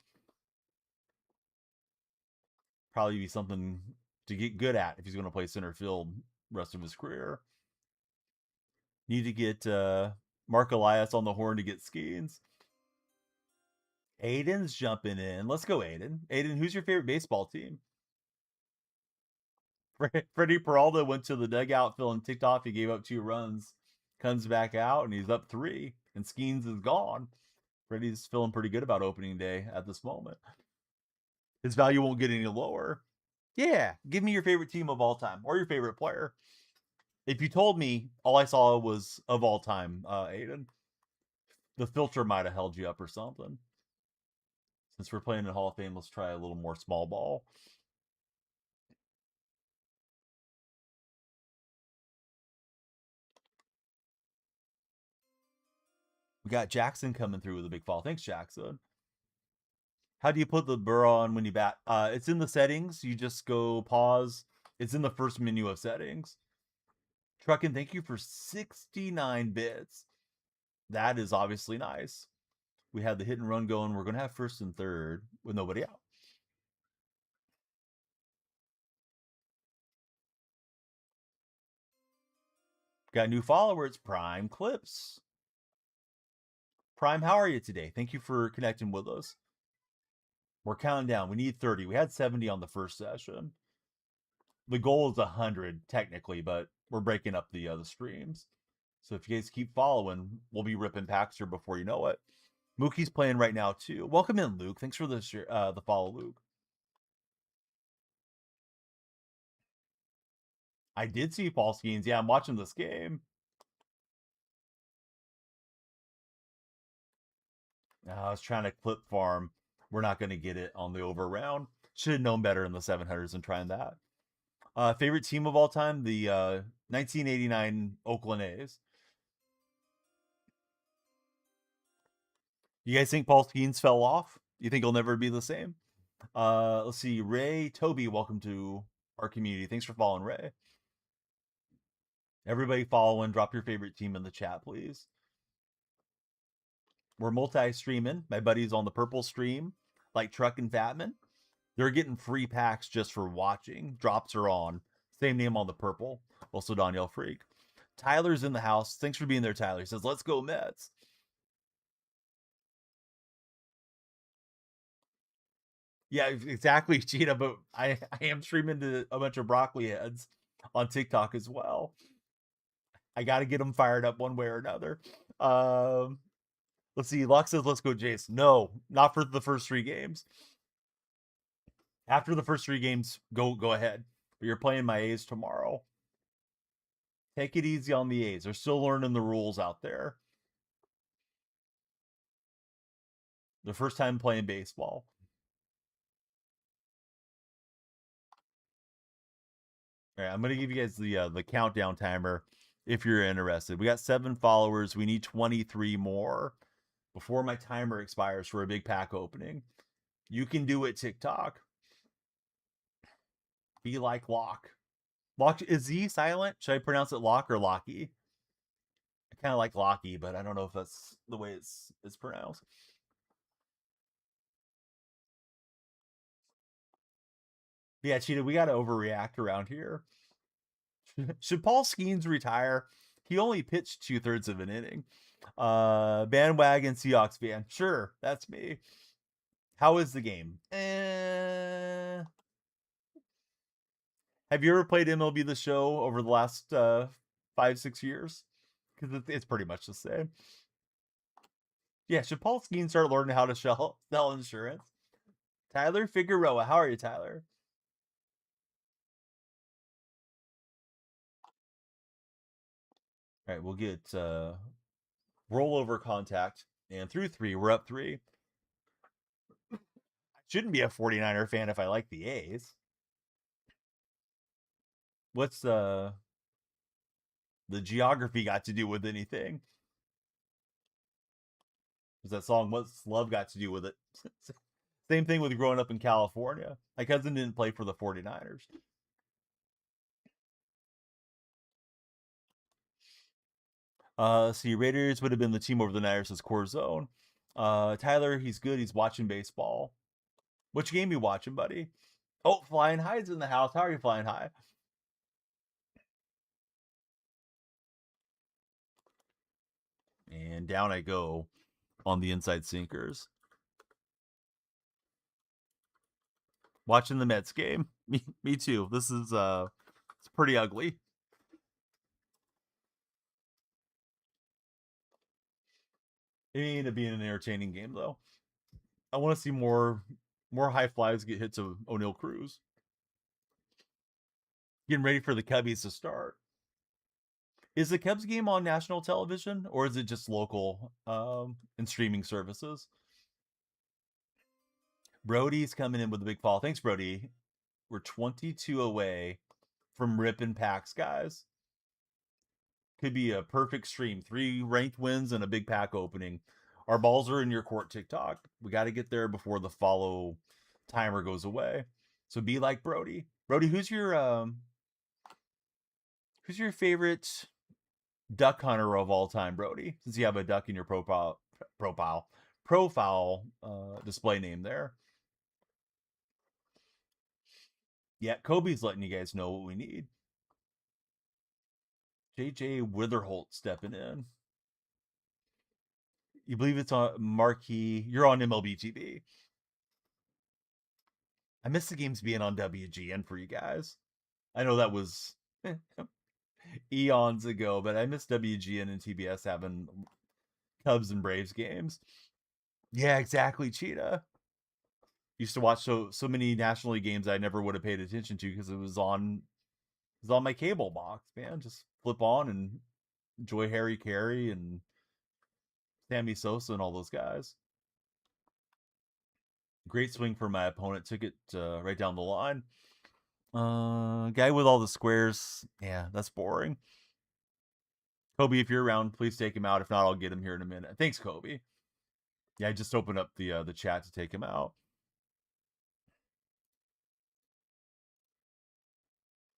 Probably be something to get good at if he's going to play center field rest of his career. Need to get Mark Elias on the horn to get Skeens. Aiden's jumping in. Let's go, Aiden. Aiden, who's your favorite baseball team? Freddie Peralta went to the dugout feeling ticked off. He gave up 2 runs, comes back out, and he's up 3, and Skeens is gone. Freddie's feeling pretty good about opening day at this moment. His value won't get any lower. Yeah, give me your favorite team of all time or your favorite player. If you told me all I saw was of all time, Aiden, the filter might have held you up or something. Since we're playing in Hall of Fame, let's try a little more small ball. We got Jackson coming through with a big fall. Thanks, Jackson. How do you put the burr on when you bat? It's in the settings. You just go pause. It's in the first menu of settings. Truckin, thank you for 69 bits. That is obviously nice. We had the hit and run going. We're going to have first and third with nobody out. Got new followers, Prime Clips. Prime, how are you today? Thank you for connecting with us. We're counting down. We need 30. We had 70 on the first session. The goal is 100 technically, but we're breaking up the streams. So if you guys keep following, we'll be ripping packs here before you know it. Mookie's playing right now too. Welcome in, Luke. Thanks for the follow, Luke. I did see Paul Skeens. Yeah, I'm watching this game. I was trying to clip farm. We're not going to get it on the over round. Should have known better in the 700s than trying that. Favorite team of all time? The 1989 Oakland A's. You guys think Paul Skeens fell off? You think he'll never be the same? Let's see. Ray Toby, welcome to our community. Thanks for following, Ray. Everybody following. Drop your favorite team in the chat, please. We're multi-streaming. My buddies on the purple stream, like Truck and Fatman. They're getting free packs just for watching. Drops are on. Same name on the purple. Also DonyellFreak. Tyler's in the house. Thanks for being there, Tyler. He says, let's go Mets. Yeah, exactly, Cheetah. But I am streaming to a bunch of broccoli heads on TikTok as well. I got to get them fired up one way or another. Let's see. Locke says, let's go, Jace. No, not for the first 3 games. After the first 3 games, go ahead. But you're playing my A's tomorrow. Take it easy on the A's. They're still learning the rules out there. The first time playing baseball. All right, I'm gonna give you guys the countdown timer if you're interested. We got 7 followers. We need 23 more before my timer expires for a big pack opening. You can do it, TikTok. Be like Locke. Locke, is Z silent? Should I pronounce it Locke or Locky? I kind of like Locky, but I don't know if that's the way it's pronounced. Yeah, Cheetah, we got to overreact around here. Should Paul Skeens retire? He only pitched 2/3 of an inning. Bandwagon Seahawks fan. Sure, that's me. How is the game? Have you ever played MLB The Show over the last 5-6 years? Because it's pretty much the same. Yeah, should Paul Skeens start learning how to sell insurance? Tyler Figueroa. How are you, Tyler? All right, we'll get rollover contact. And through 3, we're up 3. I shouldn't be a 49er fan if I like the A's. What's the geography got to do with anything? Because that song, What's Love Got to Do with It? Same thing with growing up in California. My cousin didn't play for the 49ers. See, Raiders would have been the team over the Niners as core zone. Tyler, he's good. He's watching baseball. Which game you watching, buddy? Oh, Flying High's in the house. How are you, Flying High? And down I go on the inside sinkers. Watching the Mets game. Me too. This is it's pretty ugly. It ended up being an entertaining game though. I want to see more high flies get hit to O'Neill Cruz. Getting ready for the Cubbies to start. Is the Cubs game on national television or is it just local and streaming services? Brody's coming in with a big fall. Thanks, Brody. We're 22 away from ripping packs, guys. Could be a perfect stream. 3 ranked wins and a big pack opening. Our balls are in your court, TikTok. We got to get there before the follow timer goes away. So be like Brody. Brody, who's your favorite duck hunter of all time, Brody? Since you have a duck in your profile display name there. Yeah, Kobe's letting you guys know what we need. JJ Witherholt stepping in. You believe it's on marquee? You're on MLB TV. I miss the games being on WGN for you guys. I know that was eons ago, but I miss WGN and TBS having Cubs and Braves games. Yeah, exactly. Cheetah. Used to watch so many National League games I never would have paid attention to because it was on my cable box, man. Just flip on and enjoy Harry Carey and Sammy Sosa and all those guys. Great swing for my opponent. Took it right down the line. Guy with all the squares. Yeah, that's boring. Kobe, if you're around, please take him out. If not, I'll get him here in a minute. Thanks, Kobe. Yeah, I just opened up the chat to take him out.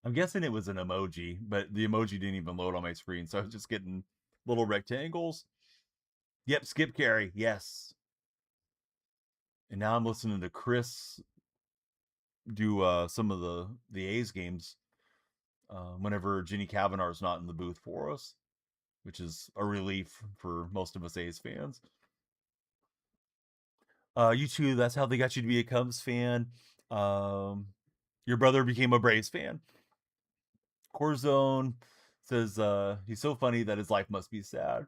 I'm guessing it was an emoji, but the emoji didn't even load on my screen, so I was just getting little rectangles. Yep, skip carry. Yes. And now I'm listening to Chris do some of the A's games whenever Jenny Kavanaugh's not in the booth for us, which is a relief for most of us A's fans. You too. That's how they got you to be a Cubs fan. Um, your brother became a Braves fan. Corzone says he's so funny that his life must be sad.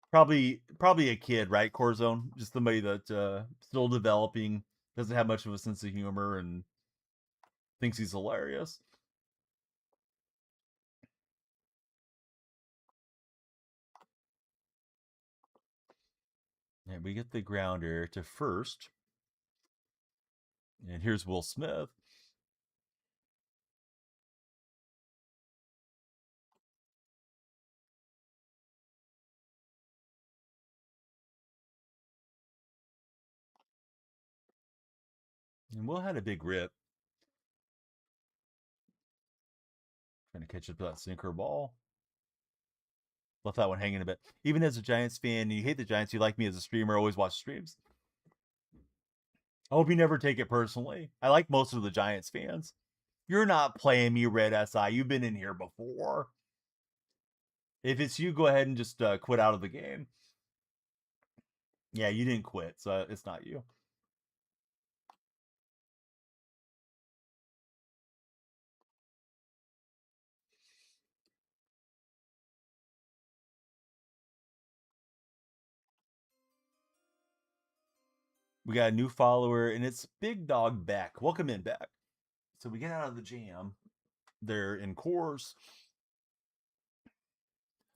Probably a kid, right? Corzone, just somebody that still developing, doesn't have much of a sense of humor, and thinks he's hilarious. And we get the grounder to first, and here's Will Smith. And Will had a big rip, trying to catch up to that sinker ball. Left that one hanging a bit. Even as a Giants fan, you hate the Giants, you like me as a streamer, always watch streams. I hope you never take it personally. I like most of the Giants fans. You're not playing me, Red SI. You've been in here before. If it's you, go ahead and just quit out of the game. Yeah, you didn't quit, so it's not you. We got a new follower, and it's Big Dog Beck. Welcome in, Beck. So we get out of the jam. They're in Coors.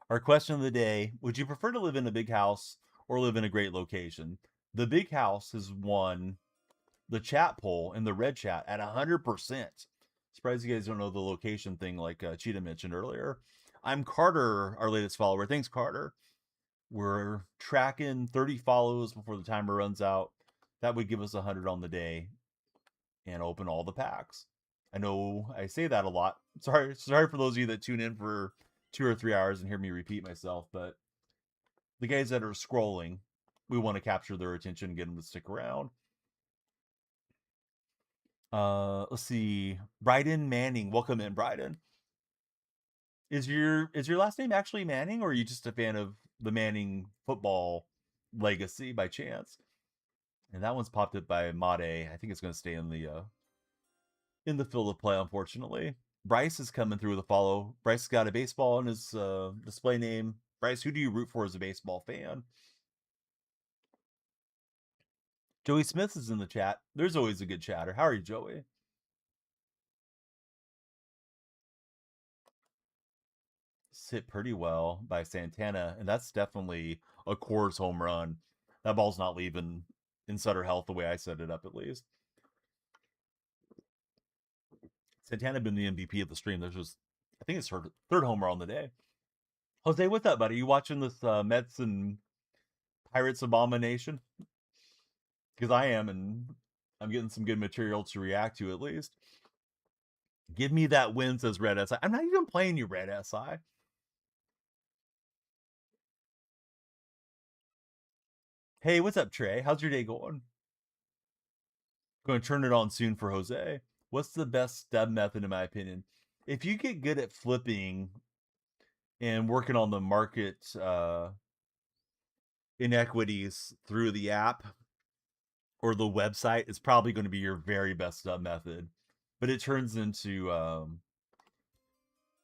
Our question of the day: would you prefer to live in a big house or live in a great location? The big house has won the chat poll in the red chat at 100%. Surprised you guys don't know the location thing like Cheetah mentioned earlier. I'm Carter, our latest follower. Thanks, Carter. We're tracking 30 follows before the timer runs out. That would give us 100 on the day and open all the packs. I know I say that a lot. Sorry for those of you that tune in for 2 or 3 hours and hear me repeat myself, but the guys that are scrolling, we want to capture their attention and get them to stick around. Let's see. Bryden Manning, welcome in, Bryden. Is your last name actually Manning, or are you just a fan of the Manning football legacy by chance? And that one's popped up by Made. I think it's going to stay in the field of play, unfortunately. Bryce is coming through with a follow. Bryce has got a baseball in his display name. Bryce, who do you root for as a baseball fan? Joey Smith is in the chat. There's always a good chatter. How are you, Joey? Hit pretty well by Santana, and that's definitely a Coors home run. That ball's not leaving in Sutter Health the way I set it up, at least. Santana been the MVP of the stream. There's just, I think it's her third homer on the day. Jose, what's up, buddy? You watching this Mets and Pirates abomination? Because I am, and I'm getting some good material to react to at least. Give me that win, says Red SI. I'm not even playing you, Red SI. Hey, what's up, Trey? How's your day going? Going to turn it on soon for Jose. What's the best stub method, in my opinion? If you get good at flipping and working on the market inequities through the app or the website, it's probably going to be your very best stub method. But it turns into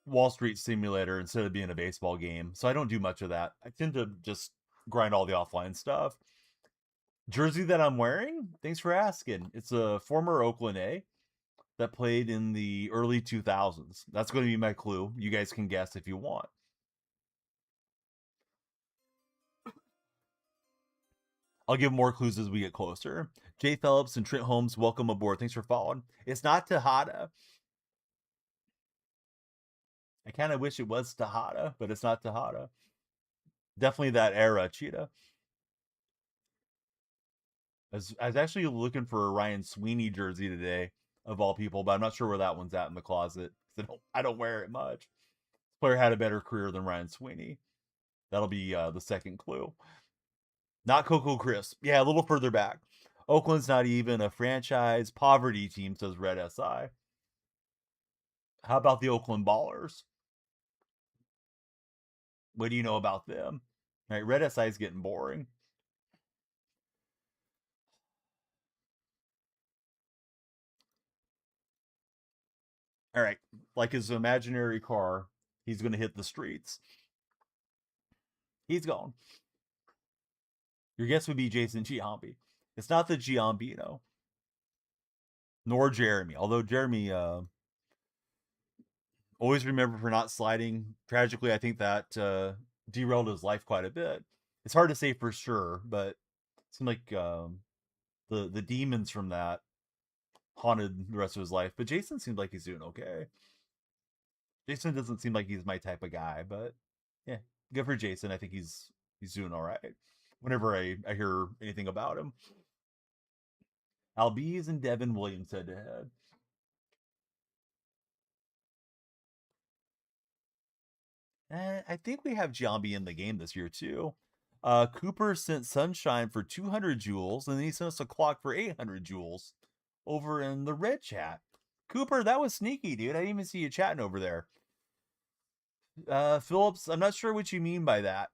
Wall Street Simulator instead of being a baseball game. So I don't do much of that. I tend to just grind all the offline stuff. Jersey that I'm wearing? Thanks for asking. It's a former Oakland A that played in the early 2000s. That's going to be my clue. You guys can guess if you want. I'll give more clues as we get closer. Jay Phillips and Trent Holmes, welcome aboard. Thanks for following. It's not Tejada. I kind of wish it was Tejada, but it's not Tejada. Definitely that era, Cheetah. I was actually looking for a Ryan Sweeney jersey today, of all people, but I'm not sure where that one's at in the closet. I don't wear it much. This player had a better career than Ryan Sweeney. That'll be the second clue. Not Coco Crisp. Yeah, a little further back. Oakland's not even a franchise poverty team, says Red SI. How about the Oakland Ballers? What do you know about them? All right, Red SI is getting boring. All right, like his imaginary car, he's going to hit the streets. He's gone. Your guess would be Jason Giambi. It's not the Giambino, nor Jeremy. Although Jeremy, always remember for not sliding. Tragically, I think that derailed his life quite a bit. It's hard to say for sure, but it seemed like the demons from that haunted the rest of his life. But Jason seems like he's doing okay. Jason doesn't seem like he's my type of guy, but yeah, good for Jason. I think he's doing all right. Whenever I hear anything about him, Albies and Devin Williams head to head. I think we have Giambi in the game this year too. Cooper sent Sunshine for 200 joules, and then he sent us a clock for 800 joules over in the red chat. Cooper, that was sneaky, dude. I didn't even see you chatting over there. Phillips, I'm not sure what you mean by that.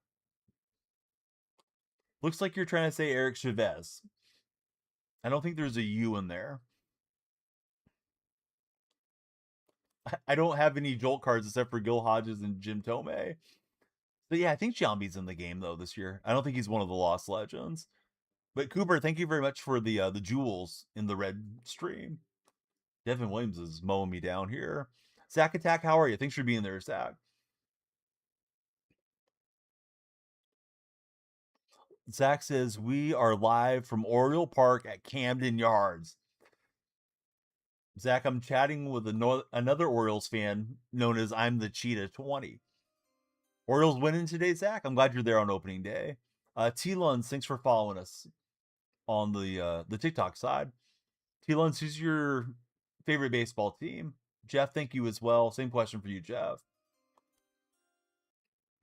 Looks like you're trying to say Eric Chavez. I don't think there's a U in there. I don't have any Jolt cards except for Gil Hodges and Jim Tomei. But yeah, I think Giambi's in the game though this year. I don't think he's one of the lost legends. But Cooper, thank you very much for the jewels in the red stream. Devin Williams is mowing me down here. Zach Attack, how are you? Thanks for being there, Zach. Zach says we are live from Oriole Park at Camden Yards. Zach, I'm chatting with another Orioles fan known as I'm the Cheetah 20. Orioles winning today, Zach. I'm glad you're there on opening day. T Luns, thanks for following us on the TikTok side. T Luns, who's your favorite baseball team? Jeff, thank you as well. Same question for you, Jeff.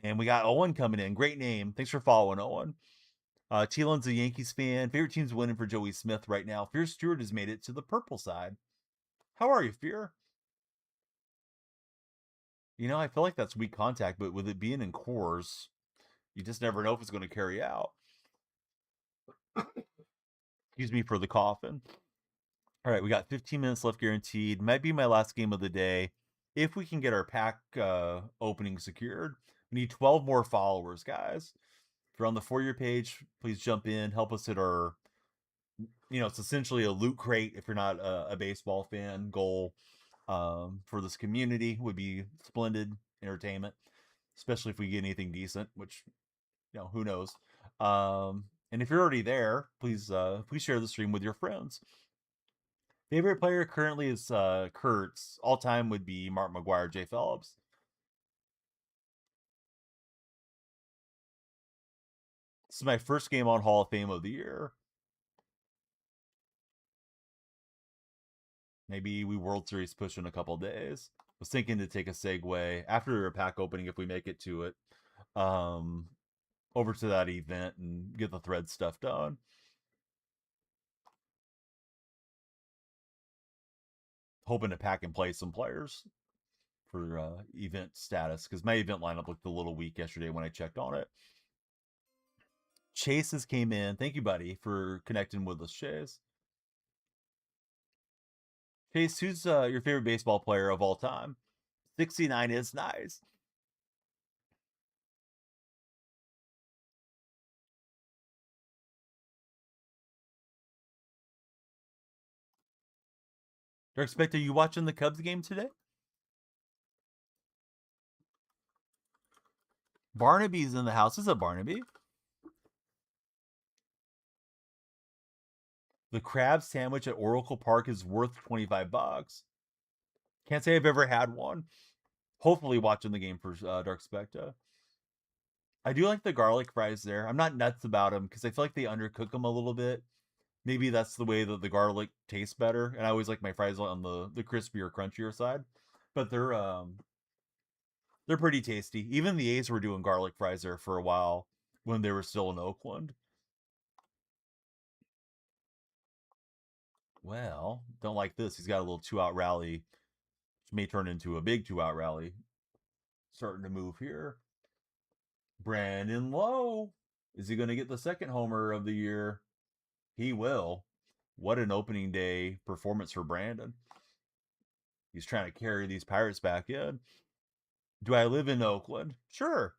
And we got Owen coming in. Great name. Thanks for following, Owen. T Lun's a Yankees fan. Favorite team's winning for Joey Smith right now. Fear Stewart has made it to the purple side. How are you, Fear? I feel like that's weak contact, but with it being in cores, you just never know if it's going to carry out. Excuse me for the coughing. All right, we got 15 minutes left guaranteed. Might be my last game of the day. If we can get our pack opening secured, we need 12 more followers, guys. If you're on the For Your page, please jump in. Help us hit our, it's essentially a loot crate if you're not a baseball fan. Goal for this community would be splendid entertainment, especially if we get anything decent, which, who knows. And if you're already there, please share the stream with your friends. Favorite player currently is Kurtz. All time would be Mark McGuire, Jay Phillips. This is my first game on Hall of Fame of the year. Maybe we World Series push in a couple days. Was thinking to take a segue after a pack opening if we make it to it, over to that event and get the thread stuff done. Hoping to pack and play some players for event status because my event lineup looked a little weak yesterday when I checked on it. Chases came in. Thank you, buddy, for connecting with us, Chase. Chase, who's your favorite baseball player of all time? 69 is nice. Dark Spectre, you watching the Cubs game today? Barnaby's in the house. Is it Barnaby? The crab sandwich at Oracle Park is worth $25. Can't say I've ever had one. Hopefully, watching the game for Dark Spectre. I do like the garlic fries there. I'm not nuts about them because I feel like they undercook them a little bit. Maybe that's the way that the garlic tastes better. And I always like my fries on the crispier, crunchier side. But they're pretty tasty. Even the A's were doing garlic fries there for a while when they were still in Oakland. Well, don't like this. He's got a little 2-out rally, which may turn into a big 2-out rally. Starting to move here. Brandon Lowe. Is he going to get the second homer of the year? He will. What an opening day performance for Brandon. He's trying to carry these Pirates back in. Do I live in Oakland? Sure.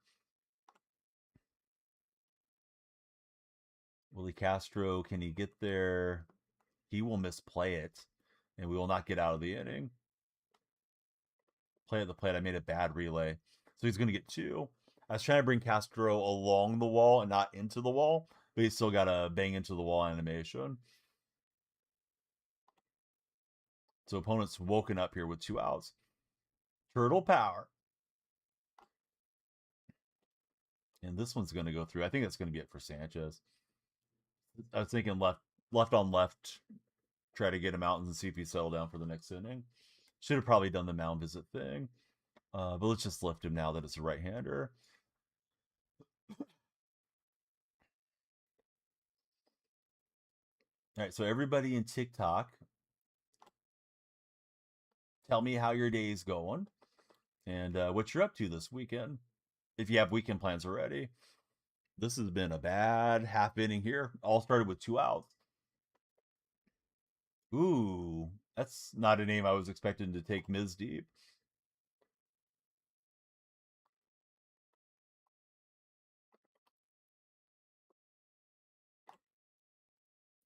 Willie Castro, can he get there? He will misplay it, and we will not get out of the inning. Play at the plate. I made a bad relay. So he's going to get 2. I was trying to bring Castro along the wall and not into the wall, but he's still got a bang into the wall animation. So opponent's woken up here with 2 outs. Turtle power. And this one's going to go through. I think that's going to be it for Sanchez. I was thinking left on left, try to get him out and see if he settle down for the next inning. Should have probably done the mound visit thing. But let's just lift him now that it's a right-hander. All right, so everybody in TikTok, tell me how your day's going and what you're up to this weekend. If you have weekend plans already. This has been a bad half inning here. All started with 2 outs. Ooh, that's not a name I was expecting to take Ms. Deep.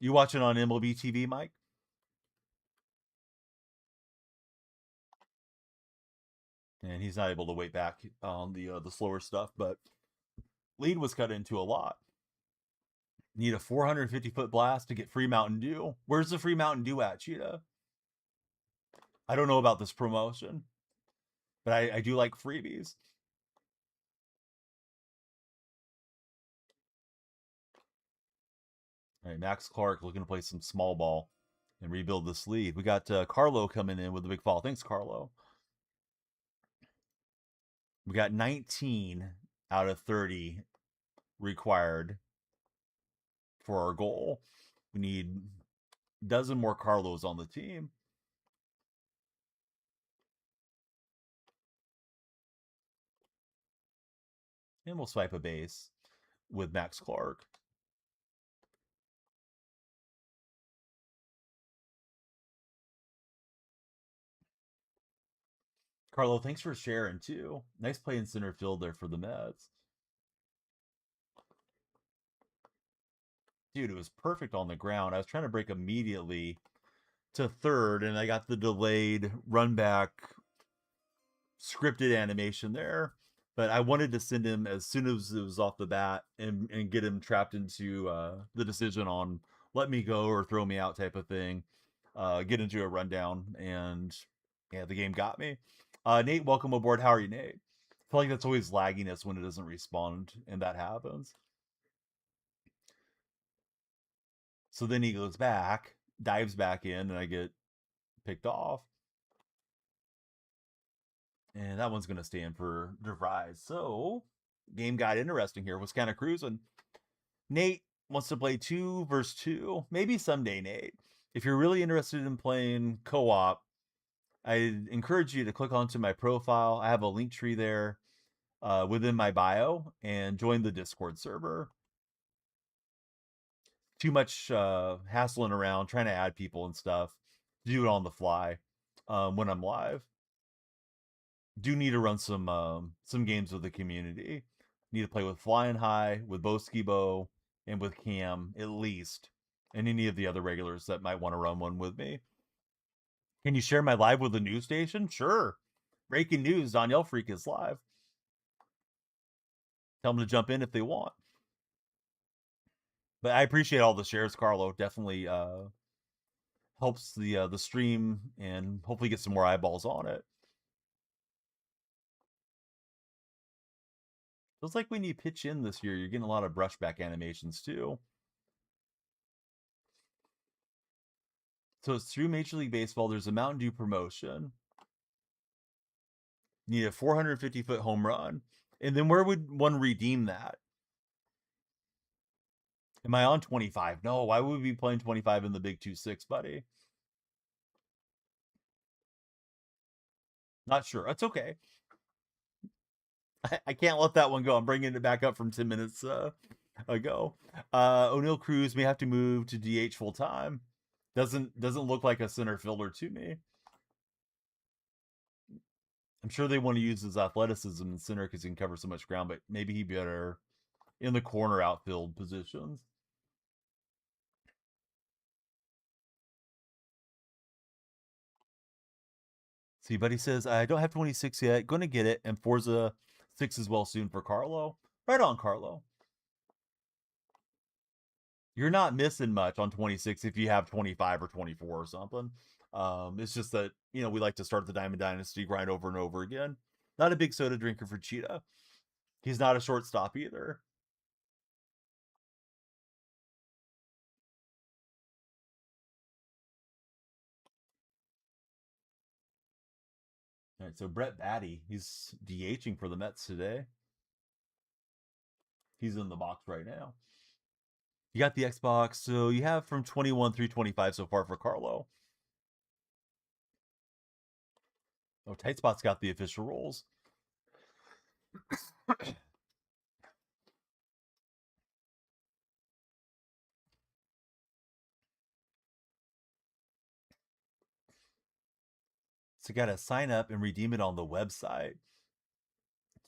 You watching on MLB TV, Mike? And he's not able to wait back on the slower stuff, but lead was cut into a lot. Need a 450-foot blast to get free Mountain Dew. Where's the free Mountain Dew at, Cheetah? I don't know about this promotion, but I do like freebies. All right, Max Clark looking to play some small ball and rebuild this lead. We got Carlo coming in with the big fall. Thanks, Carlo. We got 19 out of 30 required for our goal. We need a dozen more Carlos on the team. And we'll swipe a base with Max Clark. Carlo, thanks for sharing too. Nice play in center field there for the Mets. Dude, it was perfect on the ground. I was trying to break immediately to third, and I got the delayed run back scripted animation there. But I wanted to send him as soon as it was off the bat and get him trapped into the decision on let me go or throw me out type of thing. Get into a rundown, and yeah, the game got me. Nate, welcome aboard. How are you, Nate? I feel like that's always lagginess when it doesn't respond, and that happens. So then he goes back, dives back in, and I get picked off. And that one's going to stay in for DeVries. So, game got interesting here. Was kind of cruising. Nate wants to play 2 versus 2. Maybe someday, Nate. If you're really interested in playing co-op, I encourage you to click onto my profile. I have a link tree there within my bio and join the Discord server. Too much hassling around, trying to add people and stuff. Do it on the fly when I'm live. Do need to run some games with the community. Need to play with Flying High, with Boskibo, and with Cam at least, and any of the other regulars that might want to run one with me. Can you share my live with the news station? Sure. Breaking news, DonyellFreak is live. Tell them to jump in if they want. But I appreciate all the shares, Carlo. Definitely helps the stream and hopefully get some more eyeballs on it. Feels like when you pitch in this year, you're getting a lot of brushback animations too. So it's through Major League Baseball. There's a Mountain Dew promotion. You need a 450-foot home run. And then where would one redeem that? Am I on 25? No, why would we be playing 25 in the Big 2-6, buddy? Not sure. That's okay. I can't let that one go. I'm bringing it back up from 10 minutes ago. O'Neill Cruz may have to move to DH full time. Doesn't look like a center fielder to me. I'm sure they want to use his athleticism in center because he can cover so much ground, but maybe he'd be better in the corner outfield positions. See, Buddy says, I don't have 26 yet. Going to get it. And Forza 6 as well soon for Carlo. Right on, Carlo. You're not missing much on 26 if you have 25 or 24 or something. It's just that, we like to start the Diamond Dynasty grind over and over again. Not a big soda drinker for Cheetah. He's not a shortstop either. All right, so Brett Batty, he's DHing for the Mets today. He's in the box right now. You got the Xbox, so you have from 21 through 25 so far for Carlo. Oh, Tight Spot's got the official rolls. So you got to sign up and redeem it on the website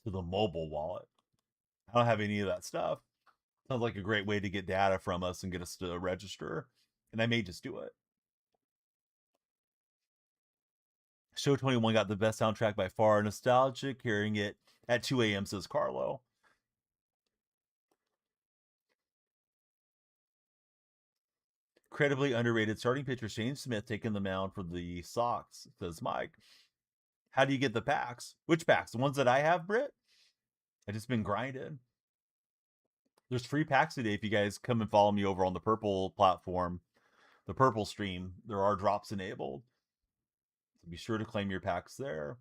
to the mobile wallet. I don't have any of that stuff. Sounds like a great way to get data from us and get us to register. And I may just do it. Show 21 got the best soundtrack by far. Nostalgic, hearing it at 2 a.m., says Carlo. Incredibly underrated starting pitcher Shane Smith taking the mound for the Sox, says Mike. How do you get the packs? Which packs? The ones that I have, Britt? I just been grinding. There's free packs today if you guys come and follow me over on the Purple platform, the Purple stream. There are drops enabled. So be sure to claim your packs there.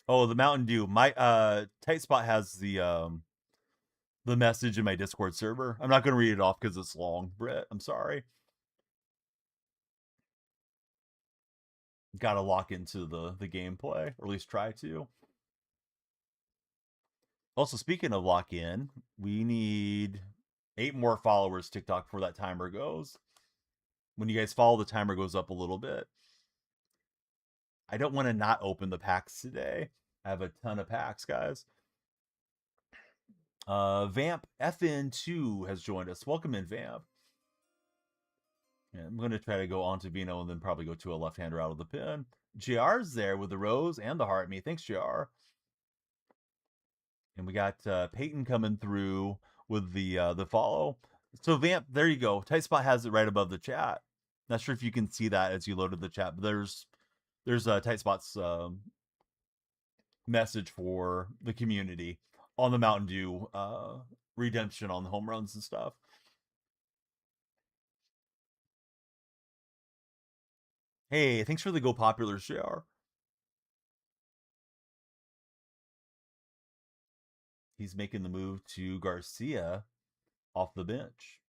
Oh, the Mountain Dew. My Tight Spot has the message in my Discord server. I'm not going to read it off because it's long, Britt. I'm sorry. Got to lock into the gameplay, or at least try to. Also, speaking of lock in, we need 8 more followers TikTok before that timer goes. When you guys follow, the timer goes up a little bit. I don't want to not open the packs today. I have a ton of packs, guys. Vamp FN2 has joined us. Welcome in, Vamp. Yeah, I'm going to try to go on to Vino and then probably go to a left-hander out of the pin. JR's there with the rose and the heart me. Thanks, JR. And we got Peyton coming through with the follow. So Vamp, there you go. Tight Spot has it right above the chat. Not sure if you can see that as you loaded the chat, but there's Tight Spot's message for the community on the Mountain Dew redemption on the home runs and stuff. Hey, thanks for the Go Popular share. He's making the move to Garcia off the bench.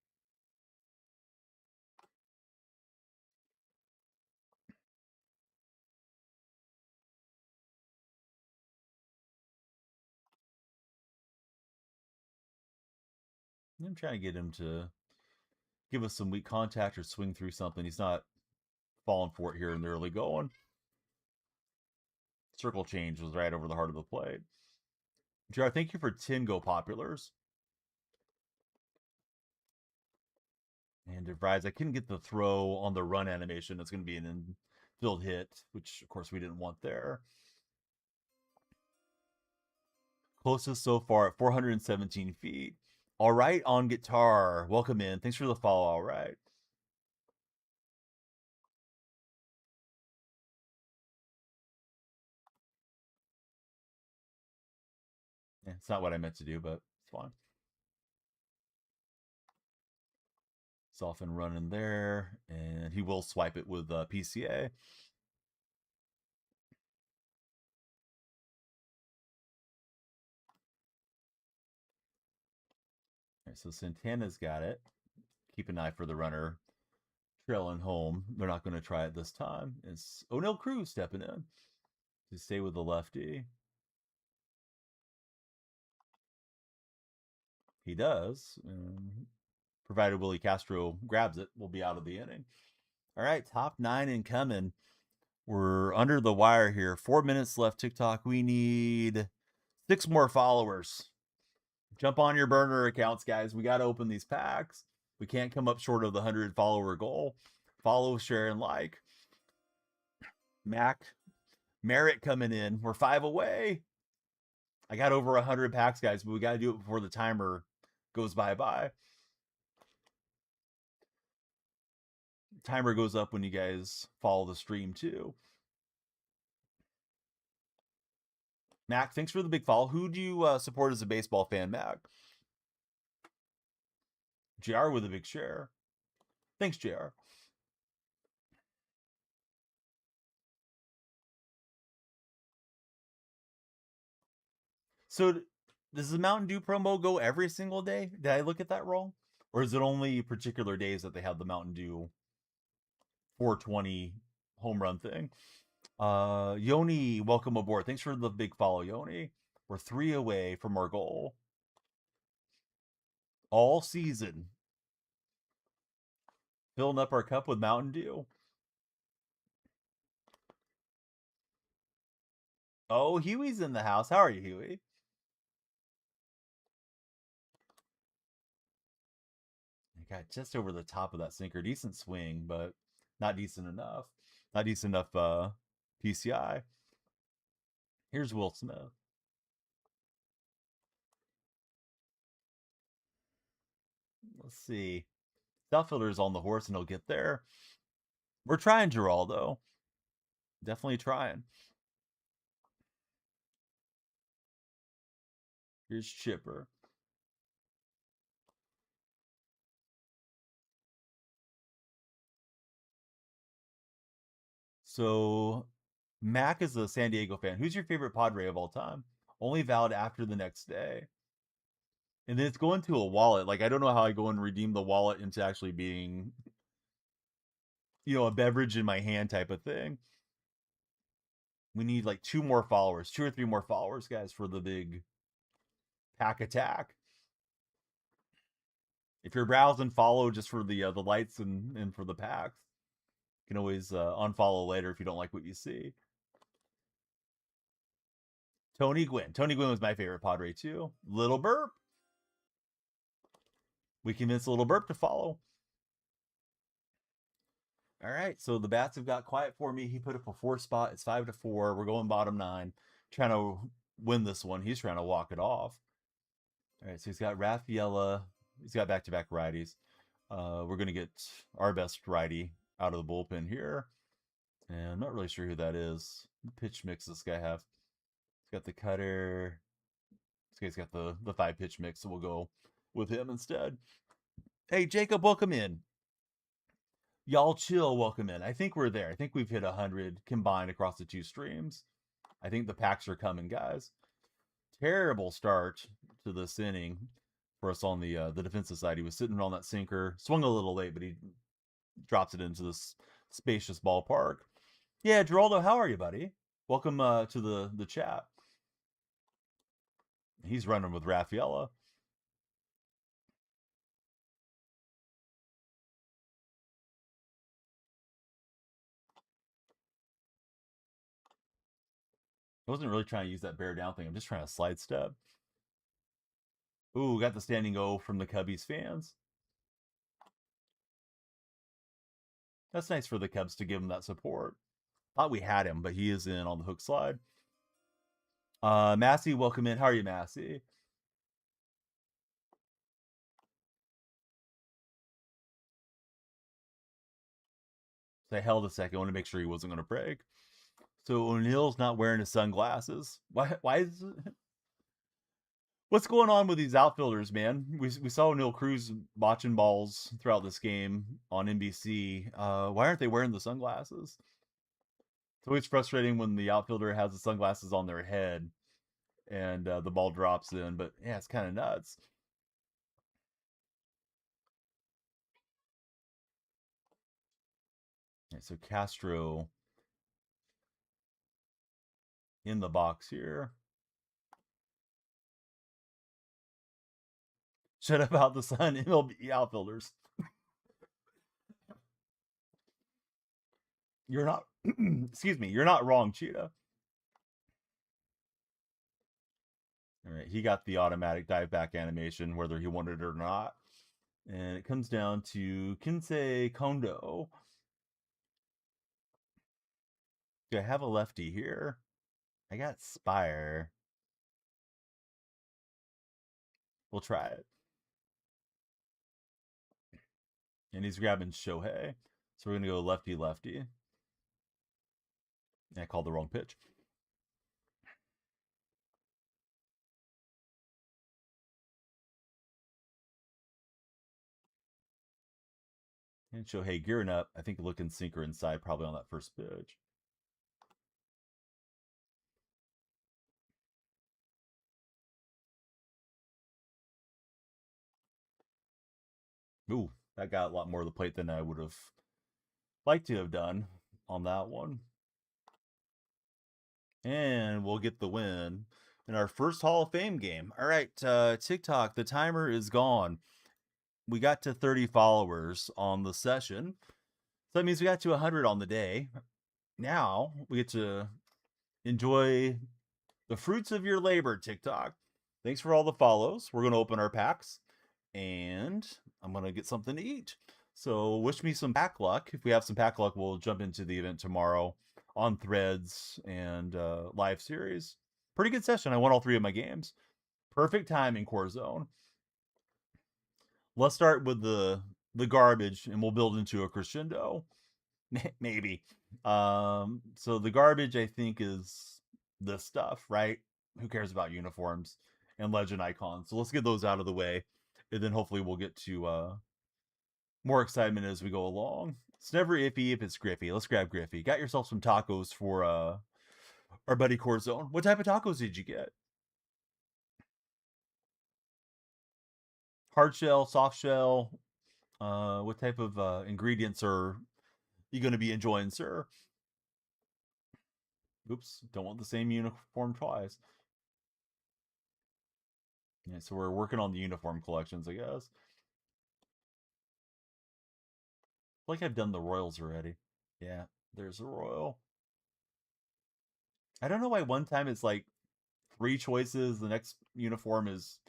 I'm trying to get him to give us some weak contact or swing through something. He's not falling for it here in the early going. Circle change was right over the heart of the plate. JR, thank you for 10 Go Populars. And DeVries, I couldn't get the throw on the run animation. It's going to be an infield hit, which of course we didn't want there. Closest so far at 417 feet. All right, on guitar. Welcome in. Thanks for the follow. All right. Yeah, it's not what I meant to do, but it's fine. It's off and running there, and he will swipe it with PCA. All right, so Santana's got it. Keep an eye for the runner trailing home. They're not going to try it this time. It's O'Neill Cruz stepping in to stay with the lefty. He does. Provided Willie Castro grabs it, we'll be out of the inning. All right, top 9 incoming. We're under the wire here. 4 minutes left. TikTok. We need 6 more followers. Jump on your burner accounts, guys. We got to open these packs. We can't come up short of the 100 follower goal. Follow, share, and like. Mac Merritt coming in. We're 5 away. I got over 100 packs, guys, but we got to do it before the timer goes bye-bye. Timer goes up when you guys follow the stream, too. Mac, thanks for the big follow. Who do you support as a baseball fan, Mac? JR with a big share. Thanks, JR. So does the Mountain Dew promo go every single day? Did I look at that wrong? Or is it only particular days that they have the Mountain Dew 420 home run thing? Yoni, welcome aboard. Thanks for the big follow, Yoni. We're 3 away from our goal. All season. Filling up our cup with Mountain Dew. Oh, Huey's in the house. How are you, Huey? I got just over the top of that sinker. Decent swing, but not decent enough. Not decent enough PCI. Here's Will Smith. Let's see. Outfielder's on the horse and he'll get there. We're trying, Geraldo. Definitely trying. Here's Chipper. So Mac is a San Diego fan. Who's your favorite Padre of all time? Only valid after the next day. And then it's going to a wallet. Like, I don't know how I go and redeem the wallet into actually being, a beverage in my hand type of thing. We need like 2 more followers, 2 or 3 more followers, guys, for the big pack attack. If you're browsing, follow just for the lights and for the packs. You can always unfollow later if you don't like what you see. Tony Gwynn. Tony Gwynn was my favorite Padre too. Little Burp. We convinced Little Burp to follow. All right, so the bats have got quiet for me. He put up a 4 spot. It's 5-4. We're going bottom 9. Trying to win this one. He's trying to walk it off. All right, so he's got Rafaela. He's got back-to-back righties. We're going to get our best righty out of the bullpen here. And I'm not really sure who that is. What pitch mix does this guy have? He's got the cutter. This guy's got the 5 pitch mix, so we'll go with him instead. Hey, Jacob, welcome in. Y'all chill, welcome in. I think we're there. I think we've hit 100 combined across the 2 streams. I think the packs are coming, guys. Terrible start to this inning for us on the defensive side. He was sitting on that sinker, swung a little late, but he drops it into this spacious ballpark. Yeah, Geraldo, how are you, buddy? Welcome to the chat. He's running with Rafaela. I wasn't really trying to use that bear down thing. I'm just trying to slide step. Ooh, got the standing O from the Cubbies fans. That's nice for the Cubs to give him that support. Thought we had him, but he is in on the hook slide. Massey, welcome in. How are you, Massey? So I held a second. I want to make sure he wasn't going to break. So O'Neill's not wearing his sunglasses. Why is what's going on with these outfielders, man? We saw O'Neill Cruz watching balls throughout this game on NBC. Why aren't they wearing the sunglasses? It's always frustrating when the outfielder has the sunglasses on their head and the ball drops in. But yeah, it's kind of nuts. Yeah, so Castro in the box here. Shut up out the sun, MLB outfielders. You're not, excuse me, you're not wrong, Cheetah. All right, he got the automatic dive back animation, whether he wanted it or not. And it comes down to Kinsei Kondo. Do I have a lefty here? I got Spire. We'll try it. And he's grabbing Shohei. So we're going to go lefty lefty. I called the wrong pitch. And Shohei gearing up. I think looking sinker inside probably on that first pitch. Ooh, that got a lot more of the plate than I would have liked to have done on that one. And we'll get the win in our first Hall of Fame game. All right, TikTok, the timer is gone. We got to 30 followers on the session. So that means we got to 100 on the day. Now we get to enjoy the fruits of your labor, TikTok. Thanks for all the follows. We're going to open our packs and I'm going to get something to eat. So wish me some pack luck. If we have some pack luck, we'll jump into the event tomorrow on Threads and live series. Pretty good session. I won all 3 of my games. Perfect timing, Core Zone. Let's start with the garbage and we'll build into a crescendo. Maybe. So the garbage I think is this stuff, right? Who cares about uniforms and legend icons? So let's get those out of the way. And then hopefully we'll get to more excitement as we go along. It's never iffy if it's Griffey. Let's grab Griffey. Got yourself some tacos for our buddy Corzone. What type of tacos did you get? Hard shell, soft shell? What type of ingredients are you going to be enjoying, sir? Oops, don't want the same uniform twice. Yeah, so we're working on the uniform collections, I guess. Like I've done the Royals already. Yeah, there's a Royal. I don't know why one time it's like 3 choices, the next uniform is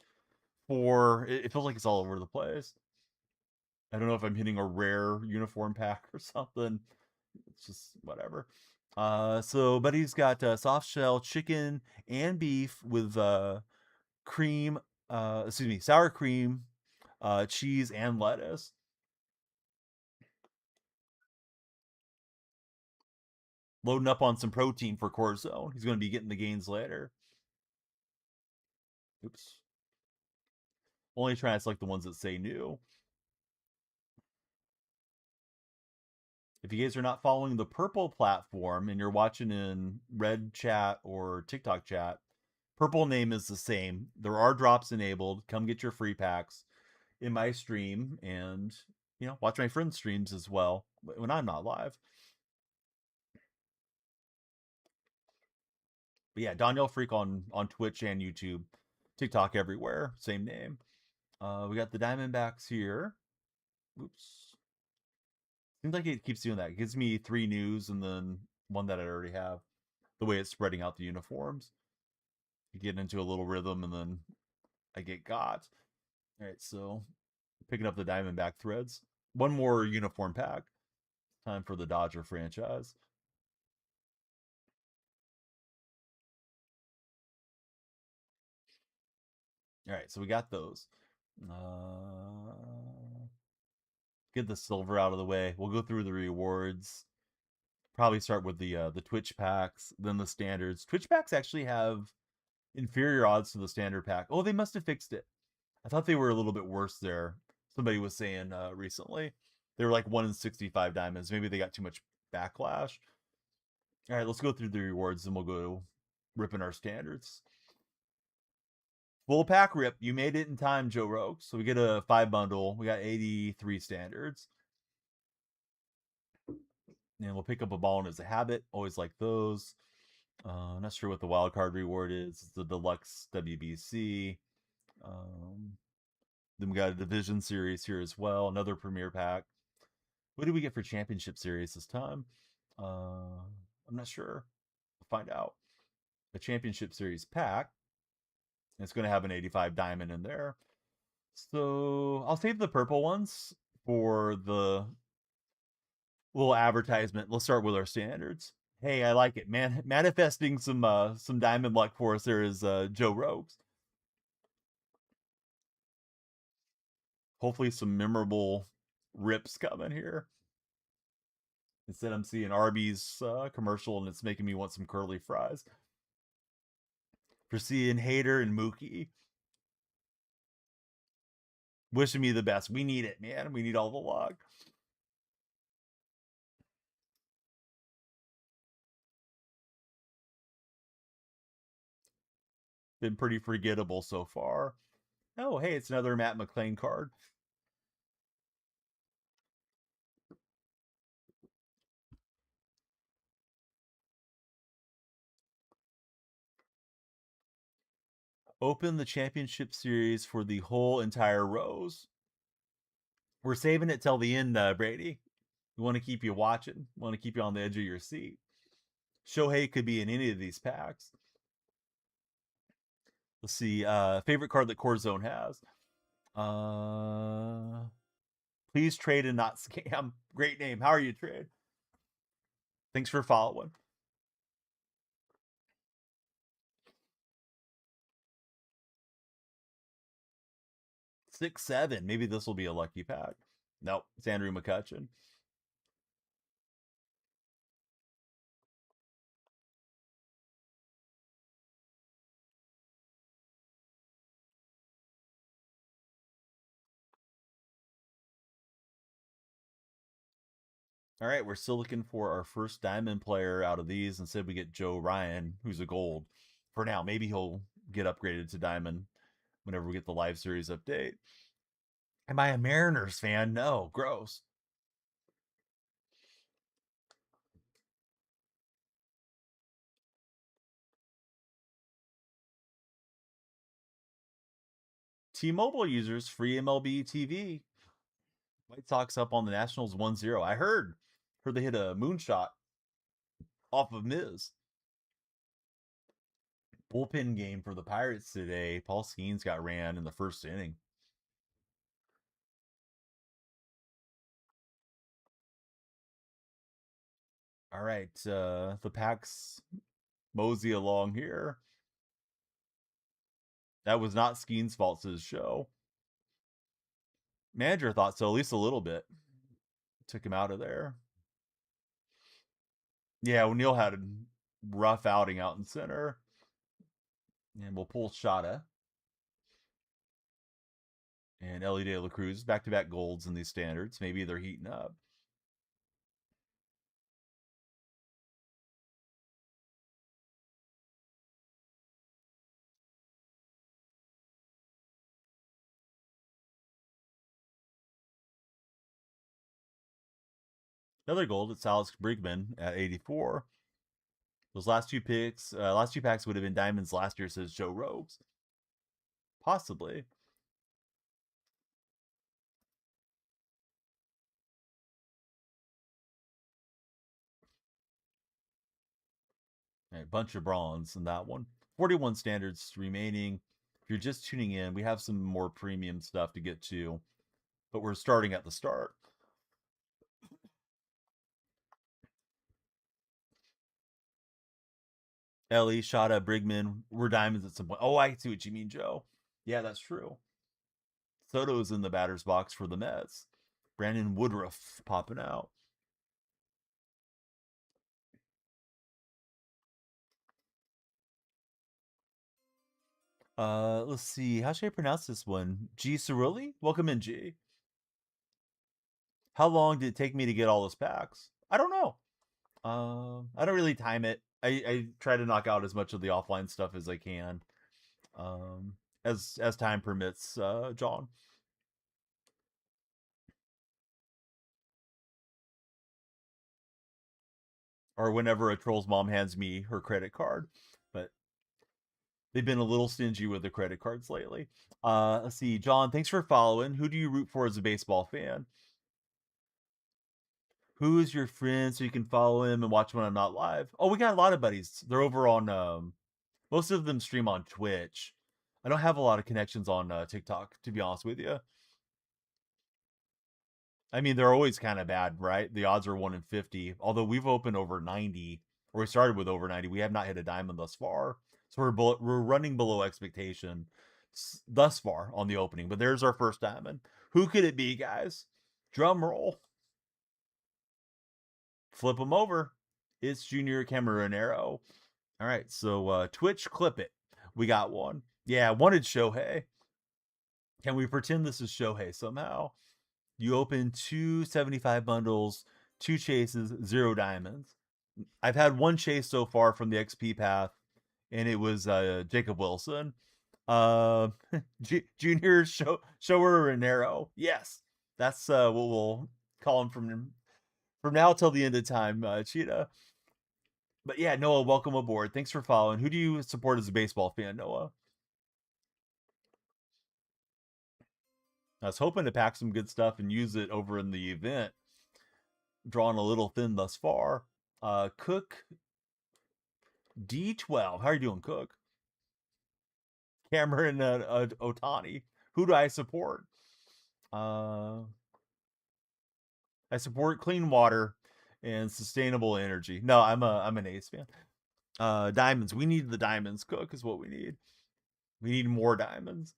4. It feels like it's all over the place. I don't know if I'm hitting a rare uniform pack or something. It's just whatever. So Buddy's got soft shell chicken and beef with cream, excuse me, sour cream, cheese, and lettuce. Loading up on some protein for Corzo. He's going to be getting the gains later. Oops. Only trying to select the ones that say new. If you guys are not following the purple platform and you're watching in red chat or TikTok chat, purple name is the same. There are drops enabled. Come get your free packs in my stream and, you know, watch my friends' streams as well when I'm not live. But yeah, DonyellFreak on Twitch and YouTube, TikTok everywhere, same name. We got the Diamondbacks here. Oops. Seems like it keeps doing that. It gives me 3 news and then one that I already have. The way it's spreading out the uniforms. You get into a little rhythm and then I get got. All right, so picking up the Diamondback threads. One more uniform pack. Time for the Dodger franchise. All right, so we got those. Get the silver out of the way. We'll go through the rewards. Probably start with the Twitch packs, then the standards. Twitch packs actually have inferior odds to the standard pack. Oh, they must have fixed it. I thought they were a little bit worse there. Somebody was saying recently they were like 1 in 65 diamonds. Maybe they got too much backlash. All right, let's go through the rewards and we'll go ripping our standards. Full pack rip. You made it in time, Joe Rogue. So we get a 5 bundle. We got 83 standards. And we'll pick up a ball and as a habit. Always like those. Not sure what the wild card reward is. It's the deluxe WBC. Then we got a division series here as well. Another premier pack. What did we get for championship series this time? I'm not sure. We'll find out. A championship series pack. It's going to have an 85 diamond in there. So I'll save the purple ones for the little advertisement. Let's start with our standards. Hey, I like it, man. Manifesting some diamond luck for us there is Joe Rogues. Hopefully some memorable rips coming here. Instead, I'm seeing Arby's commercial and it's making me want some curly fries. For seeing Hater and Mookie. Wishing me the best. We need it, man. We need all the luck. Been pretty forgettable so far. Oh, hey, it's another Matt McClain card. Open the championship series for the whole entire rows. We're saving it till the end, Brady. We want to keep you watching. We want to keep you on the edge of your seat. Shohei could be in any of these packs. Let's see. Favorite card that Corzone has. Please trade and not scam. Great name. How are you, Trade? Thanks for following. 6-7. Maybe this will be a lucky pack. Nope. It's Andrew McCutchen. All right, we're still looking for our first diamond player out of these. Instead, we get Joe Ryan, who's a gold for now. Maybe he'll get upgraded to diamond whenever we get the live series update. Am I a Mariners fan? No, gross. T-Mobile users, free MLB TV. White Sox up on the Nationals 1-0. I heard they hit a moonshot off of Miz. Bullpen game for the Pirates today. Paul Skeens got ran in the first inning. All right, the packs mosey along here. That was not Skeen's fault, says Show. Manager thought so, at least a little bit. Took him out of there. Yeah, O'Neill had a rough outing out in center. And we'll pull Shada. And Ellie De La Cruz, back-to-back golds in these standards. Maybe they're heating up. Another gold, it's Alex Brigman at 84. Those last two packs would have been diamonds last year, says Joe Rogues. Possibly. A bunch of bronze in that one. 41 standards remaining. If you're just tuning in, we have some more premium stuff to get to, but we're starting at the start. Ellie, Shada, Brigman were diamonds at some point. Oh, I see what you mean, Joe. Yeah, that's true. Soto's in the batter's box for the Mets. Brandon Woodruff popping out. Let's see. How should I pronounce this one? G Cerulli? Welcome in, G. How long did it take me to get all those packs? I don't know. I don't really time it. I try to knock out as much of the offline stuff as I can. Um, as time permits, John. Or whenever a troll's mom hands me her credit card. But they've been a little stingy with the credit cards lately. Let's see, John, thanks for following. Who do you root for as a baseball fan? Who is your friend so you can follow him and watch when I'm not live? Oh, we got a lot of buddies. They're over on most of them stream on Twitch. I don't have a lot of connections on TikTok, to be honest with you. I mean, they're always kind of bad, right? The odds are 1 in 50. Although we've opened over 90, or we started with over 90, we have not hit a diamond thus far. So we're running below expectation thus far on the opening. But there's our first diamond. Who could it be, guys? Drum roll. Flip them over. It's Junior Cameronero. All right, so Twitch, clip it. We got one. Yeah, wanted Shohei. Can we pretend this is Shohei somehow? You open 275 bundles, 2 chases, 0 diamonds. I've had 1 chase so far from the XP path, and it was Jacob Wilson. Junior Shower Renero. Yes, that's what we'll call him from now till the end of time, Cheetah. But yeah, Noah, welcome aboard. Thanks for following. Who do you support as a baseball fan, Noah? I was hoping to pack some good stuff and use it over in the event. Drawn a little thin thus far. Cook D12. How are you doing, Cook? Cameron Otani. Who do I support? I support clean water and sustainable energy. No, I'm an Ace fan. Diamonds. We need the diamonds, Cook, is what we need. We need more diamonds.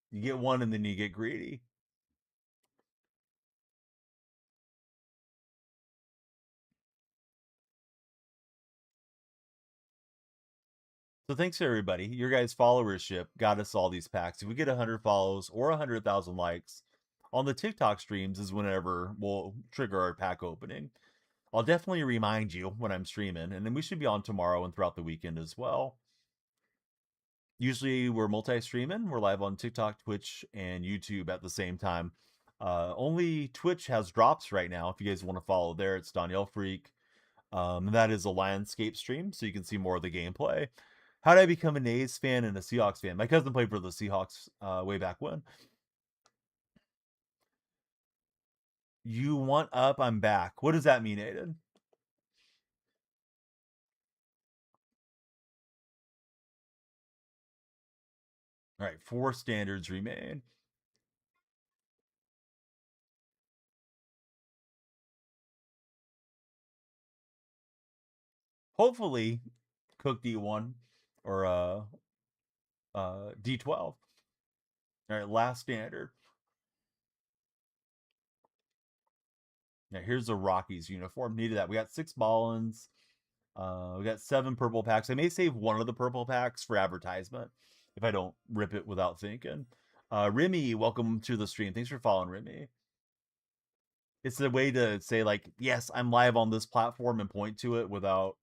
You get one and then you get greedy. So thanks everybody. Your guys' followership got us all these packs. If we get 100 follows or 100,000 likes on the TikTok streams is whenever we'll trigger our pack opening. I'll definitely remind you when I'm streaming, and then we should be on tomorrow and throughout the weekend as well. Usually we're multi-streaming. We're live on TikTok, Twitch, and YouTube at the same time. Only Twitch has drops right now. If you guys want to follow there, it's DonyellFreak. That is a landscape stream, so you can see more of the gameplay. How did I become an A's fan and a Seahawks fan? My cousin played for the Seahawks way back when. You want up, I'm back. What does that mean, Aiden? All right, 4 standards remain. Hopefully, Cook D1 or D12. All right, last standard. Now here's the Rockies uniform. Needed that. We got 6 Ballins. We got 7 purple packs. I may save one of the purple packs for advertisement if I don't rip it without thinking. Remy, welcome to the stream. Thanks for following, Remy. It's a way to say like, yes, I'm live on this platform and point to it without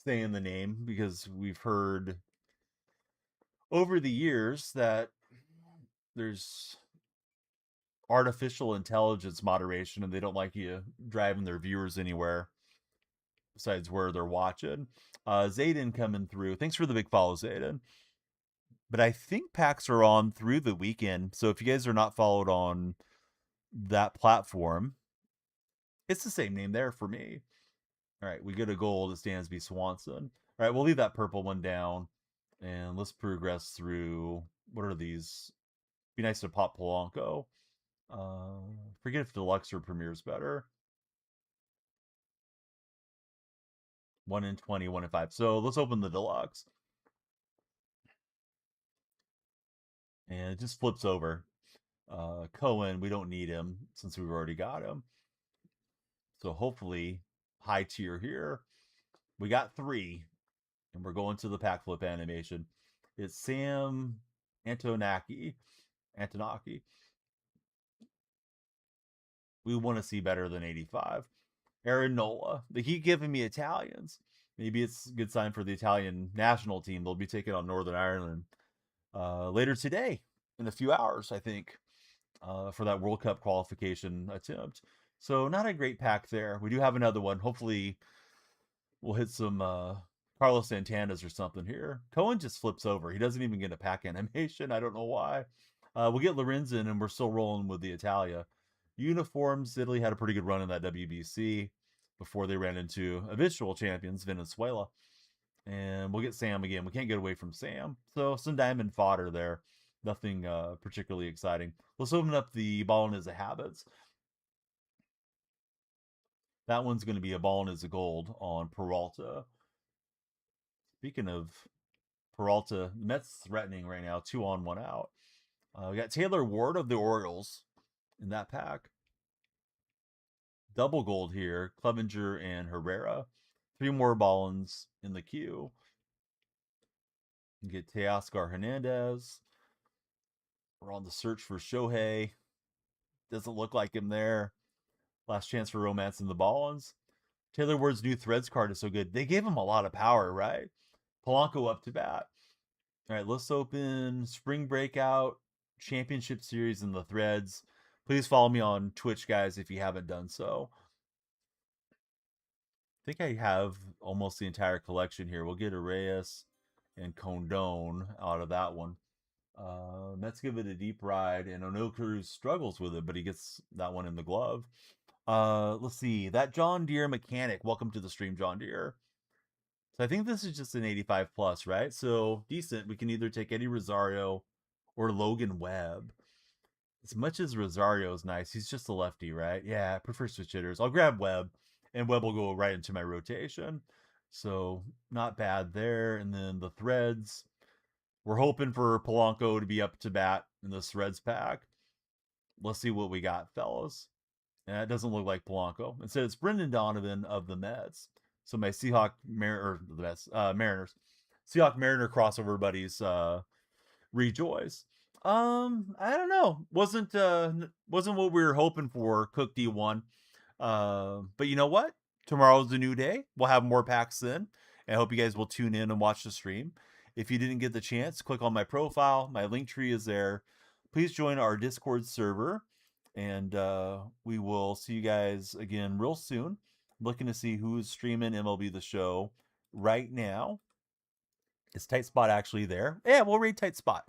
saying the name, because we've heard over the years that there's artificial intelligence moderation and they don't like you driving their viewers anywhere besides where they're watching. Zayden coming through. Thanks for the big follow, Zayden. But I think packs are on through the weekend. So if you guys are not followed on that platform, it's the same name there for me. All right, we get a gold. It's Dansby Swanson. All right, we'll leave that purple one down. And let's progress through. What are these? Be nice to pop Polanco. Forget if Deluxe or Premier's better. 1 in 20, 1 in 5. So let's open the deluxe. And it just flips over. Cohen, we don't need him since we've already got him. So hopefully, high tier here. We got 3, and we're going to the pack flip animation. It's Sam Antonaki. We want to see better than 85. Aaron Nola. They keep giving me Italians. Maybe it's a good sign for the Italian national team. They'll be taking on Northern Ireland later today in a few hours, I think, for that World Cup qualification attempt. So not a great pack there. We do have another one. Hopefully we'll hit some Carlos Santana's or something here. Cohen just flips over. He doesn't even get a pack animation. I don't know why. We'll get Lorenzen, and we're still rolling with the Italia. Uniforms, Italy had a pretty good run in that WBC before they ran into eventual champions, Venezuela. And we'll get Sam again. We can't get away from Sam. So some diamond fodder there. Nothing particularly exciting. Let's open up the Ballin' is a Habits. That one's going to be a Ballin' is a Gold on Peralta. Speaking of Peralta, Mets threatening right now, 2 on, 1 out. We got Taylor Ward of the Orioles in that pack. Double gold here, Clevenger and Herrera. 3 more Ballins in the queue. You get Teoscar Hernandez. We're on the search for Shohei. Doesn't look like him there. Last chance for romance in the Ballins. Taylor Ward's new Threads card is so good. They gave him a lot of power, right? Polanco up to bat. All right, let's open Spring Breakout Championship Series in the Threads. Please follow me on Twitch, guys, if you haven't done so. I think I have almost the entire collection here. We'll get Reyes and Condon out of that one. Mets give it a deep ride, and O'Neill Cruz struggles with it, but he gets that one in the glove. Let's see. That John Deere mechanic. Welcome to the stream, John Deere. So I think this is just an 85 plus, right? So decent. We can either take Eddie Rosario or Logan Webb. As much as Rosario is nice, he's just a lefty, right? Yeah, I prefer switch hitters. I'll grab Webb, and Webb will go right into my rotation. So not bad there. And then the Threads. We're hoping for Polanco to be up to bat in this Threads pack. Let's see what we got, fellas. And it doesn't look like Polanco. Instead, it's Brendan Donovan of the Mets. So my Seahawk Mariners. Seahawk Mariner crossover buddies rejoice. I don't know. Wasn't what we were hoping for, Cook D1. But you know what? Tomorrow's a new day. We'll have more packs then. And I hope you guys will tune in and watch the stream. If you didn't get the chance, click on my profile. My link tree is there. Please join our Discord server. And we will see you guys again real soon. Looking to see who's streaming MLB The Show right now. Is Tight Spot actually there? Yeah, we'll read Tight Spot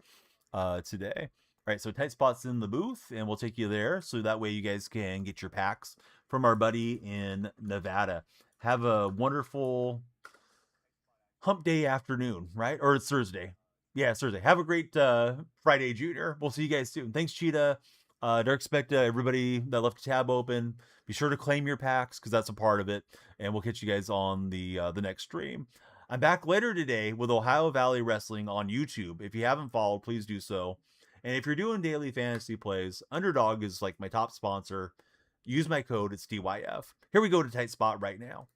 today. All right, so Tight Spot's in the booth, and we'll take you there. So that way you guys can get your packs from our buddy in Nevada. Have a wonderful hump day afternoon, right? Or it's Thursday. Yeah, it's Thursday. Have a great Friday, Junior. We'll see you guys soon. Thanks, Cheetah. Dark Specta, everybody that left a tab open. Be sure to claim your packs because that's a part of it. And we'll catch you guys on the next stream. I'm back later today with Ohio Valley Wrestling on YouTube. If you haven't followed, please do so. And if you're doing daily fantasy plays, Underdog is like my top sponsor. Use my code. It's DYF. Here we go to Tight Spot right now.